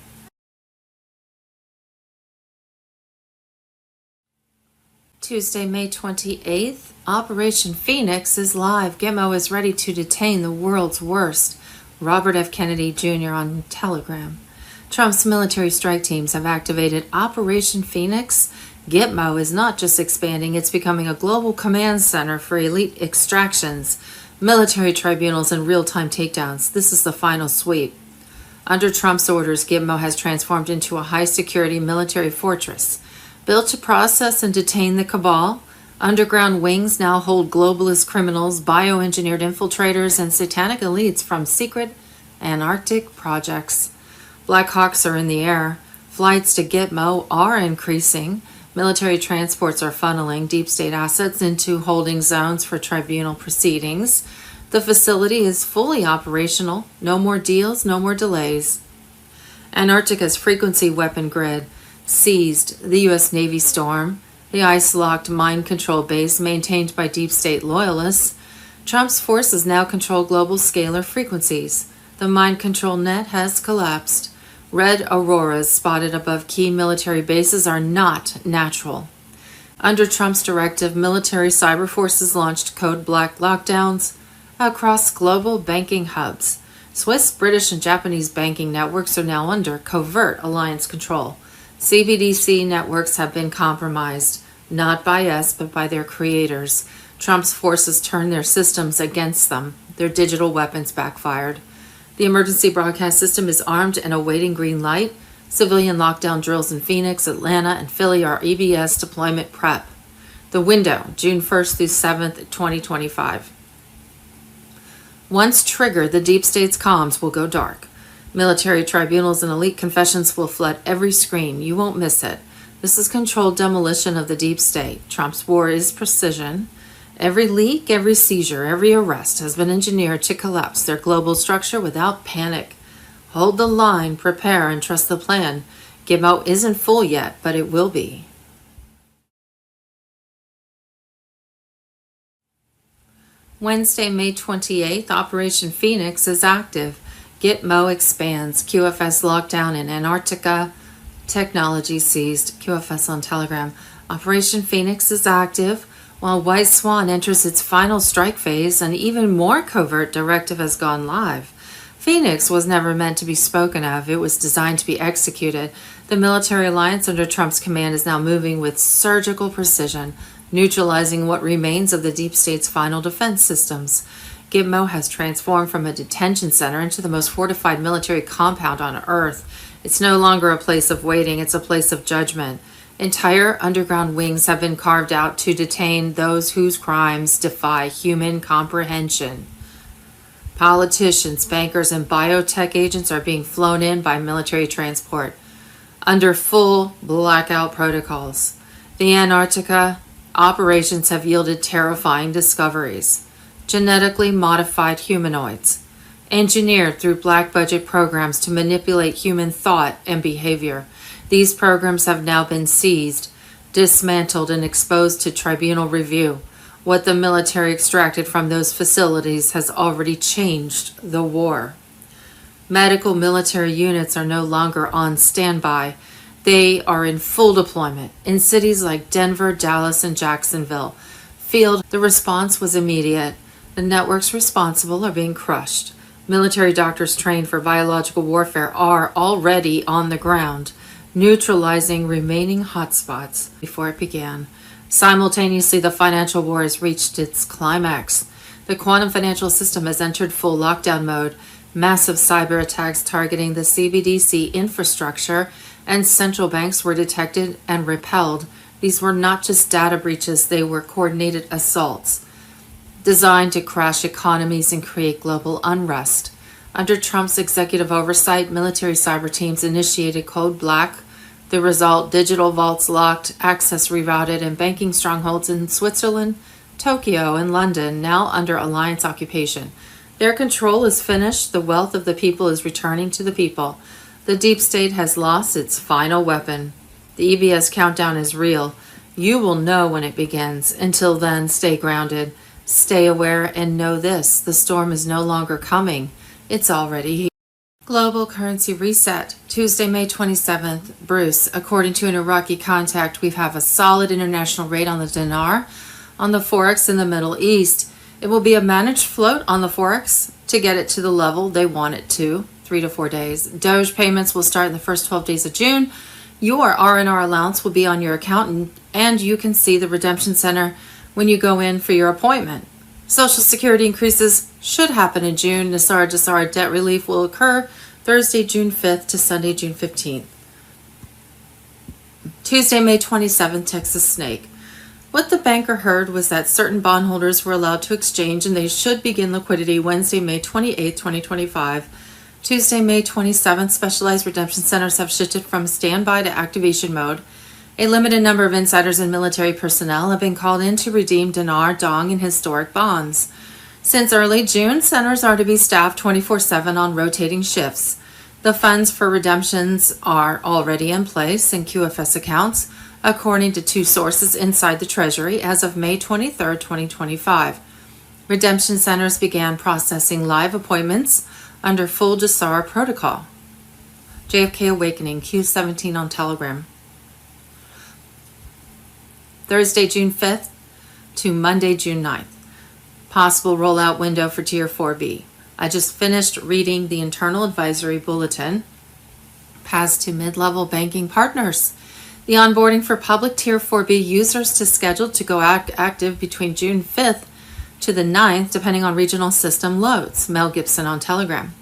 Tuesday, May 28th, Operation Phoenix is live. Gitmo is ready to detain the world's worst. Robert F. Kennedy Jr. on Telegram. Trump's military strike teams have activated Operation Phoenix. Gitmo is not just expanding, it's becoming a global command center for elite extractions, military tribunals, and real-time takedowns. This is the final sweep. Under Trump's orders, Gitmo has transformed into a high-security military fortress. Built to process and detain the cabal, underground wings now hold globalist criminals, bioengineered infiltrators, and satanic elites from secret Antarctic projects. Black Hawks are in the air. Flights to Gitmo are increasing. Military transports are funneling deep state assets into holding zones for tribunal proceedings. The facility is fully operational. No more deals, no more delays. Antarctica's frequency weapon grid seized. The U.S. Navy Storm, the ice-locked mind control base maintained by deep state loyalists. Trump's forces now control global scalar frequencies. The mind control net has collapsed. Red auroras spotted above key military bases are not natural. Under Trump's directive, military cyber forces launched code black lockdowns across global banking hubs. Swiss, British, and Japanese banking networks are now under covert alliance control. CBDC networks have been compromised, not by us, but by their creators. Trump's forces turned their systems against them. Their digital weapons backfired. The emergency broadcast system is armed and awaiting green light. Civilian lockdown drills in Phoenix, Atlanta, and Philly are EBS deployment prep. The window, June 1st through 7th, 2025. Once triggered, the deep state's comms will go dark. Military tribunals and elite confessions will flood every screen. You won't miss it. This is controlled demolition of the deep state. Trump's war is precision. Every leak, every seizure, every arrest has been engineered to collapse their global structure without panic. Hold the line, prepare, and trust the plan. Gitmo isn't full yet, but it will be. Wednesday, May 28th, Operation Phoenix is active. Gitmo expands. QFS lockdown in Antarctica. Technology seized. QFS on Telegram. Operation Phoenix is active. While White Swan enters its final strike phase, an even more covert directive has gone live. Phoenix was never meant to be spoken of. It was designed to be executed. The military alliance under Trump's command is now moving with surgical precision, neutralizing what remains of the deep state's final defense systems. Gitmo has transformed from a detention center into the most fortified military compound on Earth. It's no longer a place of waiting, it's a place of judgment. Entire underground wings have been carved out to detain those whose crimes defy human comprehension. Politicians, bankers, and biotech agents are being flown in by military transport under full blackout protocols. The Antarctica operations have yielded terrifying discoveries. Genetically modified humanoids, engineered through black budget programs to manipulate human thought and behavior. These programs have now been seized, dismantled, and exposed to tribunal review. What the military extracted from those facilities has already changed the war. Medical military units are no longer on standby. They are in full deployment in cities like Denver, Dallas, and Jacksonville. The response was immediate. The networks responsible are being crushed. Military doctors trained for biological warfare are already on the ground, neutralizing remaining hotspots before it began. Simultaneously, the financial war has reached its climax. The quantum financial system has entered full lockdown mode. Massive cyber attacks targeting the CBDC infrastructure and central banks were detected and repelled. These were not just data breaches, they were coordinated assaults. designed to crash economies and create global unrest. Under Trump's executive oversight, military cyber teams initiated Code Black. The result, digital vaults locked, access rerouted, and banking strongholds in Switzerland, Tokyo, and London, now under Alliance occupation. Their control is finished. The wealth of the people is returning to the people. The deep state has lost its final weapon. The EBS countdown is real. You will know when it begins. Until then, stay grounded, stay aware, and know this: the storm is no longer coming. It's already here. Global currency reset. Tuesday, May 27th. Bruce, according to an Iraqi contact, we have a solid international rate on the dinar. On the Forex in the Middle East, it will be a managed float on the Forex to get it to the level they want it to, 3 to 4 days. Doge payments will start in the first 12 days of June. Your R&R allowance will be on your account, and you can see the redemption center when you go in for your appointment. Social Security increases should happen in June. JESARA debt relief will occur Thursday, June 5th to Sunday, June 15th. Tuesday, May 27th, Texas Snake. What the banker heard was that certain bondholders were allowed to exchange and they should begin liquidity Wednesday, May 28th, 2025. Tuesday, May 27th, specialized redemption centers have shifted from standby to activation mode. A limited number of insiders and military personnel have been called in to redeem dinar, dong, and historic bonds. Since early June, centers are to be staffed 24/7 on rotating shifts. The funds for redemptions are already in place in QFS accounts, according to two sources inside the Treasury as of May 23, 2025. Redemption centers began processing live appointments under full JESARA protocol. JFK Awakening, Q17 on Telegram. Thursday, June 5th to Monday, June 9th. Possible rollout window for Tier 4B. I just finished reading the internal advisory bulletin passed to mid-level banking partners. The onboarding for public Tier 4B users is scheduled to go active between June 5th to the 9th, depending on regional system loads. Mel Gibson on Telegram.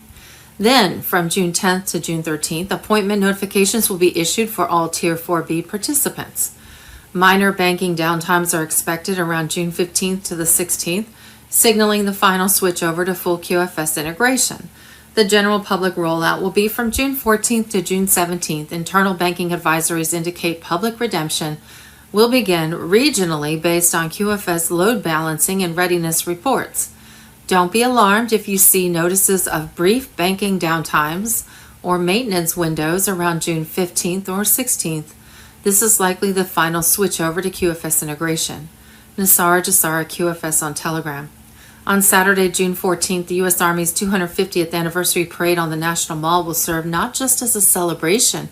Then, from June 10th to June 13th, appointment notifications will be issued for all Tier 4B participants. Minor banking downtimes are expected around June 15th to the 16th, signaling the final switch over to full QFS integration. The general public rollout will be from June 14th to June 17th. Internal banking advisories indicate public redemption will begin regionally based on QFS load balancing and readiness reports. Don't be alarmed if you see notices of brief banking downtimes or maintenance windows around June 15th or 16th. This is likely the final switch over to QFS integration. JESARA QFS on Telegram. On Saturday, June 14th, the U.S. Army's 250th anniversary parade on the National Mall will serve not just as a celebration,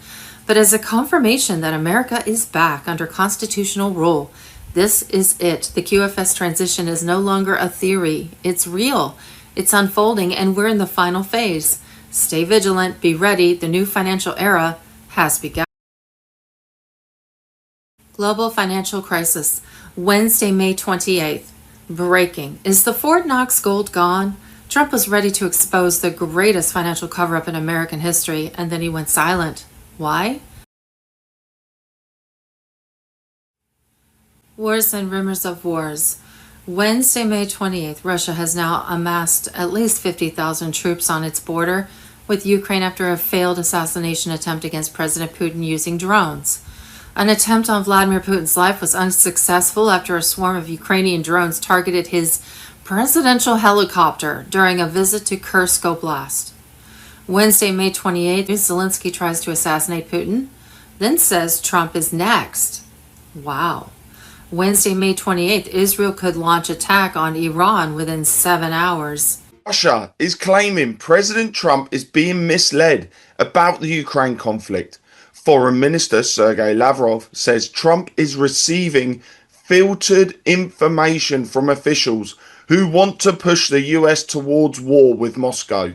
but as a confirmation that America is back under constitutional rule. This is it. The QFS transition is no longer a theory. It's real. It's unfolding, and we're in the final phase. Stay vigilant. Be ready. The new financial era has begun. Global financial crisis. Wednesday, May 28th. Breaking. Is the Fort Knox gold gone? Trump was ready to expose the greatest financial cover-up in American history, and then he went silent. Why? Wars and rumors of wars. Wednesday, May 28th, Russia has now amassed at least 50,000 troops on its border with Ukraine after a failed assassination attempt against President Putin using drones. An attempt on Vladimir Putin's life was unsuccessful after a swarm of Ukrainian drones targeted his presidential helicopter during a visit to Kursk Oblast. Wednesday, May 28th, Zelensky tries to assassinate Putin, then says Trump is next. Wow. Wednesday, May 28th, Israel could launch attack on Iran within 7 hours. Russia is claiming President Trump is being misled about the Ukraine conflict. Foreign Minister Sergei Lavrov says Trump is receiving filtered information from officials who want to push the US towards war with Moscow.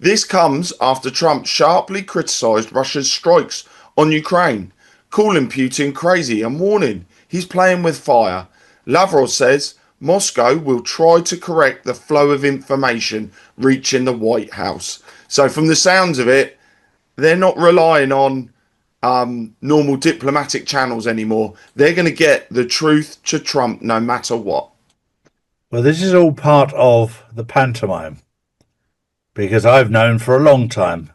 This comes after Trump sharply criticized Russia's strikes on Ukraine, calling Putin crazy and warning he's playing with fire. Lavrov says Moscow will try to correct the flow of information reaching the White House. So from the sounds of it, they're not relying on normal diplomatic channels anymore. They're going to get the truth to Trump no matter what. Well, this is all part of the pantomime, because I've known for a long time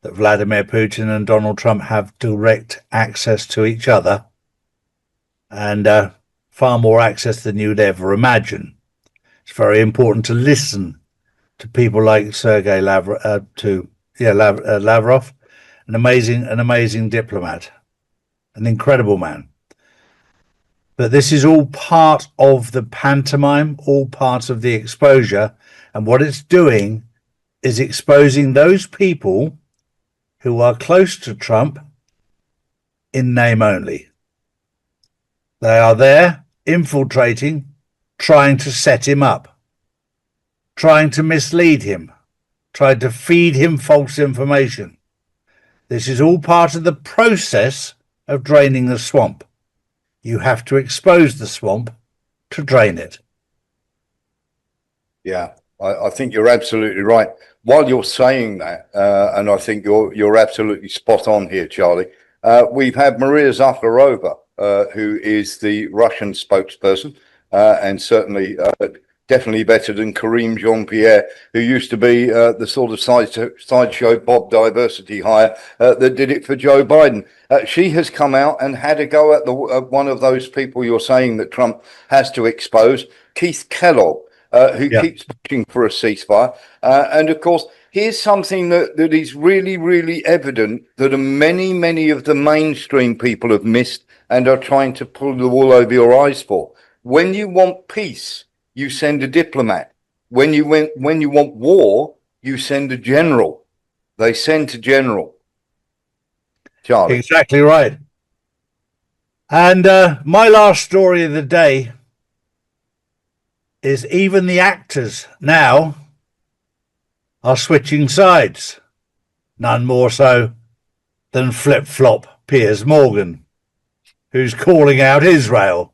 that Vladimir Putin and Donald Trump have direct access to each other, and far more access than you'd ever imagine. It's very important to listen to people like Sergei Lavrov, an amazing diplomat, an incredible man. But this is all part of the pantomime, all part of the exposure, and what it's doing is exposing those people who are close to Trump in name only. They are there infiltrating, trying to set him up, trying to mislead him, trying to feed him false information. This is all part of the process of draining the swamp. You have to expose the swamp to drain it. Yeah, I think you're absolutely right. While you're saying that, and I think you're absolutely spot on here, Charlie, we've had Maria Zakharova, who is the Russian spokesperson, and certainly definitely better than Karim Jean-Pierre, who used to be the sort of sideshow Bob diversity hire that did it for Joe Biden. She has come out and had a go at one of those people you're saying that Trump has to expose, Keith Kellogg, who keeps pushing for a ceasefire. And of course, here's something that is really, really evident that many of the mainstream people have missed and are trying to pull the wool over your eyes for. When you want peace, you send a diplomat. When you want war, you send a general. They send a general. Charlie. Exactly right. And my last story of the day is even the actors now are switching sides. None more so than flip-flop Piers Morgan, who's calling out Israel.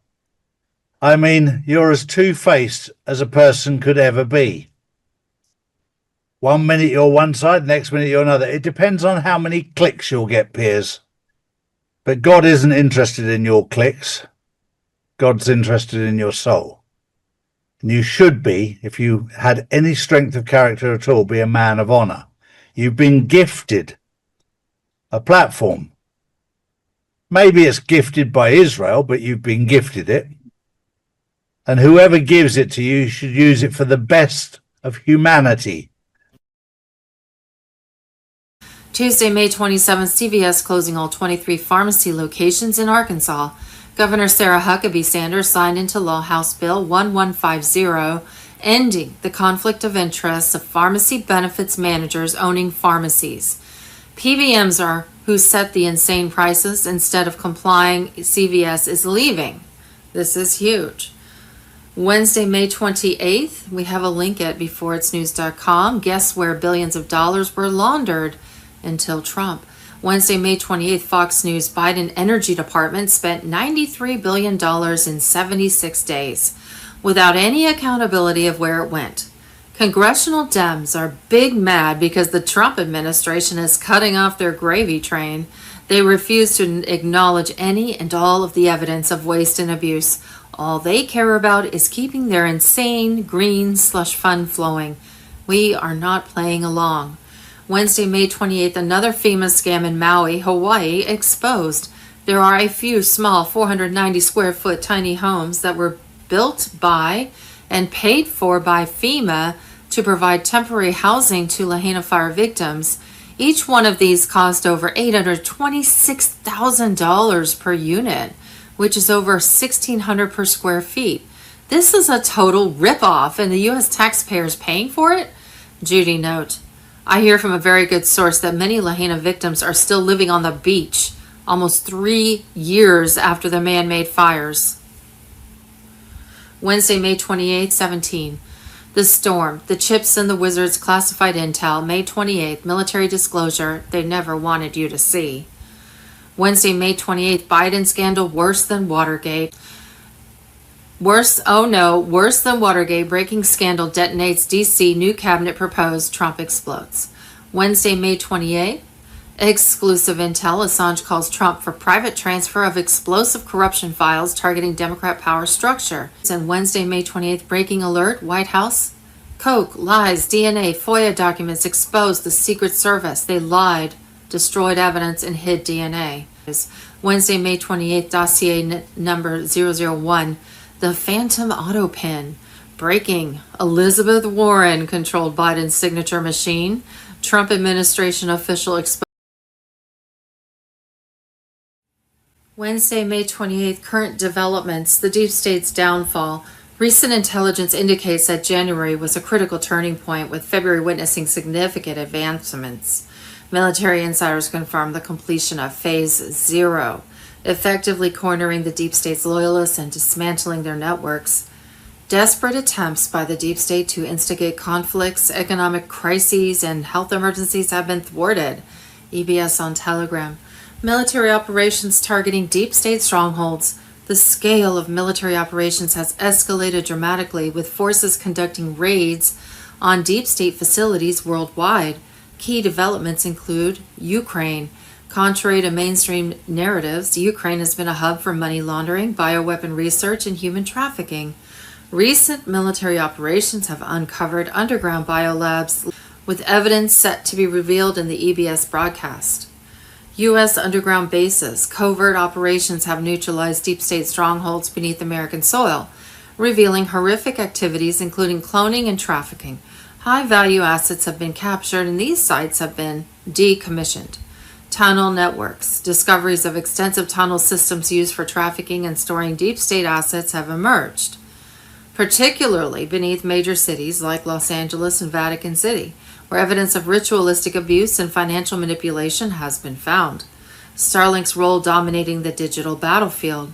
I mean, you're as two-faced as a person could ever be. 1 minute you're one side, next minute you're another. It depends on how many clicks you'll get, Piers. But God isn't interested in your clicks. God's interested in your soul. And you should be, if you had any strength of character at all, be a man of honor. You've been gifted a platform. Maybe it's gifted by Israel, but you've been gifted it. And whoever gives it to you should use it for the best of humanity. Tuesday, May 27th, CVS closing all 23 pharmacy locations in Arkansas. Governor Sarah Huckabee Sanders signed into law House Bill 1150, ending the conflict of interests of pharmacy benefits managers owning pharmacies. PBMs are who set the insane prices. Instead of complying, CVS is leaving. This is huge. Wednesday, May 28th, we have a link at beforeitsnews.com. Guess where billions of dollars were laundered until Trump. Wednesday, May 28th, Fox News, Biden Energy Department spent $93 billion in 76 days without any accountability of where it went. Congressional Dems are big mad because the Trump administration is cutting off their gravy train. They refuse to acknowledge any and all of the evidence of waste and abuse. All they care about is keeping their insane green slush fund flowing. We are not playing along. Wednesday, May 28th, another FEMA scam in Maui, Hawaii, exposed. There are a few small 490 square foot tiny homes that were built by and paid for by FEMA to provide temporary housing to Lahaina fire victims. Each one of these cost over $826,000 per unit, which is over $1,600 per square feet. This is a total ripoff, and the U.S. taxpayers paying for it? Judy note, I hear from a very good source that many Lahaina victims are still living on the beach almost 3 years after the man-made fires. Wednesday, May 28, 17. The Storm, the Chips and the Wizards classified intel, May 28th, military disclosure they never wanted you to see. Wednesday, May 28th, Biden scandal worse than Watergate. Worse than Watergate, breaking scandal detonates DC, new cabinet proposed, Trump explodes. Wednesday, May 28th, Exclusive intel, Assange calls Trump for private transfer of explosive corruption files targeting Democrat power structure. And Wednesday, May 28th, breaking alert, White House. Coke, lies, DNA, FOIA documents exposed the Secret Service. They lied, destroyed evidence, and hid DNA. Wednesday, May 28th, dossier number 001, the Phantom Auto Pin. Breaking, Elizabeth Warren controlled Biden's signature machine. Trump administration official exposed. Wednesday, May 28th, current developments, the deep state's downfall. Recent intelligence indicates that January was a critical turning point, with February witnessing significant advancements. Military insiders confirm the completion of Phase 0, effectively cornering the deep state's loyalists and dismantling their networks. Desperate attempts by the deep state to instigate conflicts, economic crises, and health emergencies have been thwarted. EBS on Telegram. Military operations targeting deep state strongholds. The scale of military operations has escalated dramatically, with forces conducting raids on deep state facilities worldwide. Key developments include Ukraine. Contrary to mainstream narratives, Ukraine has been a hub for money laundering, bioweapon research, and human trafficking. Recent military operations have uncovered underground biolabs, with evidence set to be revealed in the EBS broadcast. U.S. underground bases, covert operations have neutralized deep state strongholds beneath American soil, revealing horrific activities including cloning and trafficking. High-value assets have been captured and these sites have been decommissioned. Tunnel networks, discoveries of extensive tunnel systems used for trafficking and storing deep state assets have emerged, particularly beneath major cities like Los Angeles and Vatican City, where evidence of ritualistic abuse and financial manipulation has been found. Starlink's role dominating the digital battlefield.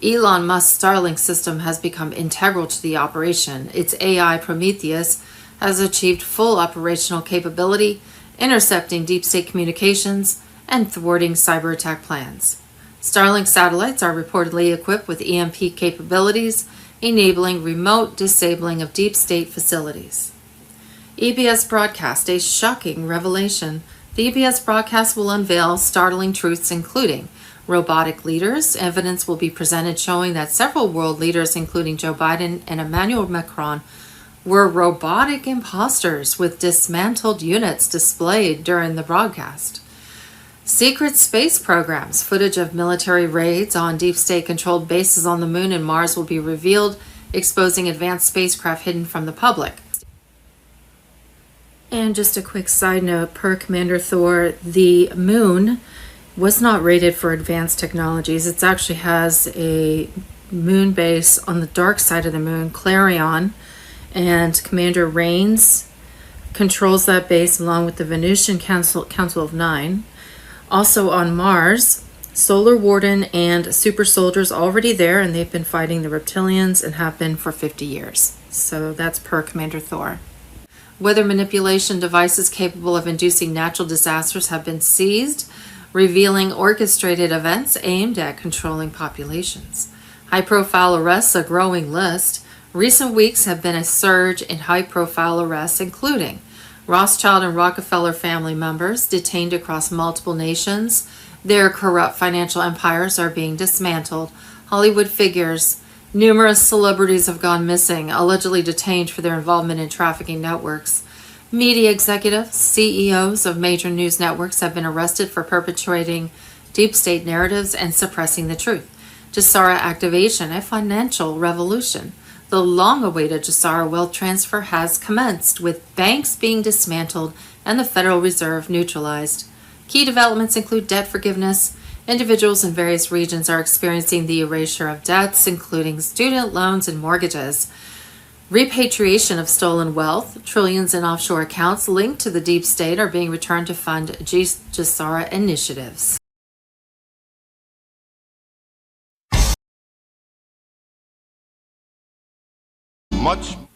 Elon Musk's Starlink system has become integral to the operation. Its AI Prometheus has achieved full operational capability, intercepting deep state communications and thwarting cyber attack plans. Starlink satellites are reportedly equipped with EMP capabilities, enabling remote disabling of deep state facilities. EBS broadcast, a shocking revelation. The EBS broadcast will unveil startling truths, including robotic leaders. Evidence will be presented showing that several world leaders, including Joe Biden and Emmanuel Macron, were robotic imposters with dismantled units displayed during the broadcast. Secret space programs. Footage of military raids on deep state controlled bases on the moon and Mars will be revealed, exposing advanced spacecraft hidden from the public. And just a quick side note, per Commander Thor, the moon was not rated for advanced technologies. It actually has a moon base on the dark side of the moon, Clarion, and Commander Rains controls that base along with the Venusian Council of Nine. Also on Mars, Solar Warden and Super Soldiers already there, and they've been fighting the reptilians and have been for 50 years. So that's per Commander Thor. Weather manipulation devices capable of inducing natural disasters have been seized, revealing orchestrated events aimed at controlling populations. High-profile arrests, a growing list. Recent weeks have been a surge in high-profile arrests, including Rothschild and Rockefeller family members detained across multiple nations. Their corrupt financial empires are being dismantled. Hollywood figures. Numerous celebrities have gone missing, allegedly detained for their involvement in trafficking networks. Media executives, CEOs of major news networks have been arrested for perpetuating deep state narratives and suppressing the truth. JESARA activation, a financial revolution. The long-awaited JESARA wealth transfer has commenced, with banks being dismantled and the Federal Reserve neutralized. Key developments include debt forgiveness. Individuals in various regions are experiencing the erasure of debts, including student loans and mortgages. Repatriation of stolen wealth. Trillions in offshore accounts linked to the deep state are being returned to fund JESARA initiatives.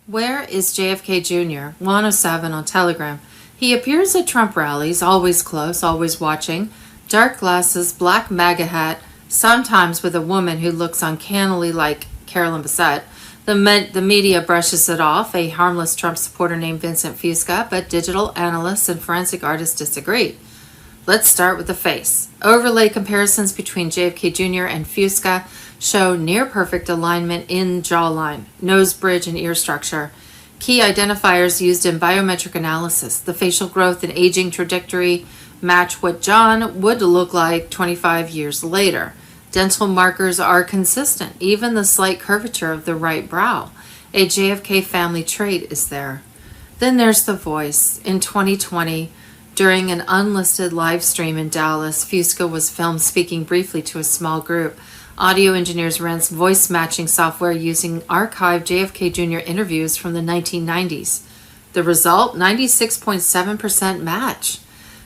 Where is JFK Jr.? 107 on Telegram. He appears at Trump rallies, always close, always watching. Dark glasses, black MAGA hat, sometimes with a woman who looks uncannily like Carolyn Bessette. The media brushes it off, a harmless Trump supporter named Vincent Fusca, but digital analysts and forensic artists disagree. Let's start with the face. Overlay comparisons between JFK Jr. and Fusca show near perfect alignment in jawline, nose bridge, and ear structure. Key identifiers used in biometric analysis, the facial growth and aging trajectory, match what John would look like 25 years later. Dental markers are consistent, even the slight curvature of the right brow. A JFK family trait is there. Then there's the voice. In 2020, during an unlisted live stream in Dallas, Fusca was filmed speaking briefly to a small group. Audio engineers ran voice matching software using archived JFK Jr. interviews from the 1990s. The result, 96.7% match.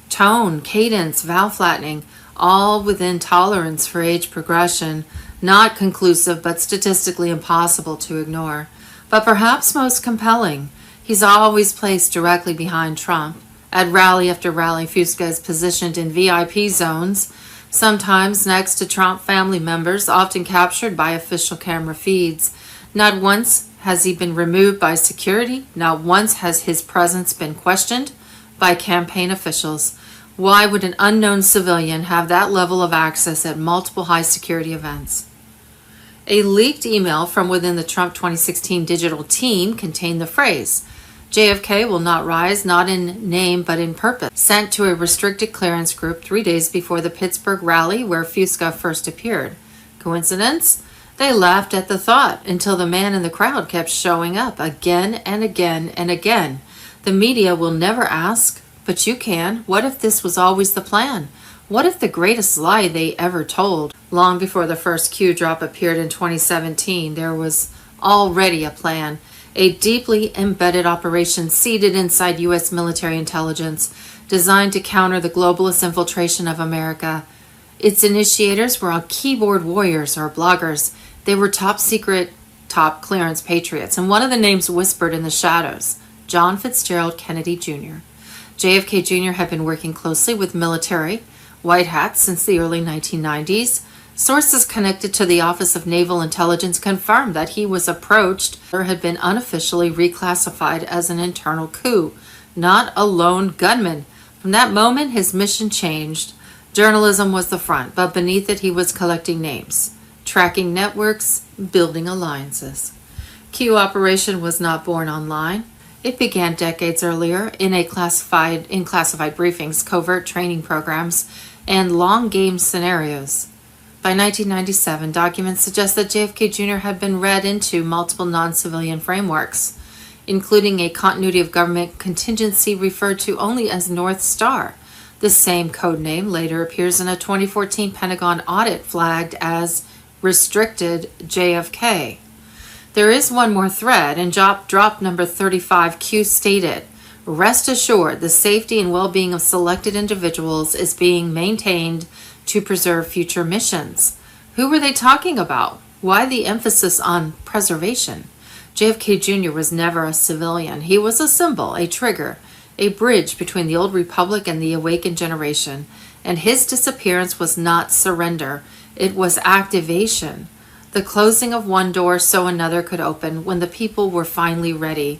Tone, cadence, vowel flattening, all within tolerance for age progression, not conclusive but statistically impossible to ignore. But perhaps most compelling, he's always placed directly behind Trump. At rally after rally, Fusca is positioned in VIP zones, sometimes next to Trump family members, often captured by official camera feeds. Not once has he been removed by security. Not once has his presence been questioned by campaign officials. Why would an unknown civilian have that level of access at multiple high security events? A leaked email from within the Trump 2016 digital team contained the phrase, JFK will not rise, not in name but in purpose, sent to a restricted clearance group 3 days before the Pittsburgh rally where Fusca first appeared. Coincidence? They laughed at the thought until the man in the crowd kept showing up again and again and again. The media will never ask, but you can. What if this was always the plan? What if the greatest lie they ever told? Long before the first Q drop appeared in 2017, there was already a plan. A deeply embedded operation seated inside U.S. military intelligence designed to counter the globalist infiltration of America. Its initiators were all keyboard warriors or bloggers. They were top secret, top clearance patriots, and one of the names whispered in the shadows, John Fitzgerald Kennedy Jr. JFK Jr. had been working closely with military, white hats since the early 1990s. Sources connected to the Office of Naval Intelligence confirmed that he was approached or had been unofficially reclassified as an internal coup, not a lone gunman. From that moment, his mission changed. Journalism was the front, but beneath it he was collecting names, tracking networks, building alliances. Q operation was not born online. It began decades earlier in classified briefings, covert training programs, and long game scenarios. By 1997, documents suggest that JFK Jr. had been read into multiple non-civilian frameworks, including a continuity of government contingency referred to only as North Star. The same code name later appears in a 2014 Pentagon audit flagged as Restricted JFK. There is one more thread, and drop number 35Q stated, rest assured the safety and well-being of selected individuals is being maintained to preserve future missions. Who were they talking about? Why the emphasis on preservation? JFK Jr. was never a civilian. He was a symbol, a trigger, a bridge between the old republic and the awakened generation. And his disappearance was not surrender. It was activation. The closing of one door so another could open when the people were finally ready.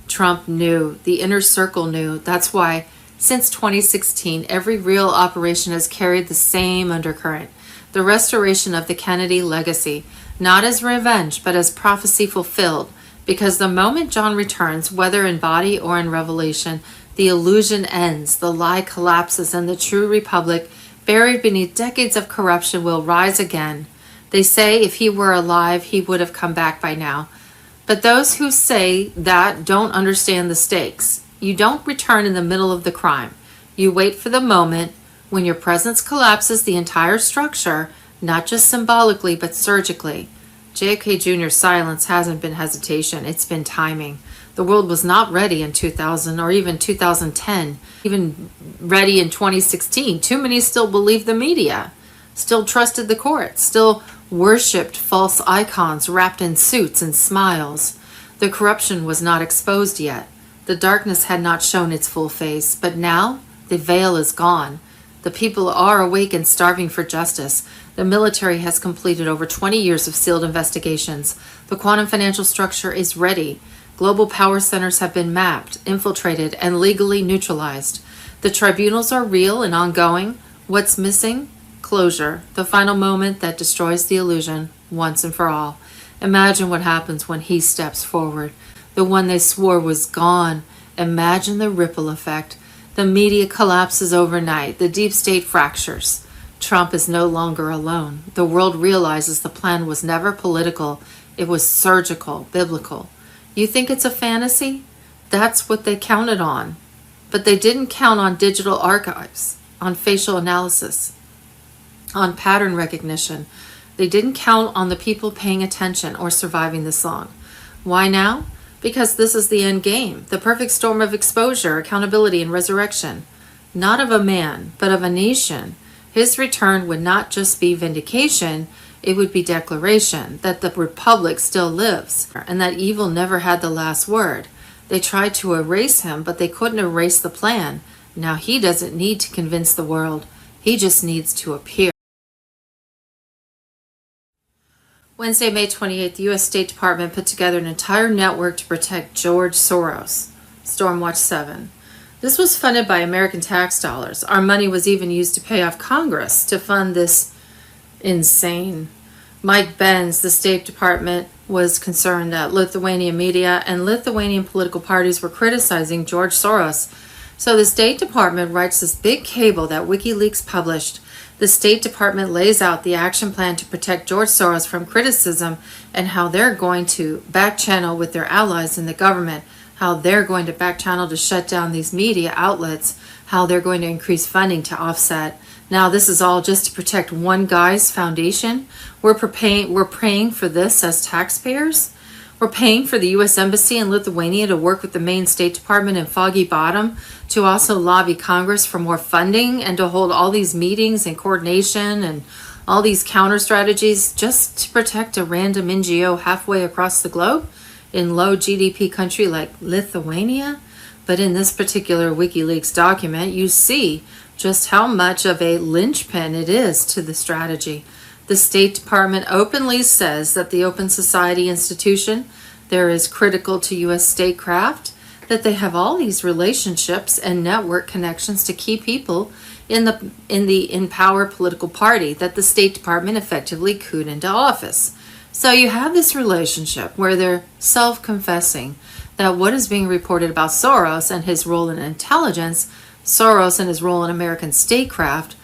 Trump knew. The inner circle knew. That's why since 2016, every real operation has carried the same undercurrent, the restoration of the Kennedy legacy, not as revenge, but as prophecy fulfilled, because the moment John returns, whether in body or in revelation, the illusion ends, the lie collapses, and the true republic, buried beneath decades of corruption, will rise again. They say if he were alive, he would have come back by now. But those who say that don't understand the stakes. You don't return in the middle of the crime. You wait for the moment when your presence collapses the entire structure, not just symbolically, but surgically. JFK Jr.'s silence hasn't been hesitation, it's been timing. The world was not ready in 2000 or even 2010, even ready in 2016. Too many still believed the media, still trusted the courts, still worshipped false icons wrapped in suits and smiles. The corruption was not exposed yet. The darkness had not shown its full face, but now the veil is gone. The people are awake and starving for justice. The military has completed over 20 years of sealed investigations. The quantum financial structure is ready. Global power centers have been mapped, infiltrated, and legally neutralized. The tribunals are real and ongoing. What's missing? Closure, the final moment that destroys the illusion once and for all. Imagine what happens when he steps forward. The one they swore was gone. Imagine the ripple effect. The media collapses overnight. The deep state fractures. Trump is no longer alone. The world realizes the plan was never political. It was surgical, biblical. You think it's a fantasy? That's what they counted on. But they didn't count on digital archives, on facial analysis, on pattern recognition. They didn't count on the people paying attention or surviving the song. Why now? Because this is the end game, the perfect storm of exposure, accountability, and resurrection. Not of a man, but of a nation. His return would not just be vindication, it would be declaration that the republic still lives and that evil never had the last word. They tried to erase him, but they couldn't erase the plan. Now he doesn't need to convince the world. He just needs to appear. Wednesday, May 28th, the U.S. State Department put together an entire network to protect George Soros, Stormwatch 7. This was funded by American tax dollars. Our money was even used to pay off Congress to fund this insane. Mike Benz, the State Department, was concerned that Lithuanian media and Lithuanian political parties were criticizing George Soros. So the State Department writes this big cable that WikiLeaks published. The State Department lays out the action plan to protect George Soros from criticism and how they're going to back channel with their allies in the government, how they're going to back channel to shut down these media outlets, how they're going to increase funding to offset. Now this is all just to protect one guy's foundation. We're paying for this as taxpayers. We're paying for the U.S. Embassy in Lithuania to work with the Maine State Department in Foggy Bottom to also lobby Congress for more funding and to hold all these meetings and coordination and all these counter strategies just to protect a random NGO halfway across the globe in low GDP country like Lithuania. But in this particular WikiLeaks document, you see just how much of a linchpin it is to the strategy. The State Department openly says that the Open Society Institution there is critical to U.S. statecraft, that they have all these relationships and network connections to key people in the power political party that the State Department effectively cooed into office. So you have this relationship where they're self-confessing that what is being reported about Soros and his role in intelligence, Soros and his role in American statecraft,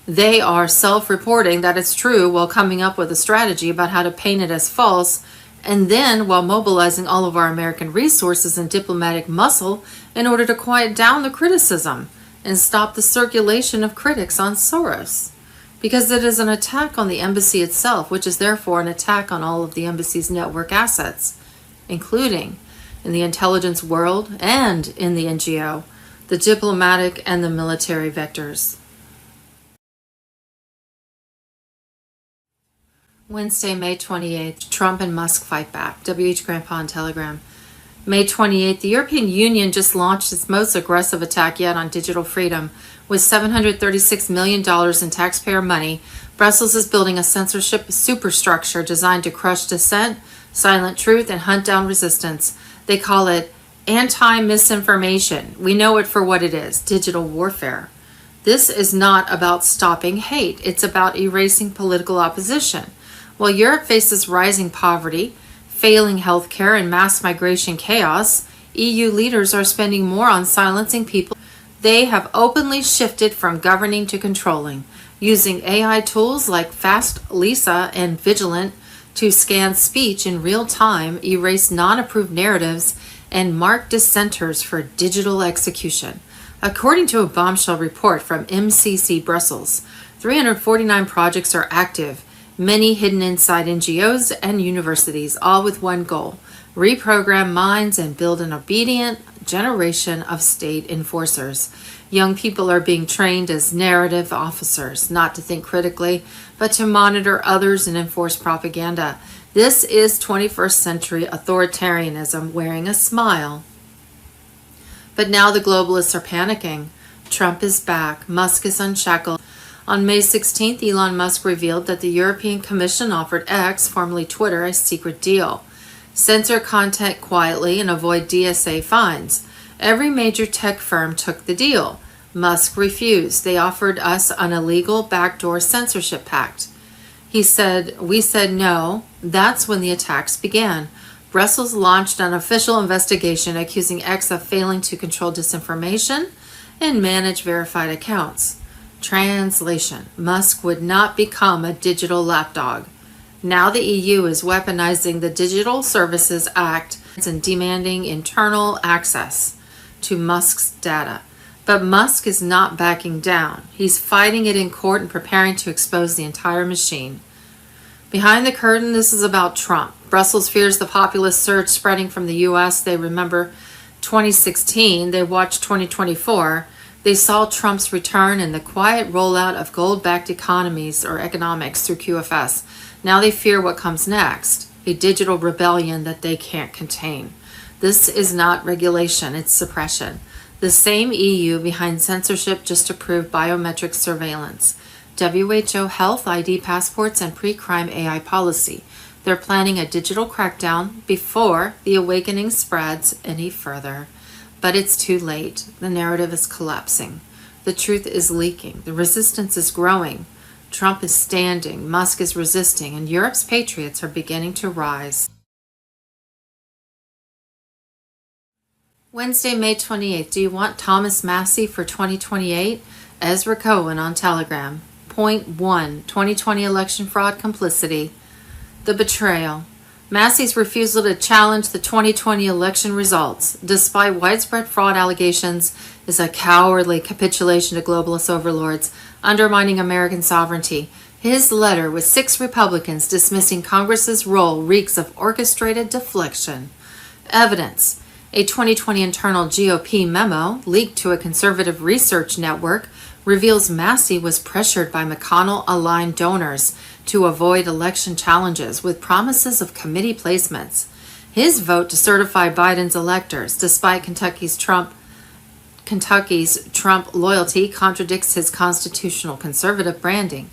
they are self-reporting that it's true while coming up with a strategy about how to paint it as false, and then while mobilizing all of our American resources and diplomatic muscle in order to quiet down the criticism and stop the circulation of critics on Soros. Because it is an attack on the embassy itself, which is therefore an attack on all of the embassy's network assets, including in the intelligence world and in the NGO, the diplomatic and the military vectors. Wednesday, May 28th, Trump and Musk fight back. W.H. Grandpa on Telegram. May 28th, the European Union just launched its most aggressive attack yet on digital freedom. With $736 million in taxpayer money, Brussels is building a censorship superstructure designed to crush dissent, silent truth, and hunt down resistance. They call it anti-misinformation. We know it for what it is, digital warfare. This is not about stopping hate. It's about erasing political opposition. While Europe faces rising poverty, failing healthcare, and mass migration chaos, EU leaders are spending more on silencing people. They have openly shifted from governing to controlling, using AI tools like Fast Lisa and Vigilant to scan speech in real time, erase non-approved narratives, and mark dissenters for digital execution. According to a bombshell report from MCC Brussels, 349 projects are active, many hidden inside NGOs and universities, all with one goal: reprogram minds and build an obedient generation of state enforcers. Young people are being trained as narrative officers, not to think critically, but to monitor others and enforce propaganda. This is 21st century authoritarianism wearing a smile. But now the globalists are panicking. Trump is back. Musk is unshackled. On May 16th, Elon Musk revealed that the European Commission offered X, formerly Twitter, a secret deal. Censor content quietly and avoid DSA fines. Every major tech firm took the deal. Musk refused. They offered us an illegal backdoor censorship pact. He said, we said no. That's when the attacks began. Brussels launched an official investigation accusing X of failing to control disinformation and manage verified accounts. Translation: Musk would not become a digital lapdog. Now the EU is weaponizing the Digital Services Act and demanding internal access to Musk's data. But Musk is not backing down. He's fighting it in court and preparing to expose the entire machine. Behind the curtain, this is about Trump. Brussels fears the populist surge spreading from the U.S. They remember 2016. They watched 2024. They saw Trump's return and the quiet rollout of gold-backed economies or economics through QFS. Now they fear what comes next, a digital rebellion that they can't contain. This is not regulation, it's suppression. The same EU behind censorship just approved biometric surveillance, WHO health ID passports, and pre-crime AI policy. They're planning a digital crackdown before the awakening spreads any further. But it's too late. The narrative is collapsing. The truth is leaking. The resistance is growing. Trump is standing, Musk is resisting, and Europe's patriots are beginning to rise. Wednesday, May 28th. Do you want Thomas Massie for 2028? Ezra Cohen on Telegram. Point 1. 2020 election fraud complicity. The betrayal. Massie's refusal to challenge the 2020 election results, despite widespread fraud allegations, is a cowardly capitulation to globalist overlords, undermining American sovereignty. His letter with 6 Republicans dismissing Congress's role reeks of orchestrated deflection. Evidence. A 2020 internal GOP memo, leaked to a conservative research network, reveals Massie was pressured by McConnell-aligned donors to avoid election challenges with promises of committee placements. His vote to certify Biden's electors, despite Kentucky's Trump loyalty, contradicts his constitutional conservative branding.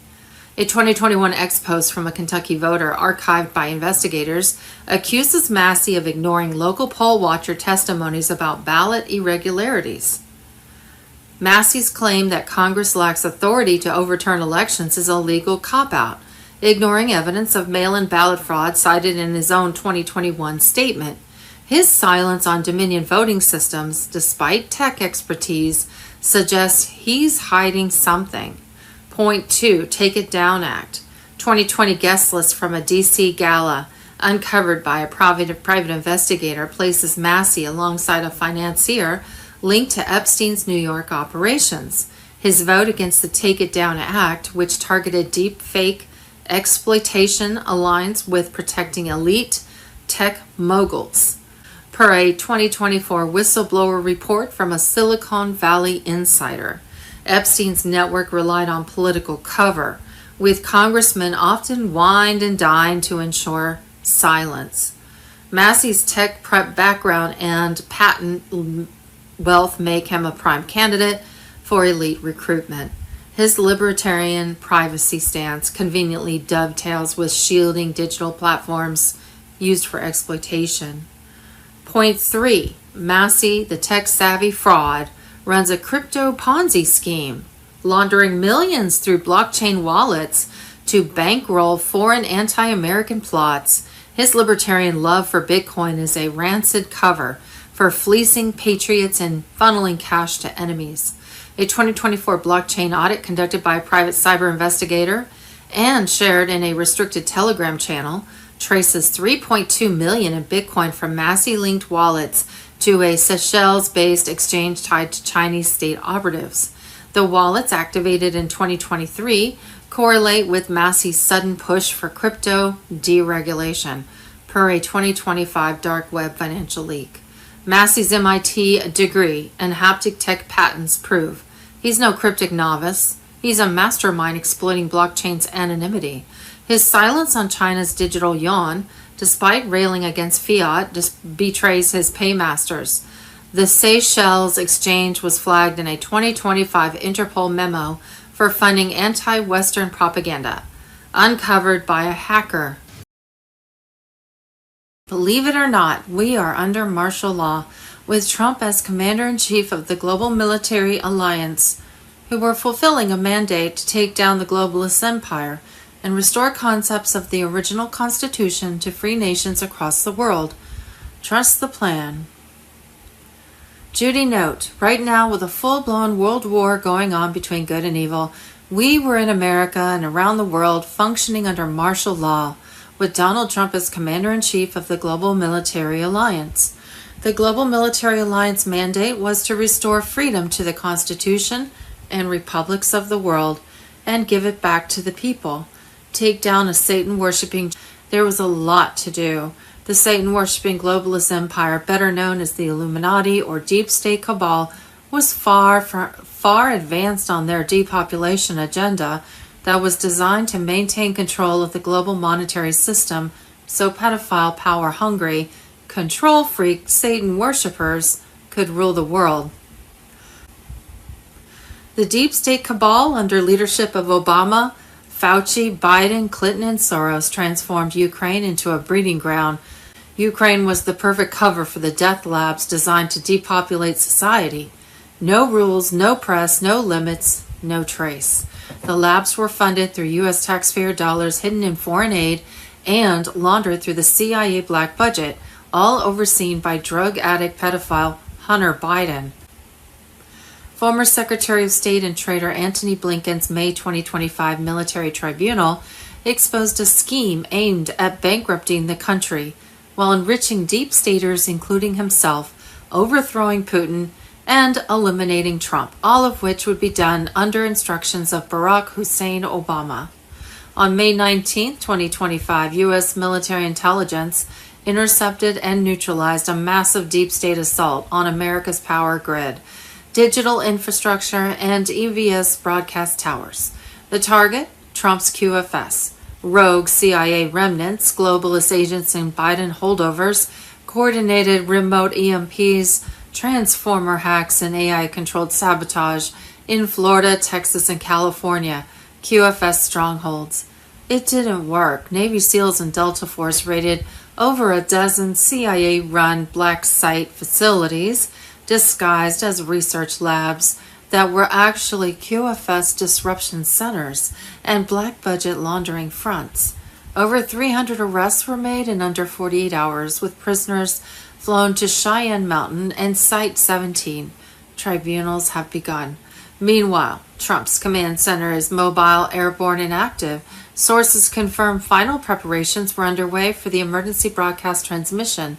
A 2021 ex-post from a Kentucky voter archived by investigators accuses Massie of ignoring local poll watcher testimonies about ballot irregularities. Massie's claim that Congress lacks authority to overturn elections is a legal cop-out, ignoring evidence of mail-in ballot fraud cited in his own 2021 statement. His silence on Dominion voting systems, despite tech expertise, suggests he's hiding something. Point 2, Take It Down Act. 2020 guest list from a D.C. gala, uncovered by a private investigator, places Massie alongside a financier linked to Epstein's New York operations. His vote against the Take It Down Act, which targeted deep fake exploitation, aligns with protecting elite tech moguls. Per a 2024 whistleblower report from a Silicon Valley insider, Epstein's network relied on political cover, with congressmen often wined and dined to ensure silence. Massie's tech prep background and patent wealth make him a prime candidate for elite recruitment. His libertarian privacy stance conveniently dovetails with shielding digital platforms used for exploitation. Point 3. Massie, the tech-savvy fraud, runs a crypto Ponzi scheme, laundering millions through blockchain wallets to bankroll foreign anti-American plots. His libertarian love for Bitcoin is a rancid cover for fleecing patriots and funneling cash to enemies. A 2024 blockchain audit conducted by a private cyber investigator and shared in a restricted Telegram channel traces 3.2 million in Bitcoin from Massie-linked wallets to a Seychelles-based exchange tied to Chinese state operatives. The wallets, activated in 2023, correlate with Massie's sudden push for crypto deregulation, per a 2025 dark web financial leak. Massie's MIT degree and haptic tech patents prove he's no cryptic novice. He's a mastermind exploiting blockchain's anonymity. His silence on China's digital yuan, despite railing against fiat, betrays his paymasters. The Seychelles exchange was flagged in a 2025 Interpol memo for funding anti-Western propaganda, uncovered by a hacker. Believe it or not, we are under martial law. with Trump as commander-in-chief of the global military alliance, who were fulfilling a mandate to take down the globalist empire and restore concepts of the original Constitution to free nations across the world. Trust the plan. Judy note, right now with a full-blown world war going on between good and evil, we were in America and around the world functioning under martial law, with Donald Trump as commander-in-chief of the global military alliance. The global military alliance mandate was to restore freedom to the Constitution and republics of the world and give it back to the people. Take down a Satan-worshipping. There was a lot to do. The Satan-worshipping globalist empire, better known as the Illuminati or Deep State Cabal, was far advanced on their depopulation agenda that was designed to maintain control of the global monetary system so pedophile, power-hungry, control-freak Satan worshippers could rule the world. The Deep State Cabal, under leadership of Obama, Fauci, Biden, Clinton, and Soros, transformed Ukraine into a breeding ground. Ukraine was the perfect cover for the death labs designed to depopulate society. No rules, no press, no limits, no trace. The labs were funded through U.S. taxpayer dollars hidden in foreign aid and laundered through the CIA black budget, all overseen by drug addict pedophile Hunter Biden. Former Secretary of State and Trader Antony Blinken's May 2025 military tribunal exposed a scheme aimed at bankrupting the country while enriching deep staters, including himself, overthrowing Putin, and eliminating Trump, all of which would be done under instructions of Barack Hussein Obama. On May 19, 2025, U.S. military intelligence intercepted and neutralized a massive deep state assault on America's power grid, digital infrastructure, and EBS broadcast towers. The target? Trump's QFS. Rogue CIA remnants, globalist agents and Biden holdovers, coordinated remote EMPs, transformer hacks, and AI-controlled sabotage in Florida, Texas, and California, QFS strongholds. It didn't work. Navy SEALs and Delta Force raided over a dozen CIA-run black site facilities disguised as research labs that were actually QFS disruption centers and black budget laundering fronts. Over 300 arrests were made in under 48 hours, with prisoners flown to Cheyenne Mountain and Site 17. Tribunals have begun. Meanwhile, Trump's command center is mobile, airborne, and active. Sources confirm final preparations were underway for the emergency broadcast transmission,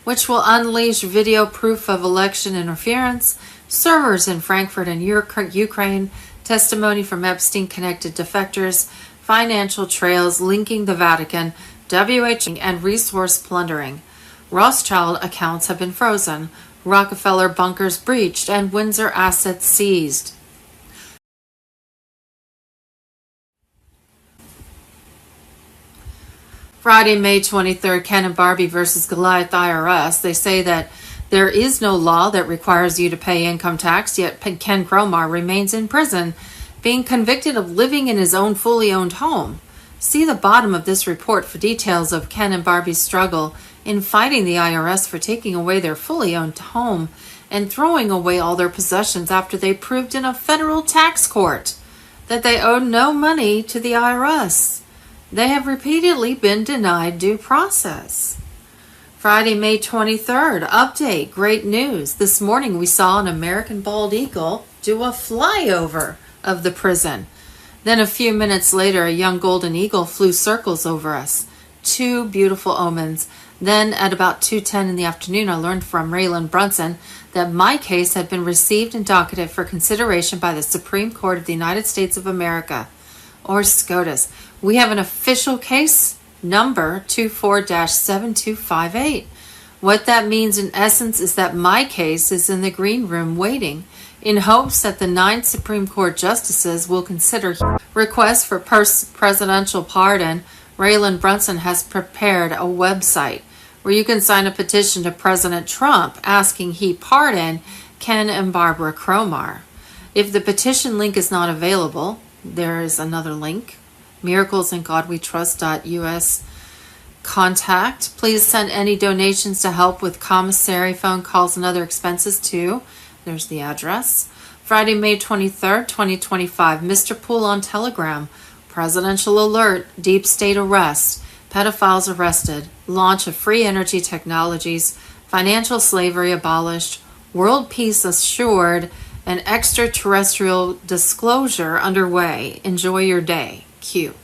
which will unleash video proof of election interference, servers in Frankfurt and Ukraine, testimony from Epstein-connected defectors, financial trails linking the Vatican, WHO, and resource plundering. Rothschild accounts have been frozen, Rockefeller bunkers breached, and Windsor assets seized. Friday, May 23rd, Ken and Barbie versus Goliath IRS. They say that there is no law that requires you to pay income tax, yet Ken Cromar remains in prison, being convicted of living in his own fully owned home. See the bottom of this report for details of Ken and Barbie's struggle in fighting the IRS for taking away their fully owned home and throwing away all their possessions after they proved in a federal tax court that they owed no money to the IRS. They have repeatedly been denied due process. Friday, May 23rd, update, great news. This morning we saw an American bald eagle do a flyover of the prison. Then a few minutes later, a young golden eagle flew circles over us. Two beautiful omens. Then at about 2:10 in the afternoon, I learned from Raylan Brunson that my case had been received and docketed for consideration by the Supreme Court of the United States of America, or SCOTUS. We have an official case number 24-7258. What that means in essence is that my case is in the green room waiting in hopes that the 9 Supreme Court justices will consider requests for presidential pardon. Raylan Brunson has prepared a website where you can sign a petition to President Trump asking he pardon Ken and Barbara Cromar. If the petition link is not available, there is another link, miraclesingodwetrust.us. Contact. Please send any donations to help with commissary, phone calls, and other expenses to. There's the address. Friday, May 23rd, 2025. Mr. Poole on Telegram. Presidential alert. Deep state arrest. Pedophiles arrested. Launch of free energy technologies. Financial slavery abolished. World peace assured. And extraterrestrial disclosure underway. Enjoy your day. Q.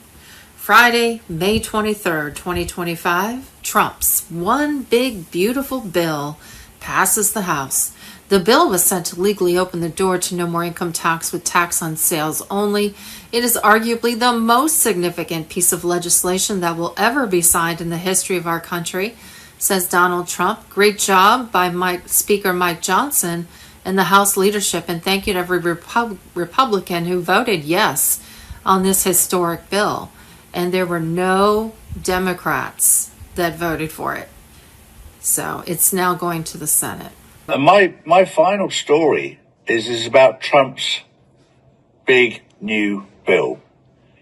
Friday, May 23rd, 2025, Trump's one big beautiful bill passes the House. The bill was sent to legally open the door to no more income tax with tax on sales only. It is arguably the most significant piece of legislation that will ever be signed in the history of our country, says Donald Trump. Great job by Speaker Mike Johnson and the House leadership, and thank you to every Republican who voted yes on this historic bill. And there were no Democrats that voted for it. So it's now going to the Senate. My final story is about Trump's big new bill.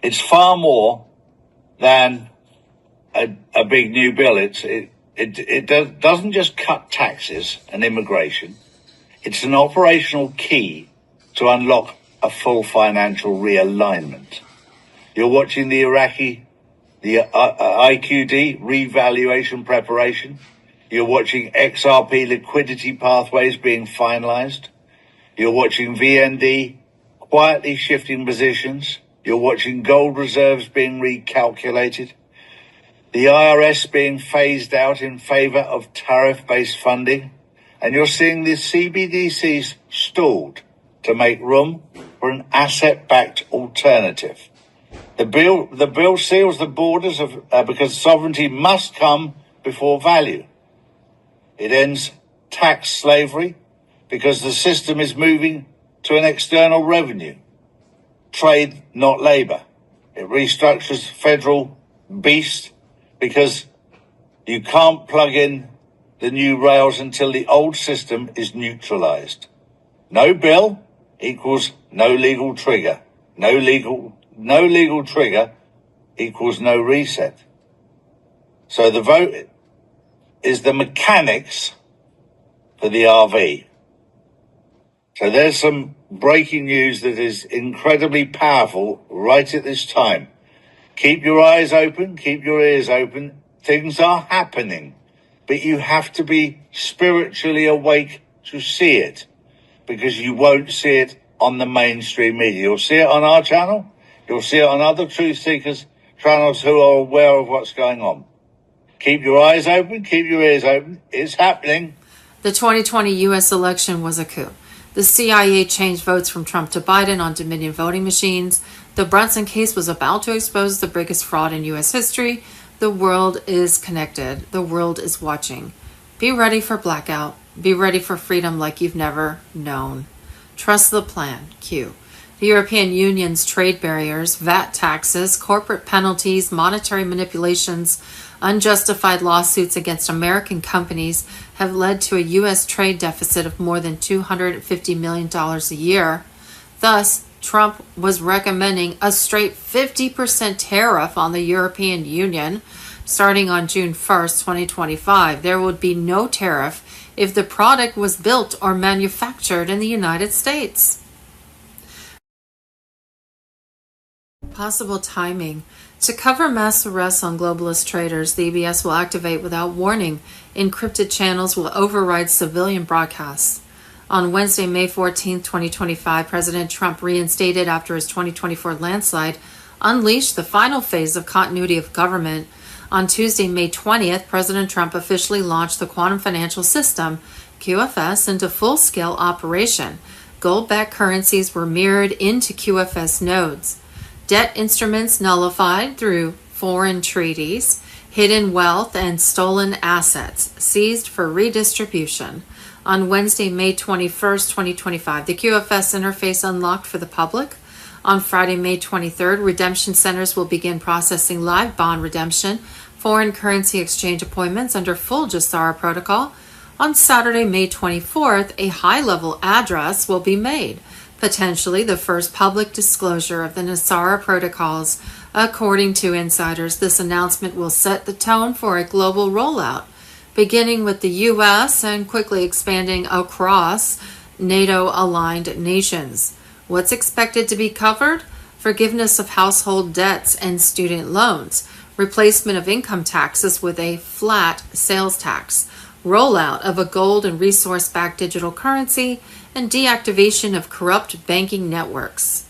It's far more than a big new bill. It doesn't just cut taxes and immigration. It's an operational key to unlock a full financial realignment. You're watching the IQD revaluation preparation. You're watching XRP liquidity pathways being finalized. You're watching VND quietly shifting positions. You're watching gold reserves being recalculated. The IRS being phased out in favor of tariff-based funding. And you're seeing the CBDCs stalled to make room for an asset-backed alternative. The bill seals the borders because sovereignty must come before value. It ends tax slavery because the system is moving to an external revenue. Trade, not labor. It restructures federal beast because you can't plug in the new rails until the old system is neutralized. No bill equals no legal trigger. No legal trigger equals no reset. So the vote is the mechanics for the RV. So there's some breaking news that is incredibly powerful right at this time. Keep your eyes open, keep your ears open. Things are happening, but you have to be spiritually awake to see it, because you won't see it on the mainstream media. You'll see it on our channel. You'll see it on other truth seekers channels who are aware of what's going on. Keep your eyes open, keep your ears open. It's happening. The 2020 U.S. election was a coup. The CIA changed votes from Trump to Biden on Dominion voting machines. The Brunson case was about to expose the biggest fraud in U.S. history. The world is connected. The world is watching. Be ready for blackout. Be ready for freedom like you've never known. Trust the plan. Q. The European Union's trade barriers, VAT taxes, corporate penalties, monetary manipulations, unjustified lawsuits against American companies have led to a U.S. trade deficit of more than $250 million a year. Thus, Trump was recommending a straight 50% tariff on the European Union starting on June 1st, 2025. There would be no tariff if the product was built or manufactured in the United States. Possible timing. To cover mass arrests on globalist traders, the EBS will activate without warning. Encrypted channels will override civilian broadcasts. On Wednesday, May 14, 2025, President Trump, reinstated after his 2024 landslide, unleashed the final phase of continuity of government. On Tuesday, May 20th, President Trump officially launched the Quantum Financial System, QFS, into full-scale operation. Gold-backed currencies were mirrored into QFS nodes. Debt instruments nullified through foreign treaties, hidden wealth and stolen assets seized for redistribution. On Wednesday, May 21st, 2025, the QFS interface unlocked for the public. On Friday, May 23rd, redemption centers will begin processing live bond redemption, foreign currency exchange appointments under full JESARA protocol. On Saturday, May 24th, a high-level address will be made, potentially the first public disclosure of the JESARA protocols According to insiders, this announcement will set the tone for a global rollout, beginning with the U.S. and quickly expanding across NATO-aligned nations. What's expected to be covered? Forgiveness of household debts and student loans, replacement of income taxes with a flat sales tax, rollout of a gold and resource-backed digital currency, and deactivation of corrupt banking networks.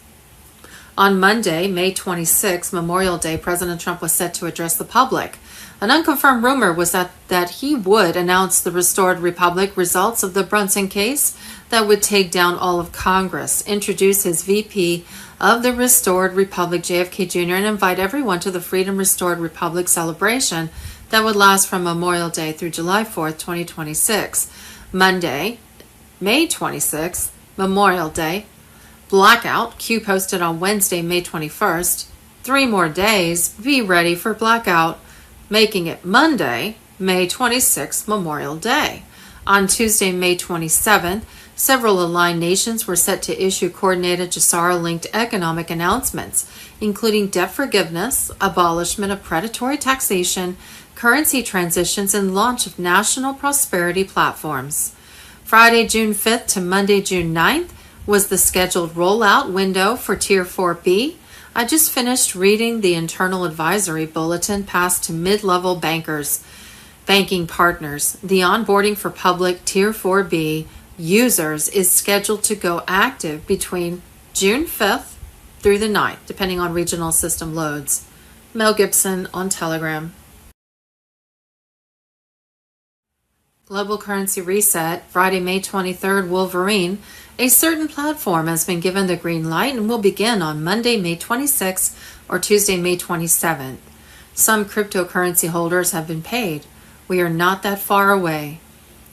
On Monday, May 26, Memorial Day, President Trump was set to address the public. An unconfirmed rumor was that he would announce the restored republic results of the Brunson case that would take down all of Congress, introduce his VP of the restored republic, JFK Jr., and invite everyone to the Freedom Restored Republic celebration that would last from Memorial Day through July 4th, 2026. Monday, May 26th, Memorial Day, blackout, Q posted on Wednesday, May 21st. 3 more days, be ready for blackout, making it Monday, May 26th, Memorial Day. On Tuesday, May 27th, several aligned nations were set to issue coordinated JESARA-linked economic announcements, including debt forgiveness, abolishment of predatory taxation, currency transitions, and launch of national prosperity platforms. Friday, June 5th to Monday, June 9th was the scheduled rollout window for Tier 4B. I just finished reading the internal advisory bulletin passed to mid-level banking partners. The onboarding for public Tier 4B users is scheduled to go active between June 5th through the 9th, depending on regional system loads. Mel Gibson on Telegram. Global Currency Reset, Friday, May 23rd, Wolverine. A certain platform has been given the green light and will begin on Monday, May 26th or Tuesday, May 27th. Some cryptocurrency holders have been paid. We are not that far away.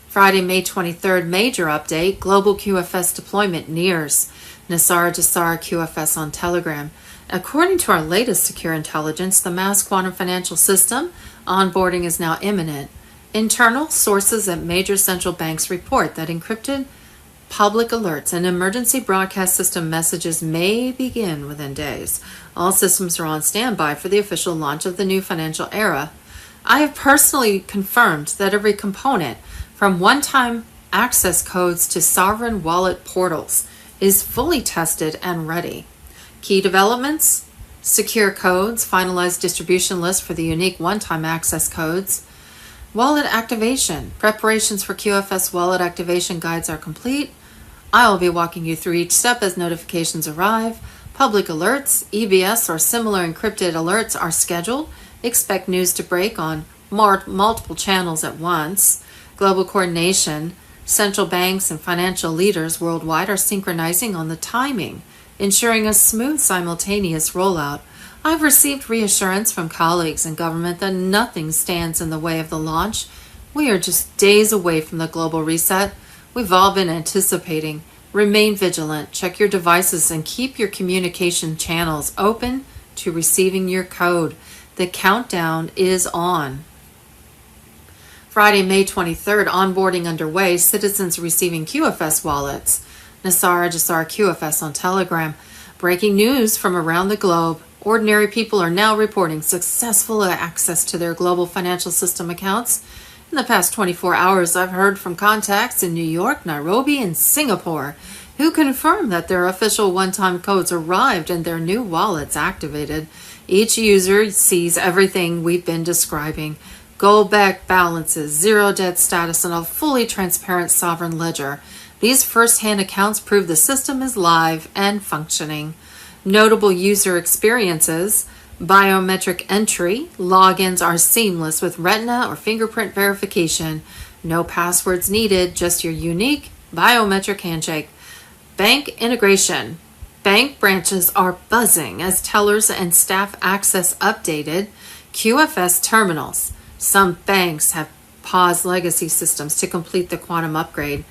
Friday, May 23rd, major update. Global QFS deployment nears. JESARA QFS on Telegram. According to our latest secure intelligence, the mass quantum financial system onboarding is now imminent. Internal sources at major central banks report that encrypted public alerts and emergency broadcast system messages may begin within days. All systems are on standby for the official launch of the new financial era. I have personally confirmed that every component, from one-time access codes to sovereign wallet portals, is fully tested and ready. Key developments: secure codes, finalized distribution list for the unique one-time access codes. Wallet activation. Preparations for QFS wallet activation guides are complete. I'll be walking you through each step as notifications arrive. Public alerts, EBS or similar encrypted alerts are scheduled. Expect news to break on multiple channels at once. Global coordination. Central banks and financial leaders worldwide are synchronizing on the timing, ensuring a smooth simultaneous rollout. I've received reassurance from colleagues in government that nothing stands in the way of the launch. We are just days away from the global reset. We've all been anticipating. Remain vigilant, check your devices, and keep your communication channels open to receiving your code. The countdown is on. Friday, May 23rd, onboarding underway. Citizens receiving QFS wallets. JESARA QFS on Telegram. Breaking news from around the globe. Ordinary people are now reporting successful access to their global financial system accounts. In the past 24 hours, I've heard from contacts in New York, Nairobi, and Singapore who confirm that their official one-time codes arrived and their new wallets activated. Each user sees everything we've been describing: gold-backed balances, zero debt status, and a fully transparent sovereign ledger. These first-hand accounts prove the system is live and functioning. Notable user experiences: biometric entry. Logins are seamless with retina or fingerprint verification. No passwords needed, just your unique biometric handshake. Bank integration. Bank branches are buzzing as tellers and staff access updated. QFS terminals. Some banks have paused legacy systems to complete the quantum upgrade.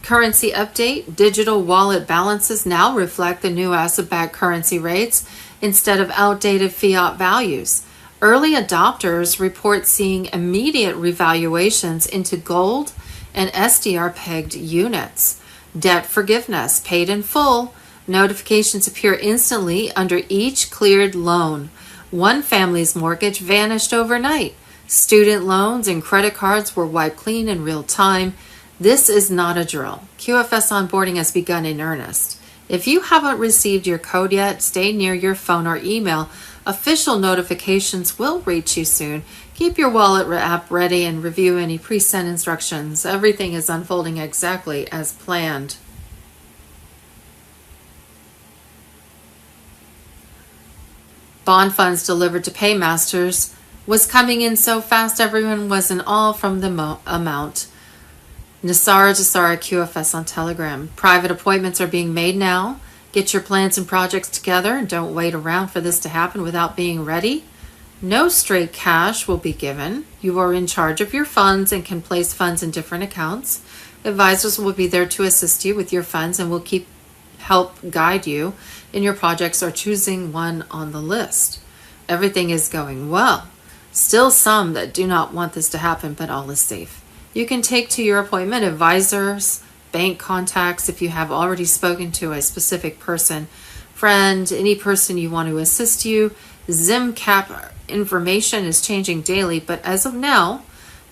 Currency update. Digital wallet balances now reflect the new asset-backed currency rates instead of outdated fiat values. Early adopters report seeing immediate revaluations into gold and SDR-pegged units. Debt forgiveness. Paid in full. Notifications appear instantly under each cleared loan. One family's mortgage vanished overnight. Student loans and credit cards were wiped clean in real time. This is not a drill. QFS onboarding has begun in earnest. If you haven't received your code yet, stay near your phone or email. Official notifications will reach you soon. Keep your wallet app ready and review any pre-sent instructions. Everything is unfolding exactly as planned. Bond funds delivered to paymasters was coming in so fast everyone was in awe from the amount. JESARA QFS on Telegram. Private appointments are being made now. Get your plans and projects together and don't wait around for this to happen without being ready. No straight cash will be given. You are in charge of your funds and can place funds in different accounts. Advisors will be there to assist you with your funds and will help guide you in your projects or choosing one on the list. Everything is going well. Still some that do not want this to happen, but all is safe. You can take to your appointment advisors, bank contacts if you have already spoken to a specific person, friend, any person you want to assist you. ZimCap information is changing daily, but as of now,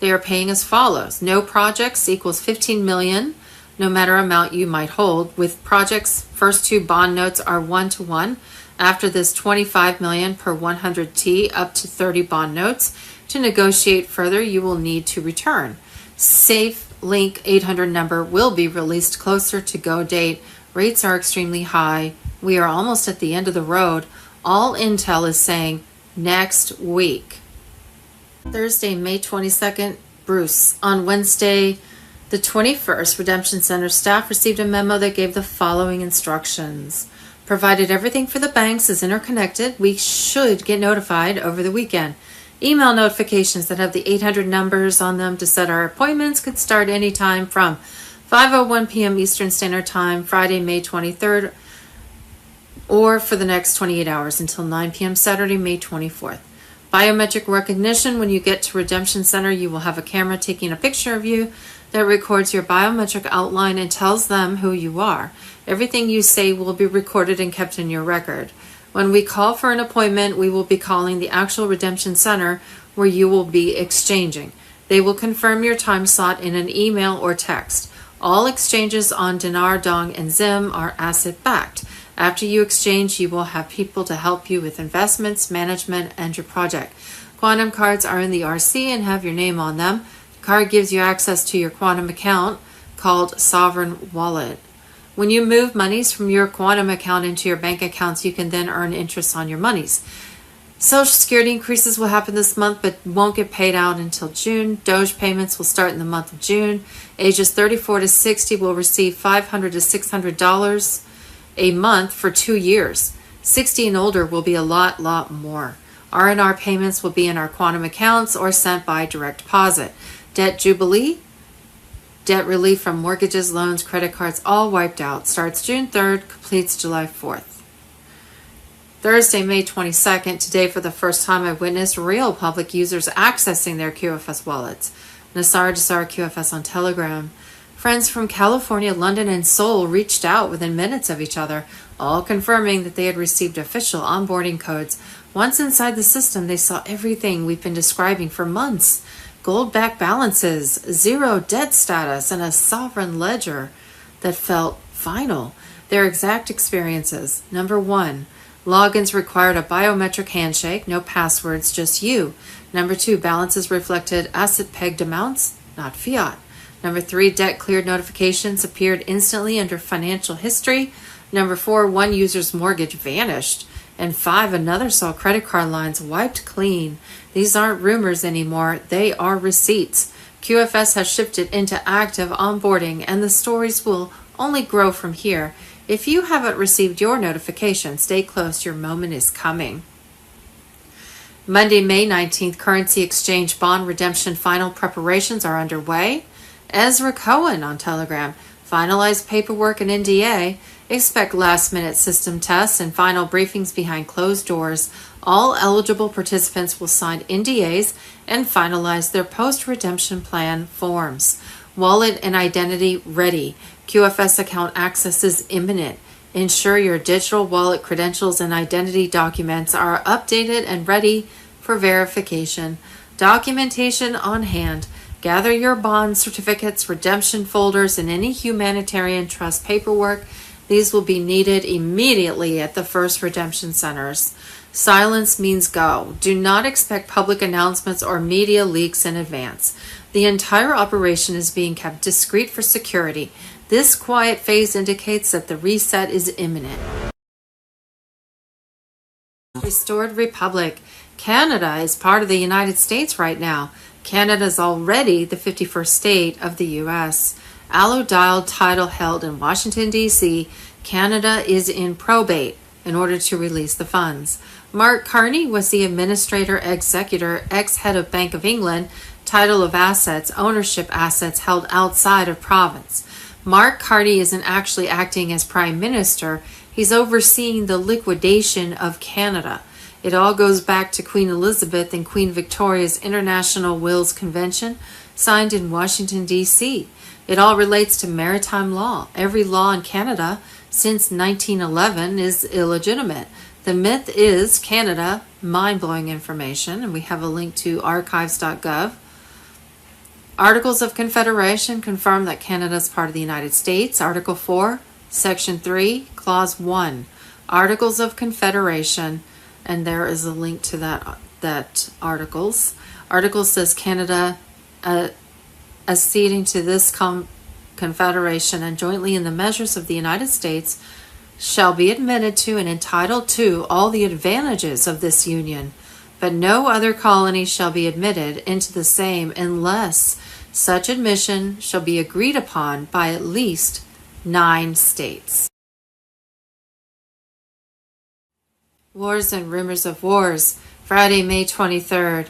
they are paying as follows. No projects equals 15 million, no matter amount you might hold. With projects, first two bond notes are 1-to-1. After this, 25 million per 100 T up to 30 bond notes. To negotiate further, you will need to return. Safe Link 800 number will be released closer to go date. Rates are extremely high. We are almost at the end of the road. All intel is saying next week. Thursday, May 22nd, Bruce. On Wednesday, the 21st, Redemption Center staff received a memo that gave the following instructions. Provided everything for the banks is interconnected, we should get notified over the weekend. Email notifications that have the 800 numbers on them to set our appointments could start anytime from 5:01 p.m. Eastern Standard Time, Friday, May 23rd, or for the next 28 hours until 9 p.m. Saturday, May 24th. Biometric recognition. When you get to Redemption Center, you will have a camera taking a picture of you that records your biometric outline and tells them who you are. Everything you say will be recorded and kept in your record. When we call for an appointment, we will be calling the actual Redemption Center where you will be exchanging. They will confirm your time slot in an email or text. All exchanges on Dinar, Dong, and Zim are asset-backed. After you exchange, you will have people to help you with investments, management, and your project. Quantum cards are in the RC and have your name on them. The card gives you access to your quantum account called Sovereign Wallet. When you move monies from your quantum account into your bank accounts, you can then earn interest on your monies. Social Security increases will happen this month, but won't get paid out until June. Doge payments will start in the month of June. Ages 34 to 60 will receive $500 to $600 a month for 2 years. 60 and older will be a lot more. R&R payments will be in our quantum accounts or sent by direct deposit. Debt Jubilee, debt relief from mortgages, loans, credit cards, all wiped out. Starts June 3rd, completes July 4th. Thursday, May 22nd, today for the first time I witnessed real public users accessing their QFS wallets. JESARA QFS on Telegram. Friends from California, London, and Seoul reached out within minutes of each other, all confirming that they had received official onboarding codes. Once inside the system, they saw everything we've been describing for months. Gold-backed balances, zero debt status, and a sovereign ledger that felt final. Their exact experiences. Number 1, logins required a biometric handshake, no passwords, just you. Number 2, balances reflected asset-pegged amounts, not fiat. Number 3, debt cleared notifications appeared instantly under financial history. Number 4, one user's mortgage vanished. And 5, another saw credit card lines wiped clean. These aren't rumors anymore, they are receipts. QFS has shifted into active onboarding, and the stories will only grow from here. If you haven't received your notification, stay close, your moment is coming. Monday, May 19th, currency exchange bond redemption final preparations are underway. Ezra Cohen on Telegram. Finalized paperwork and NDA. Expect last-minute system tests and final briefings behind closed doors. All eligible participants will sign NDAs and finalize their post-redemption plan forms. Wallet and identity ready. QFS account access is imminent. Ensure your digital wallet credentials and identity documents are updated and ready for verification. Documentation on hand. Gather your bond certificates, redemption folders, and any humanitarian trust paperwork. These will be needed immediately at the first redemption centers. Silence means go. Do not expect public announcements or media leaks in advance. The entire operation is being kept discreet for security. This quiet phase indicates that the reset is imminent. Restored Republic. Canada is part of the United States right now. Canada is already the 51st state of the U.S. Allodial title held in Washington, D.C., Canada is in probate in order to release the funds. Mark Carney was the administrator, executor, ex-head of Bank of England, title of assets, ownership assets held outside of province. Mark Carney isn't actually acting as Prime Minister. He's overseeing the liquidation of Canada. It all goes back to Queen Elizabeth and Queen Victoria's International Wills Convention, signed in Washington, D.C. It all relates to maritime law. Every law in Canada since 1911 is illegitimate. The myth is Canada, mind-blowing information, and we have a link to archives.gov. Articles of Confederation confirm that Canada is part of the United States. Article 4, Section 3, Clause 1. Articles of Confederation, and there is a link to that articles. Article says Canada acceding to this confederation and jointly in the measures of the United States shall be admitted to and entitled to all the advantages of this union, but no other colony shall be admitted into the same unless such admission shall be agreed upon by at least 9 states. Wars and rumors of wars. Friday, May 23rd.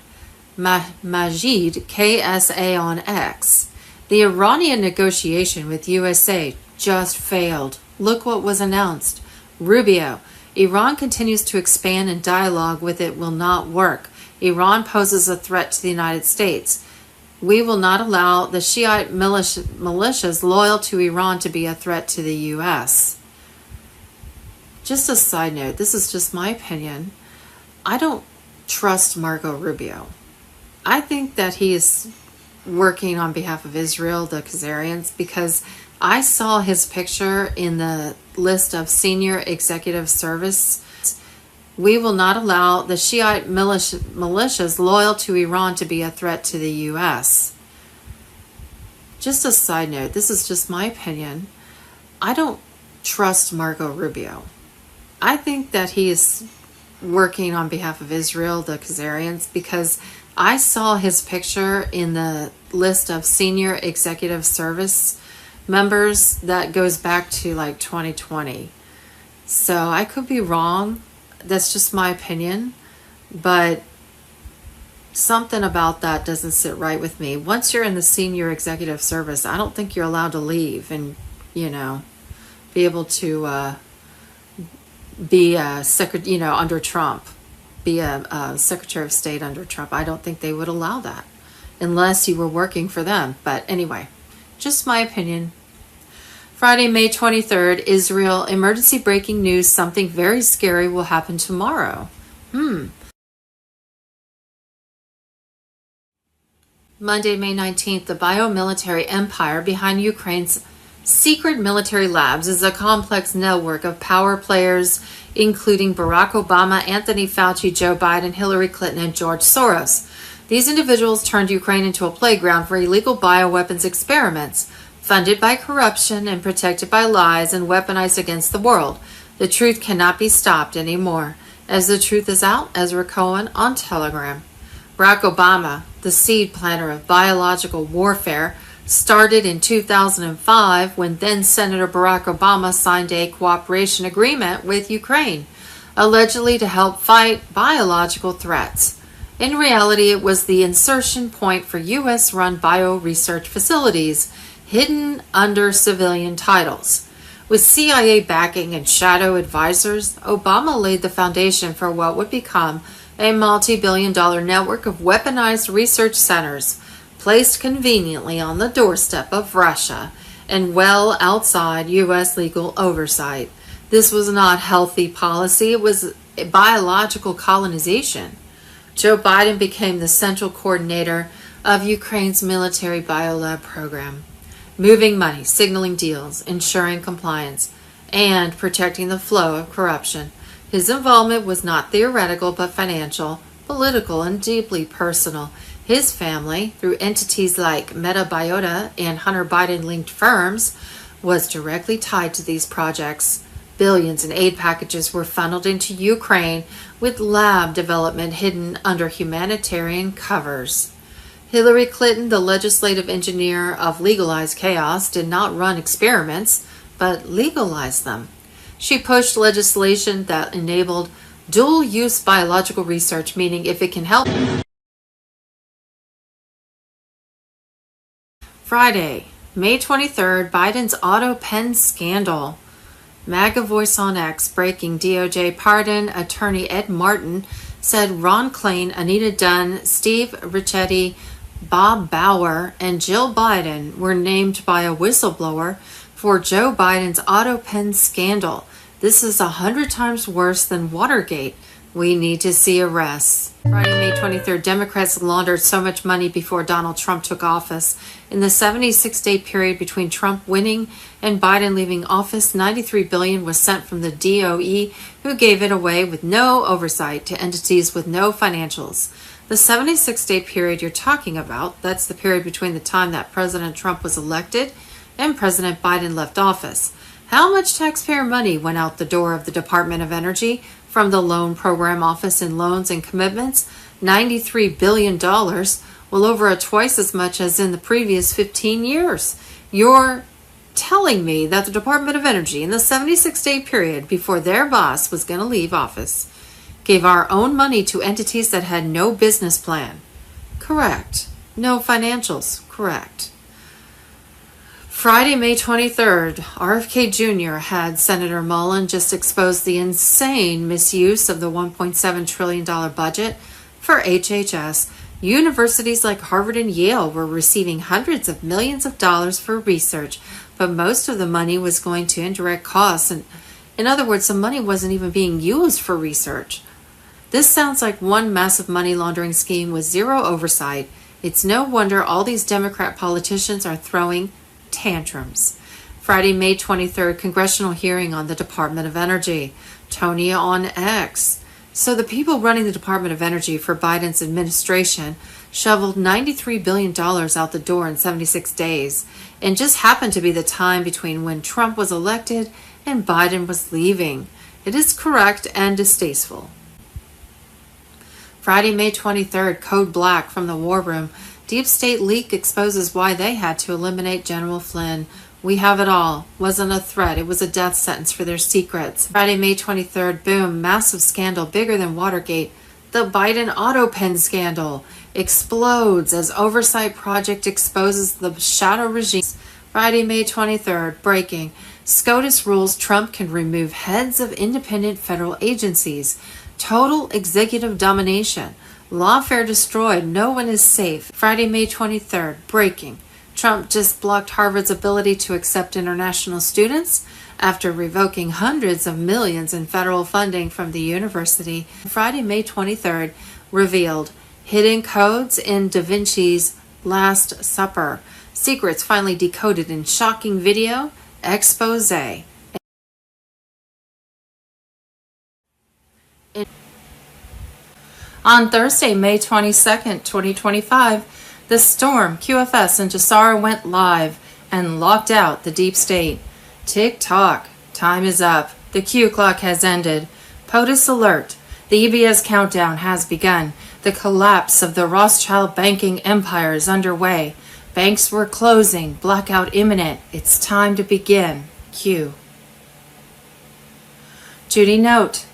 Majid, KSA on X. The Iranian negotiation with USA just failed. Look what was announced. Rubio. Iran continues to expand and dialogue with it will not work. Iran poses a threat to the United States. We will not allow the Shiite militias loyal to Iran to be a threat to the U.S. Just a side note, this is just my opinion. I don't trust Marco Rubio. I think that he is working on behalf of Israel, the Khazarians, because I saw his picture in the list of senior executive service. We will not allow the Shiite militias loyal to Iran to be a threat to the U.S. Just a side note, this is just my opinion. I don't trust Marco Rubio. I think that he is working on behalf of Israel, the Khazarians, because I saw his picture in the list of senior executive service members that goes back to like 2020. So I could be wrong. That's just my opinion. But something about that doesn't sit right with me. Once you're in the senior executive service, I don't think you're allowed to leave and, be able to be a secretary, under Trump, be a Secretary of State under Trump. I don't think they would allow that unless you were working for them. But anyway, just my opinion. Friday, May 23rd, Israel, emergency breaking news, something very scary will happen tomorrow. Monday, May 19th, the biomilitary empire behind Ukraine's secret military labs is a complex network of power players, including Barack Obama, Anthony Fauci, Joe Biden, Hillary Clinton, and George Soros. These individuals turned Ukraine into a playground for illegal bioweapons experiments, funded by corruption and protected by lies and weaponized against the world. The truth cannot be stopped anymore. As the truth is out, Ezra Cohen on Telegram. Barack Obama, the seed planter of biological warfare, started in 2005 when then Senator Barack Obama signed a cooperation agreement with Ukraine, allegedly to help fight biological threats. In reality, it was the insertion point for U.S.-run bio-research facilities, hidden under civilian titles. With CIA backing and shadow advisors, Obama laid the foundation for what would become a multi-billion-dollar network of weaponized research centers, placed conveniently on the doorstep of Russia and well outside U.S. legal oversight. This was not healthy policy. It was biological colonization. Joe Biden became the central coordinator of Ukraine's military biolab program, moving money, signaling deals, ensuring compliance, and protecting the flow of corruption. His involvement was not theoretical but financial, political, and deeply personal. His family, through entities like MetaBiota and Hunter Biden-linked firms, was directly tied to these projects. Billions in aid packages were funneled into Ukraine, with lab development hidden under humanitarian covers. Hillary Clinton, the legislative engineer of legalized chaos, did not run experiments, but legalized them. She pushed legislation that enabled dual-use biological research, meaning if it can help. Friday, May 23rd, Biden's auto pen scandal. MAGA voice on X breaking DOJ pardon. Attorney Ed Martin said Ron Klain, Anita Dunn, Steve Ricchetti, Bob Bauer, and Jill Biden were named by a whistleblower for Joe Biden's auto pen scandal. This is 100 times worse than Watergate. We need to see arrests. Friday, May 23rd, Democrats laundered so much money before Donald Trump took office. In the 76-day period between Trump winning and Biden leaving office, $93 billion was sent from the DOE, who gave it away with no oversight to entities with no financials. The 76-day period you're talking about, that's the period between the time that President Trump was elected and President Biden left office. How much taxpayer money went out the door of the Department of Energy from the Loan Program Office in loans and commitments? $93 billion, well over twice as much as in the previous 15 years. You're telling me that the Department of Energy, in the 76-day period before their boss was going to leave office, gave our own money to entities that had no business plan? Correct. No financials? Correct. Friday, May 23rd, RFK Jr. had Senator Mullen just expose the insane misuse of the $1.7 trillion budget for HHS. Universities like Harvard and Yale were receiving hundreds of millions of dollars for research, but most of the money was going to indirect costs. And in other words, the money wasn't even being used for research. This sounds like one massive money laundering scheme with zero oversight. It's no wonder all these Democrat politicians are throwing tantrums. Friday, May 23rd, congressional hearing on the Department of Energy. Tony on X. So the people running the Department of Energy for Biden's administration shoveled $93 billion out the door in 76 days, and just happened to be the time between when Trump was elected and Biden was leaving. It is correct and distasteful. Friday, May 23rd, Code Black from the War Room. Deep State leak exposes why they had to eliminate General Flynn. We have it all. Wasn't a threat. It was a death sentence for their secrets. Friday, May 23rd, boom, massive scandal bigger than Watergate. The Biden auto pen scandal explodes as oversight project exposes the shadow regime. Friday, May 23rd, breaking. SCOTUS rules Trump can remove heads of independent federal agencies. Total executive domination. Lawfare destroyed. No one is safe. Friday, May 23rd. Breaking. Trump just blocked Harvard's ability to accept international students after revoking hundreds of millions in federal funding from the university. Friday, May 23rd. Revealed. Hidden codes in Da Vinci's Last Supper. Secrets finally decoded in shocking video. Expose. On Thursday, May 22nd, 2025, the Storm, QFS, and JESARA went live and locked out the deep state. Tick-tock. Time is up. The Q clock has ended. POTUS alert. The EBS countdown has begun. The collapse of the Rothschild banking empire is underway. Banks were closing. Blackout imminent. It's time to begin. Q. Judy note.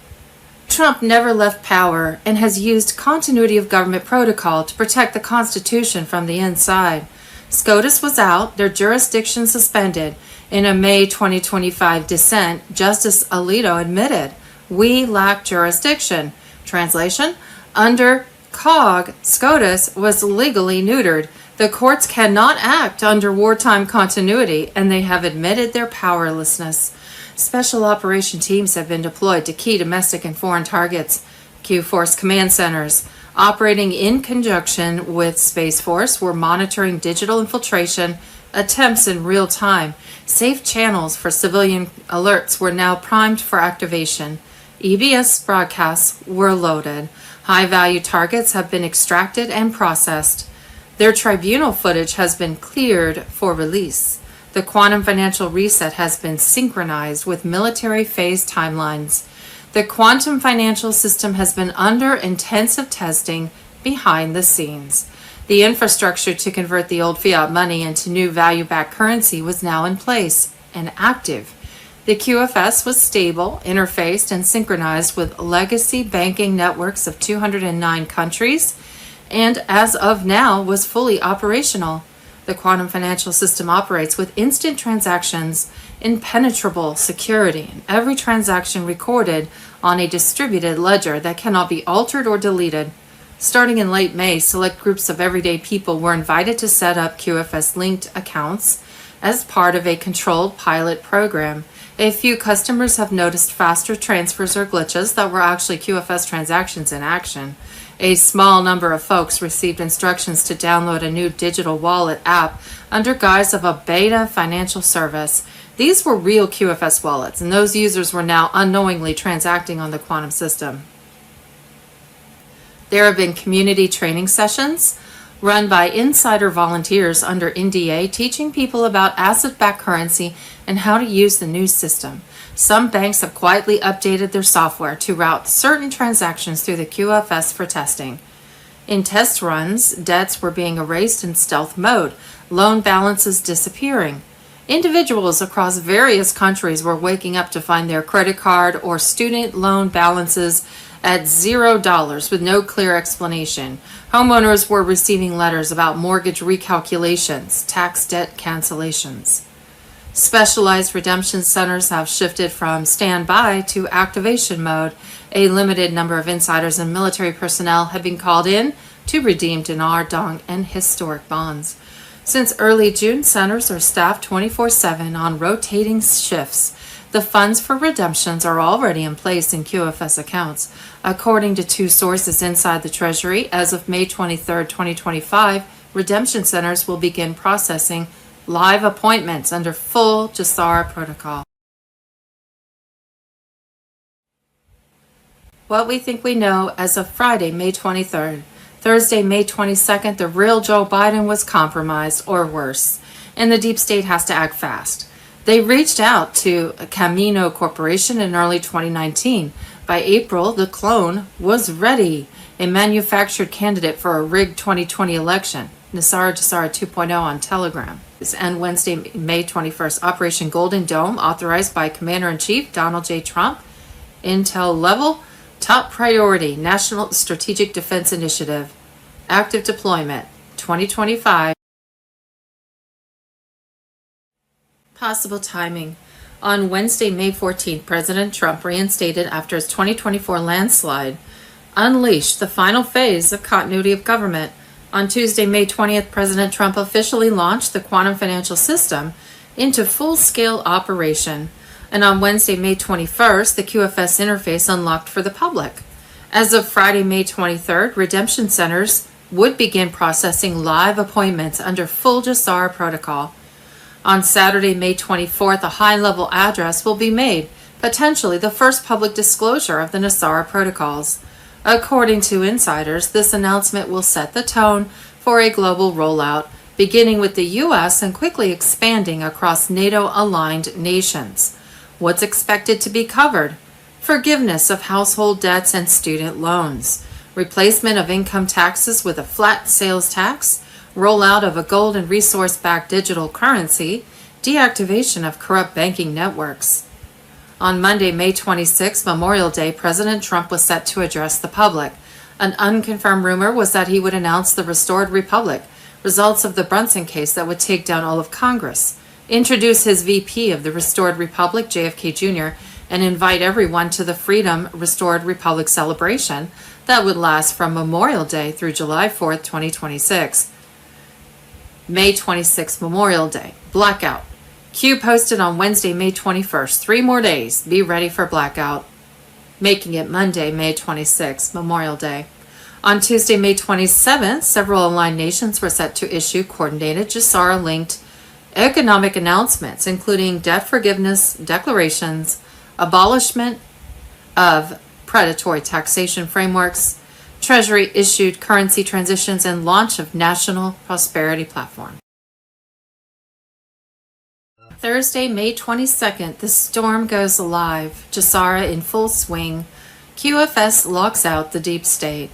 Trump never left power and has used continuity of government protocol to protect the Constitution from the inside. SCOTUS was out, their jurisdiction suspended. In a May 2025 dissent, Justice Alito admitted, "We lack jurisdiction." Translation, under COG, SCOTUS was legally neutered. The courts cannot act under wartime continuity, and they have admitted their powerlessness. Special operation teams have been deployed to key domestic and foreign targets. Q-Force command centers, operating in conjunction with Space Force, were monitoring digital infiltration attempts in real time. Safe channels for civilian alerts were now primed for activation. EBS broadcasts were loaded. High-value targets have been extracted and processed. Their tribunal footage has been cleared for release. The quantum financial reset has been synchronized with military phase timelines. The quantum financial system has been under intensive testing behind the scenes. The infrastructure to convert the old fiat money into new value-backed currency was now in place and active. The QFS was stable, interfaced, and synchronized with legacy banking networks of 209 countries, and as of now was fully operational. The quantum financial system operates with instant transactions, impenetrable security, and every transaction recorded on a distributed ledger that cannot be altered or deleted. Starting in late May, select groups of everyday people were invited to set up QFS-linked accounts as part of a controlled pilot program. A few customers have noticed faster transfers or glitches that were actually QFS transactions in action. A small number of folks received instructions to download a new digital wallet app under guise of a beta financial service. These were real QFS wallets, and those users were now unknowingly transacting on the quantum system. There have been community training sessions run by insider volunteers under NDA teaching people about asset-backed currency and how to use the new system. Some banks have quietly updated their software to route certain transactions through the QFS for testing. In test runs, debts were being erased in stealth mode, loan balances disappearing. Individuals across various countries were waking up to find their credit card or student loan balances at $0 with no clear explanation. Homeowners were receiving letters about mortgage recalculations, tax debt cancellations. Specialized redemption centers have shifted from standby to activation mode. A limited number of insiders and military personnel have been called in to redeem dinar, dong, and historic bonds. Since early June, centers are staffed 24/7 on rotating shifts. The funds for redemptions are already in place in QFS accounts. According to two sources inside the Treasury, as of May 23, 2025, redemption centers will begin processing live appointments under full JESARA protocol. What we think we know as of Friday, May 23rd. Thursday, May 22nd, the real Joe Biden was compromised or worse, and the deep state has to act fast. They reached out to Camino Corporation in early 2019. By April, the clone was ready, a manufactured candidate for a rigged 2020 election. JESARA 2.0 on Telegram. And Wednesday, May 21st, Operation Golden Dome, authorized by Commander-in-Chief Donald J. Trump. Intel level, top priority, National Strategic Defense Initiative. Active deployment, 2025. Possible timing. On Wednesday, May 14th, President Trump reinstated after his 2024 landslide, unleashed the final phase of continuity of government. On Tuesday, May 20th, President Trump officially launched the quantum financial system into full-scale operation. And on Wednesday, May 21st, the QFS interface unlocked for the public. As of Friday, May 23rd, redemption centers would begin processing live appointments under full JESARA protocol. On Saturday, May 24th, a high-level address will be made, potentially the first public disclosure of the JESARA protocols. According to insiders, this announcement will set the tone for a global rollout, beginning with the U.S. and quickly expanding across NATO-aligned nations. What's expected to be covered? Forgiveness of household debts and student loans, replacement of income taxes with a flat sales tax, rollout of a gold and resource-backed digital currency, deactivation of corrupt banking networks. On Monday, May 26, Memorial Day, President Trump was set to address the public. An unconfirmed rumor was that he would announce the restored republic, results of the Brunson case that would take down all of Congress, introduce his VP of the restored republic, JFK Jr., and invite everyone to the Freedom Restored Republic celebration that would last from Memorial Day through July 4th, 2026. May 26, Memorial Day, blackout. Q posted on Wednesday, May 21st, 3 more days, be ready for blackout, making it Monday, May 26th, Memorial Day. On Tuesday, May 27th, several aligned nations were set to issue coordinated JESARA-linked economic announcements, including debt forgiveness declarations, abolishment of predatory taxation frameworks, Treasury-issued currency transitions, and launch of National Prosperity Platform. Thursday, May 22nd, the storm goes live. JESARA in full swing. QFS locks out the deep state.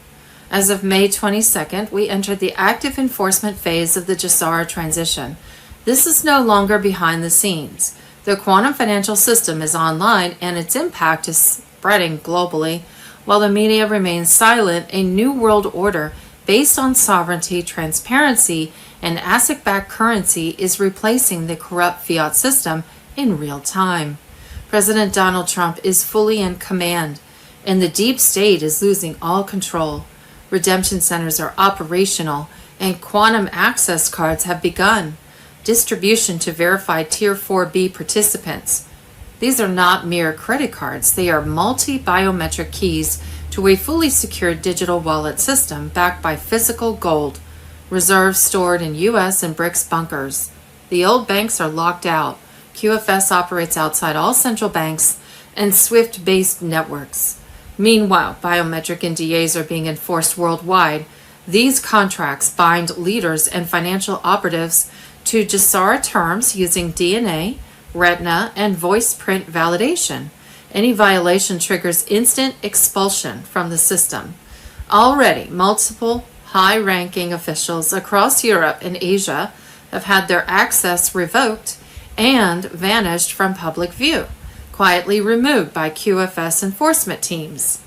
As of May 22nd, we entered the active enforcement phase of the JESARA transition. This is no longer behind the scenes. The quantum financial system is online and its impact is spreading globally. While the media remains silent, a new world order based on sovereignty, transparency, and asset-backed currency is replacing the corrupt fiat system in real time. President Donald Trump is fully in command, and the deep state is losing all control. Redemption centers are operational, and quantum access cards have begun. Distribution to verified Tier 4B participants. These are not mere credit cards. They are multi-biometric keys to a fully secured digital wallet system backed by physical gold, reserves stored in U.S. and BRICS bunkers. The old banks are locked out. QFS operates outside all central banks and SWIFT-based networks. Meanwhile, biometric NDAs are being enforced worldwide. These contracts bind leaders and financial operatives to JESARA terms using DNA, retina, and voice print validation. Any violation triggers instant expulsion from the system. Already, multiple high-ranking officials across Europe and Asia have had their access revoked and vanished from public view, quietly removed by QFS enforcement teams.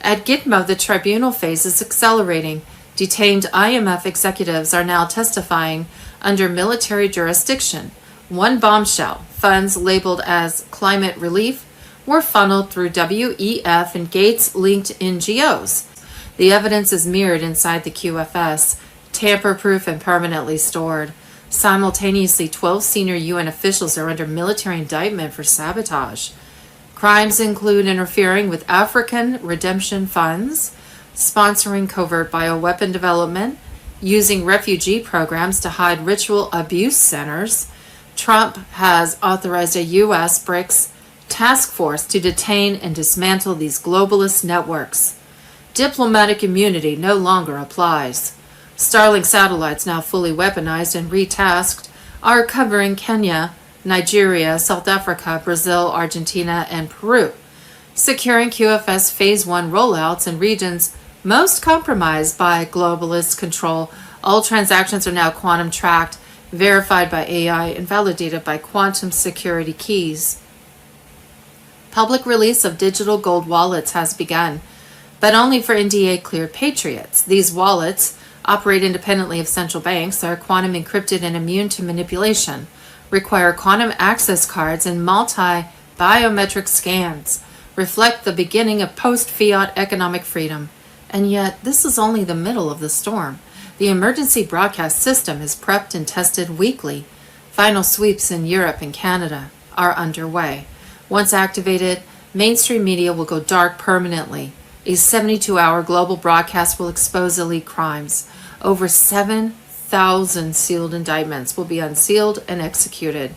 At Gitmo, the tribunal phase is accelerating. Detained IMF executives are now testifying under military jurisdiction. One bombshell, funds labeled as climate relief, were funneled through WEF and Gates-linked NGOs. The evidence is mirrored inside the QFS, tamper-proof and permanently stored. Simultaneously, 12 senior UN officials are under military indictment for sabotage. Crimes include interfering with African redemption funds, sponsoring covert bioweapon development, using refugee programs to hide ritual abuse centers. Trump has authorized a U.S. BRICS task force to detain and dismantle these globalist networks. Diplomatic immunity no longer applies. Starlink satellites, now fully weaponized and retasked, are covering Kenya, Nigeria, South Africa, Brazil, Argentina, and Peru, securing QFS Phase 1 rollouts in regions most compromised by globalist control. All transactions are now quantum tracked, verified by AI, and validated by quantum security keys. Public release of digital gold wallets has begun, but only for NDA-cleared patriots. These wallets operate independently of central banks, are quantum encrypted and immune to manipulation, require quantum access cards, and multi-biometric scans, reflect the beginning of post-fiat economic freedom. And yet, this is only the middle of the storm. The emergency broadcast system is prepped and tested weekly. Final sweeps in Europe and Canada are underway. Once activated, mainstream media will go dark permanently. A 72-hour global broadcast will expose elite crimes. Over 7,000 sealed indictments will be unsealed and executed.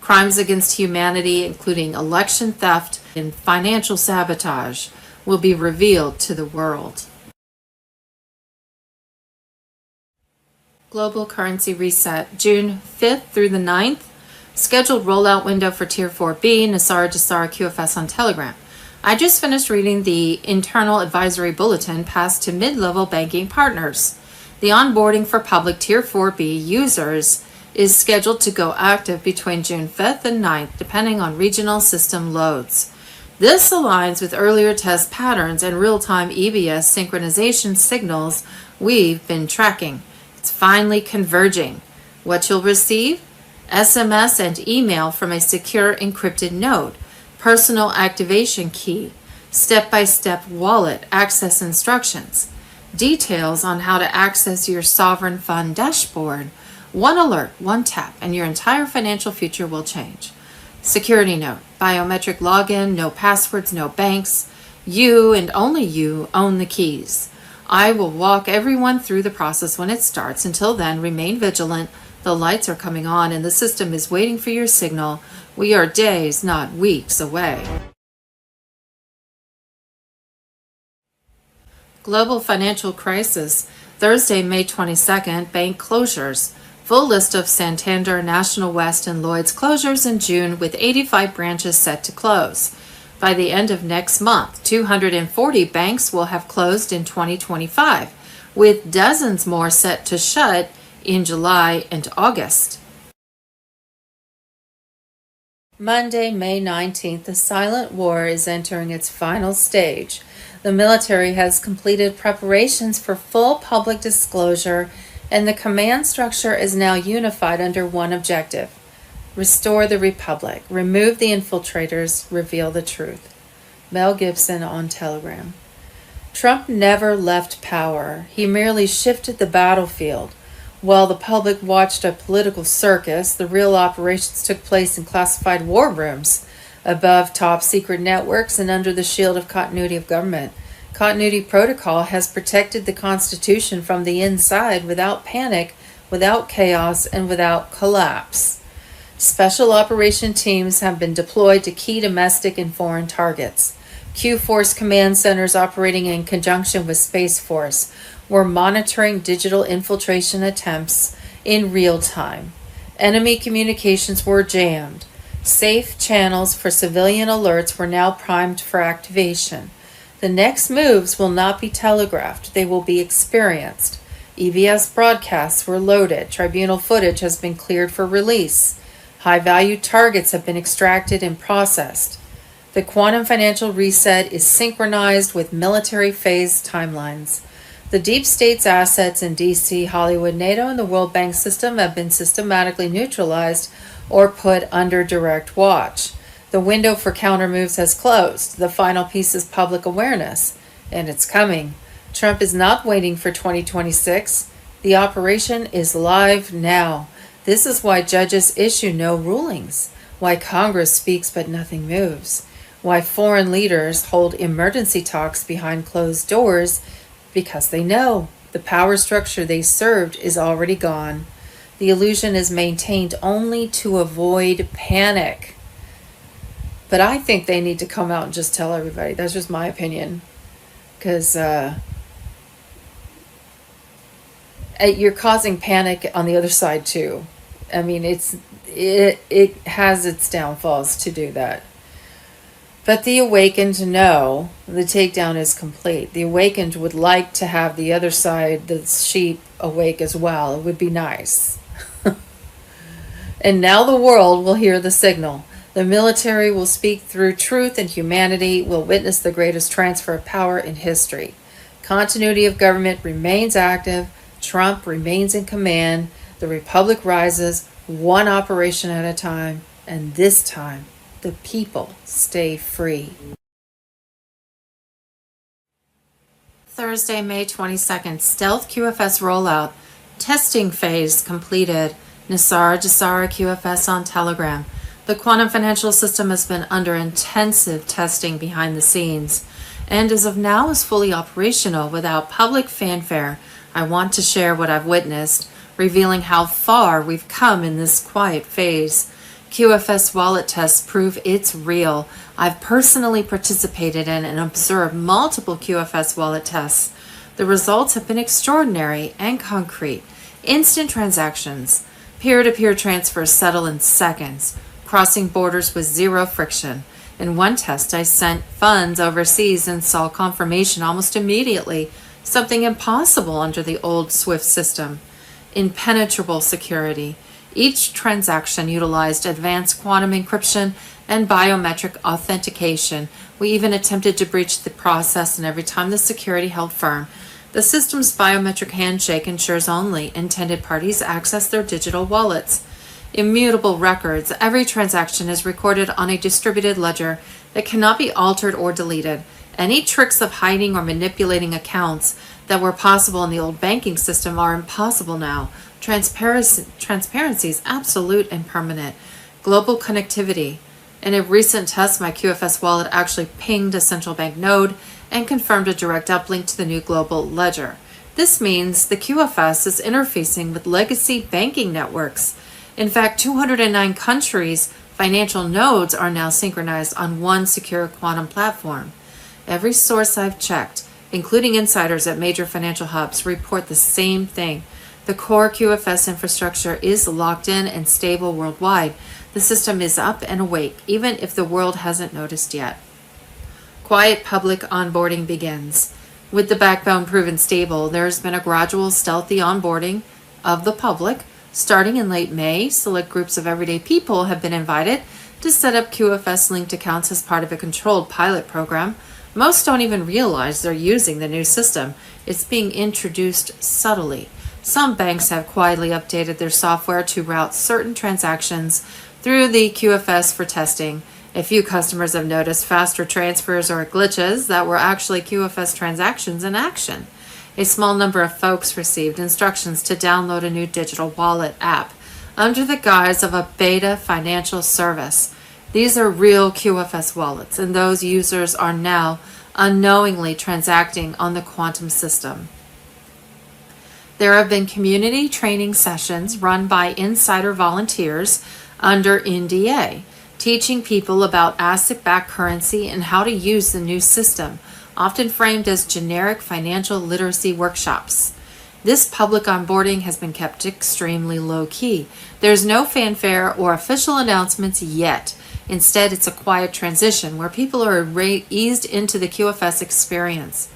Crimes against humanity, including election theft and financial sabotage, will be revealed to the world. Global currency reset, June 5th through the 9th. Scheduled rollout window for Tier 4B, JESARA QFS on Telegram. I just finished reading the internal advisory bulletin passed to mid-level banking partners. The onboarding for public Tier 4B users is scheduled to go active between June 5th and 9th, depending on regional system loads. This aligns with earlier test patterns and real-time EBS synchronization signals we've been tracking. It's finally converging. What you'll receive? SMS and email from a secure encrypted node, personal activation key, step-by-step wallet access instructions, details on how to access your sovereign fund dashboard, One alert, one tap, and your entire financial future will change. Security note, biometric login, no passwords, no banks. You and only you own the keys. I will walk everyone through the process when it starts. Until then, remain vigilant. The lights are coming on and the system is waiting for your signal. We are days, not weeks away. Global financial crisis. Thursday, May 22nd, bank closures. Full list of Santander, National West, and Lloyd's closures in June, with 85 branches set to close. By the end of next month, 240 banks will have closed in 2025, with dozens more set to shut in July and August. Monday, May 19th, the silent war is entering its final stage. The military has completed preparations for full public disclosure, and the command structure is now unified under one objective: restore the republic, remove the infiltrators, reveal the truth. Mel Gibson on Telegram. Trump never left power. He merely shifted the battlefield. While the public watched a political circus, the real operations took place in classified war rooms, above top secret networks and under the shield of continuity of government. Continuity protocol has protected the Constitution from the inside without panic, without chaos, and without collapse. Special operation teams have been deployed to key domestic and foreign targets. Q-Force command centers operating in conjunction with Space Force were monitoring digital infiltration attempts in real time. Enemy communications were jammed. Safe channels for civilian alerts were now primed for activation. The next moves will not be telegraphed, they will be experienced. EBS broadcasts were loaded. Tribunal footage has been cleared for release. High-value targets have been extracted and processed. The quantum financial reset is synchronized with military phase timelines. The deep state's assets in DC, Hollywood, NATO, and the World Bank system have been systematically neutralized or put under direct watch. The window for countermoves has closed. The final piece is public awareness, and it's coming. Trump is not waiting for 2026. The operation is live now. This is why judges issue no rulings, why Congress speaks but nothing moves, why foreign leaders hold emergency talks behind closed doors, because they know the power structure they served is already gone. The illusion is maintained only to avoid panic. But I think they need to come out and just tell everybody. That's just my opinion. Because you're causing panic on the other side too. I mean, it has its downfalls to do that. But the awakened know the takedown is complete. The awakened would like to have the other side, the sheep, awake as well. It would be nice. And now the world will hear the signal. The military will speak through truth, and humanity will witness the greatest transfer of power in history. Continuity of government remains active. Trump remains in command. The republic rises, one operation at a time, and this time, the people stay free. Thursday, May 22nd, stealth QFS rollout. Testing phase completed. JESARA QFS on Telegram. The quantum financial system has been under intensive testing behind the scenes, and as of now is fully operational without public fanfare. I want to share what I've witnessed, revealing how far we've come in this quiet phase. QFS wallet tests prove it's real. I've personally participated in and observed multiple QFS wallet tests. The results have been extraordinary and concrete. Instant transactions, peer-to-peer transfers settle in seconds, crossing borders with zero friction. In one test, I sent funds overseas and saw confirmation almost immediately, something impossible under the old SWIFT system. Impenetrable security. Each transaction utilized advanced quantum encryption and biometric authentication. We even attempted to breach the process, and every time the security held firm. The system's biometric handshake ensures only intended parties access their digital wallets. Immutable records. Every transaction is recorded on a distributed ledger that cannot be altered or deleted. Any tricks of hiding or manipulating accounts that were possible in the old banking system are impossible now. Transparency is absolute and permanent. Global connectivity. In a recent test, my QFS wallet actually pinged a central bank node and confirmed a direct uplink to the new global ledger. This means the QFS is interfacing with legacy banking networks. In fact, 209 countries' financial nodes are now synchronized on one secure quantum platform. Every source I've checked, including insiders at major financial hubs, report the same thing. The core QFS infrastructure is locked in and stable worldwide. The system is up and awake, even if the world hasn't noticed yet. Quiet public onboarding begins. With the backbone proven stable, there's been a gradual, stealthy onboarding of the public. Starting in late May, select groups of everyday people have been invited to set up QFS-linked accounts as part of a controlled pilot program. Most don't even realize they're using the new system. It's being introduced subtly. Some banks have quietly updated their software to route certain transactions through the QFS for testing. A few customers have noticed faster transfers or glitches that were actually QFS transactions in action. A small number of folks received instructions to download a new digital wallet app under the guise of a beta financial service. These are real QFS wallets, and those users are now unknowingly transacting on the quantum system. There have been community training sessions run by insider volunteers under NDA, teaching people about asset-backed currency and how to use the new system, often framed as generic financial literacy workshops. This public onboarding has been kept extremely low-key. There's no fanfare or official announcements yet. Instead, it's a quiet transition where people are eased into the QFS experience.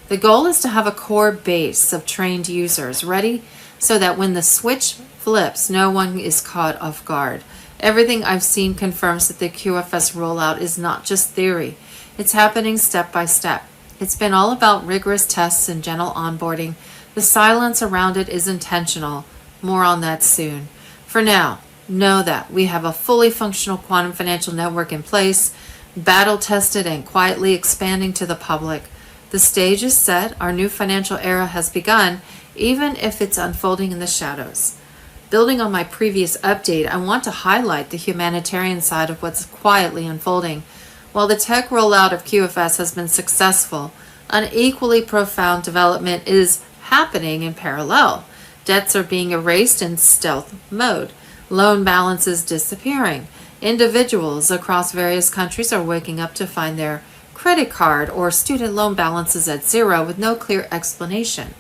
The goal is to have a core base of trained users ready so that when the switch flips, no one is caught off guard. Everything I've seen confirms that the QFS rollout is not just theory. It's happening step by step. It's been all about rigorous tests and gentle onboarding. The silence around it is intentional. More on that soon. For now, know that we have a fully functional quantum financial network in place, battle-tested and quietly expanding to the public. The stage is set, our new financial era has begun, even if it's unfolding in the shadows. Building on my previous update, I want to highlight the humanitarian side of what's quietly unfolding. While the tech rollout of QFS has been successful, an equally profound development is happening in parallel. Debts are being erased in stealth mode. Loan balances disappearing. Individuals across various countries are waking up to find their credit card or student loan balances at zero with no clear explanation.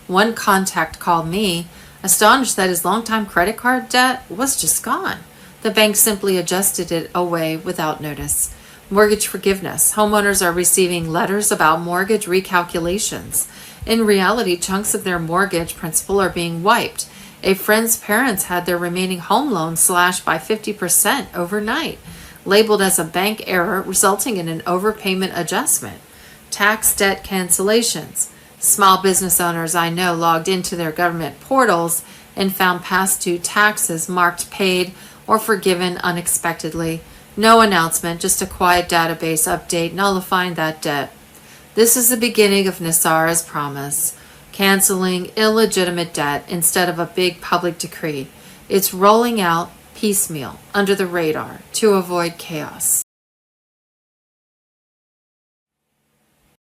One contact called me, astonished that his longtime credit card debt was just gone. The bank simply adjusted it away without notice. Mortgage forgiveness. Homeowners are receiving letters about mortgage recalculations. In reality, chunks of their mortgage principal are being wiped. A friend's parents had their remaining home loan slashed by 50% overnight, labeled as a bank error resulting in an overpayment adjustment. Tax debt cancellations. Small business owners I know logged into their government portals and found past due taxes marked paid or forgiven unexpectedly. No announcement, just a quiet database update nullifying that debt. This is the beginning of NESARA's promise, canceling illegitimate debt instead of a big public decree. It's rolling out piecemeal, under the radar, to avoid chaos.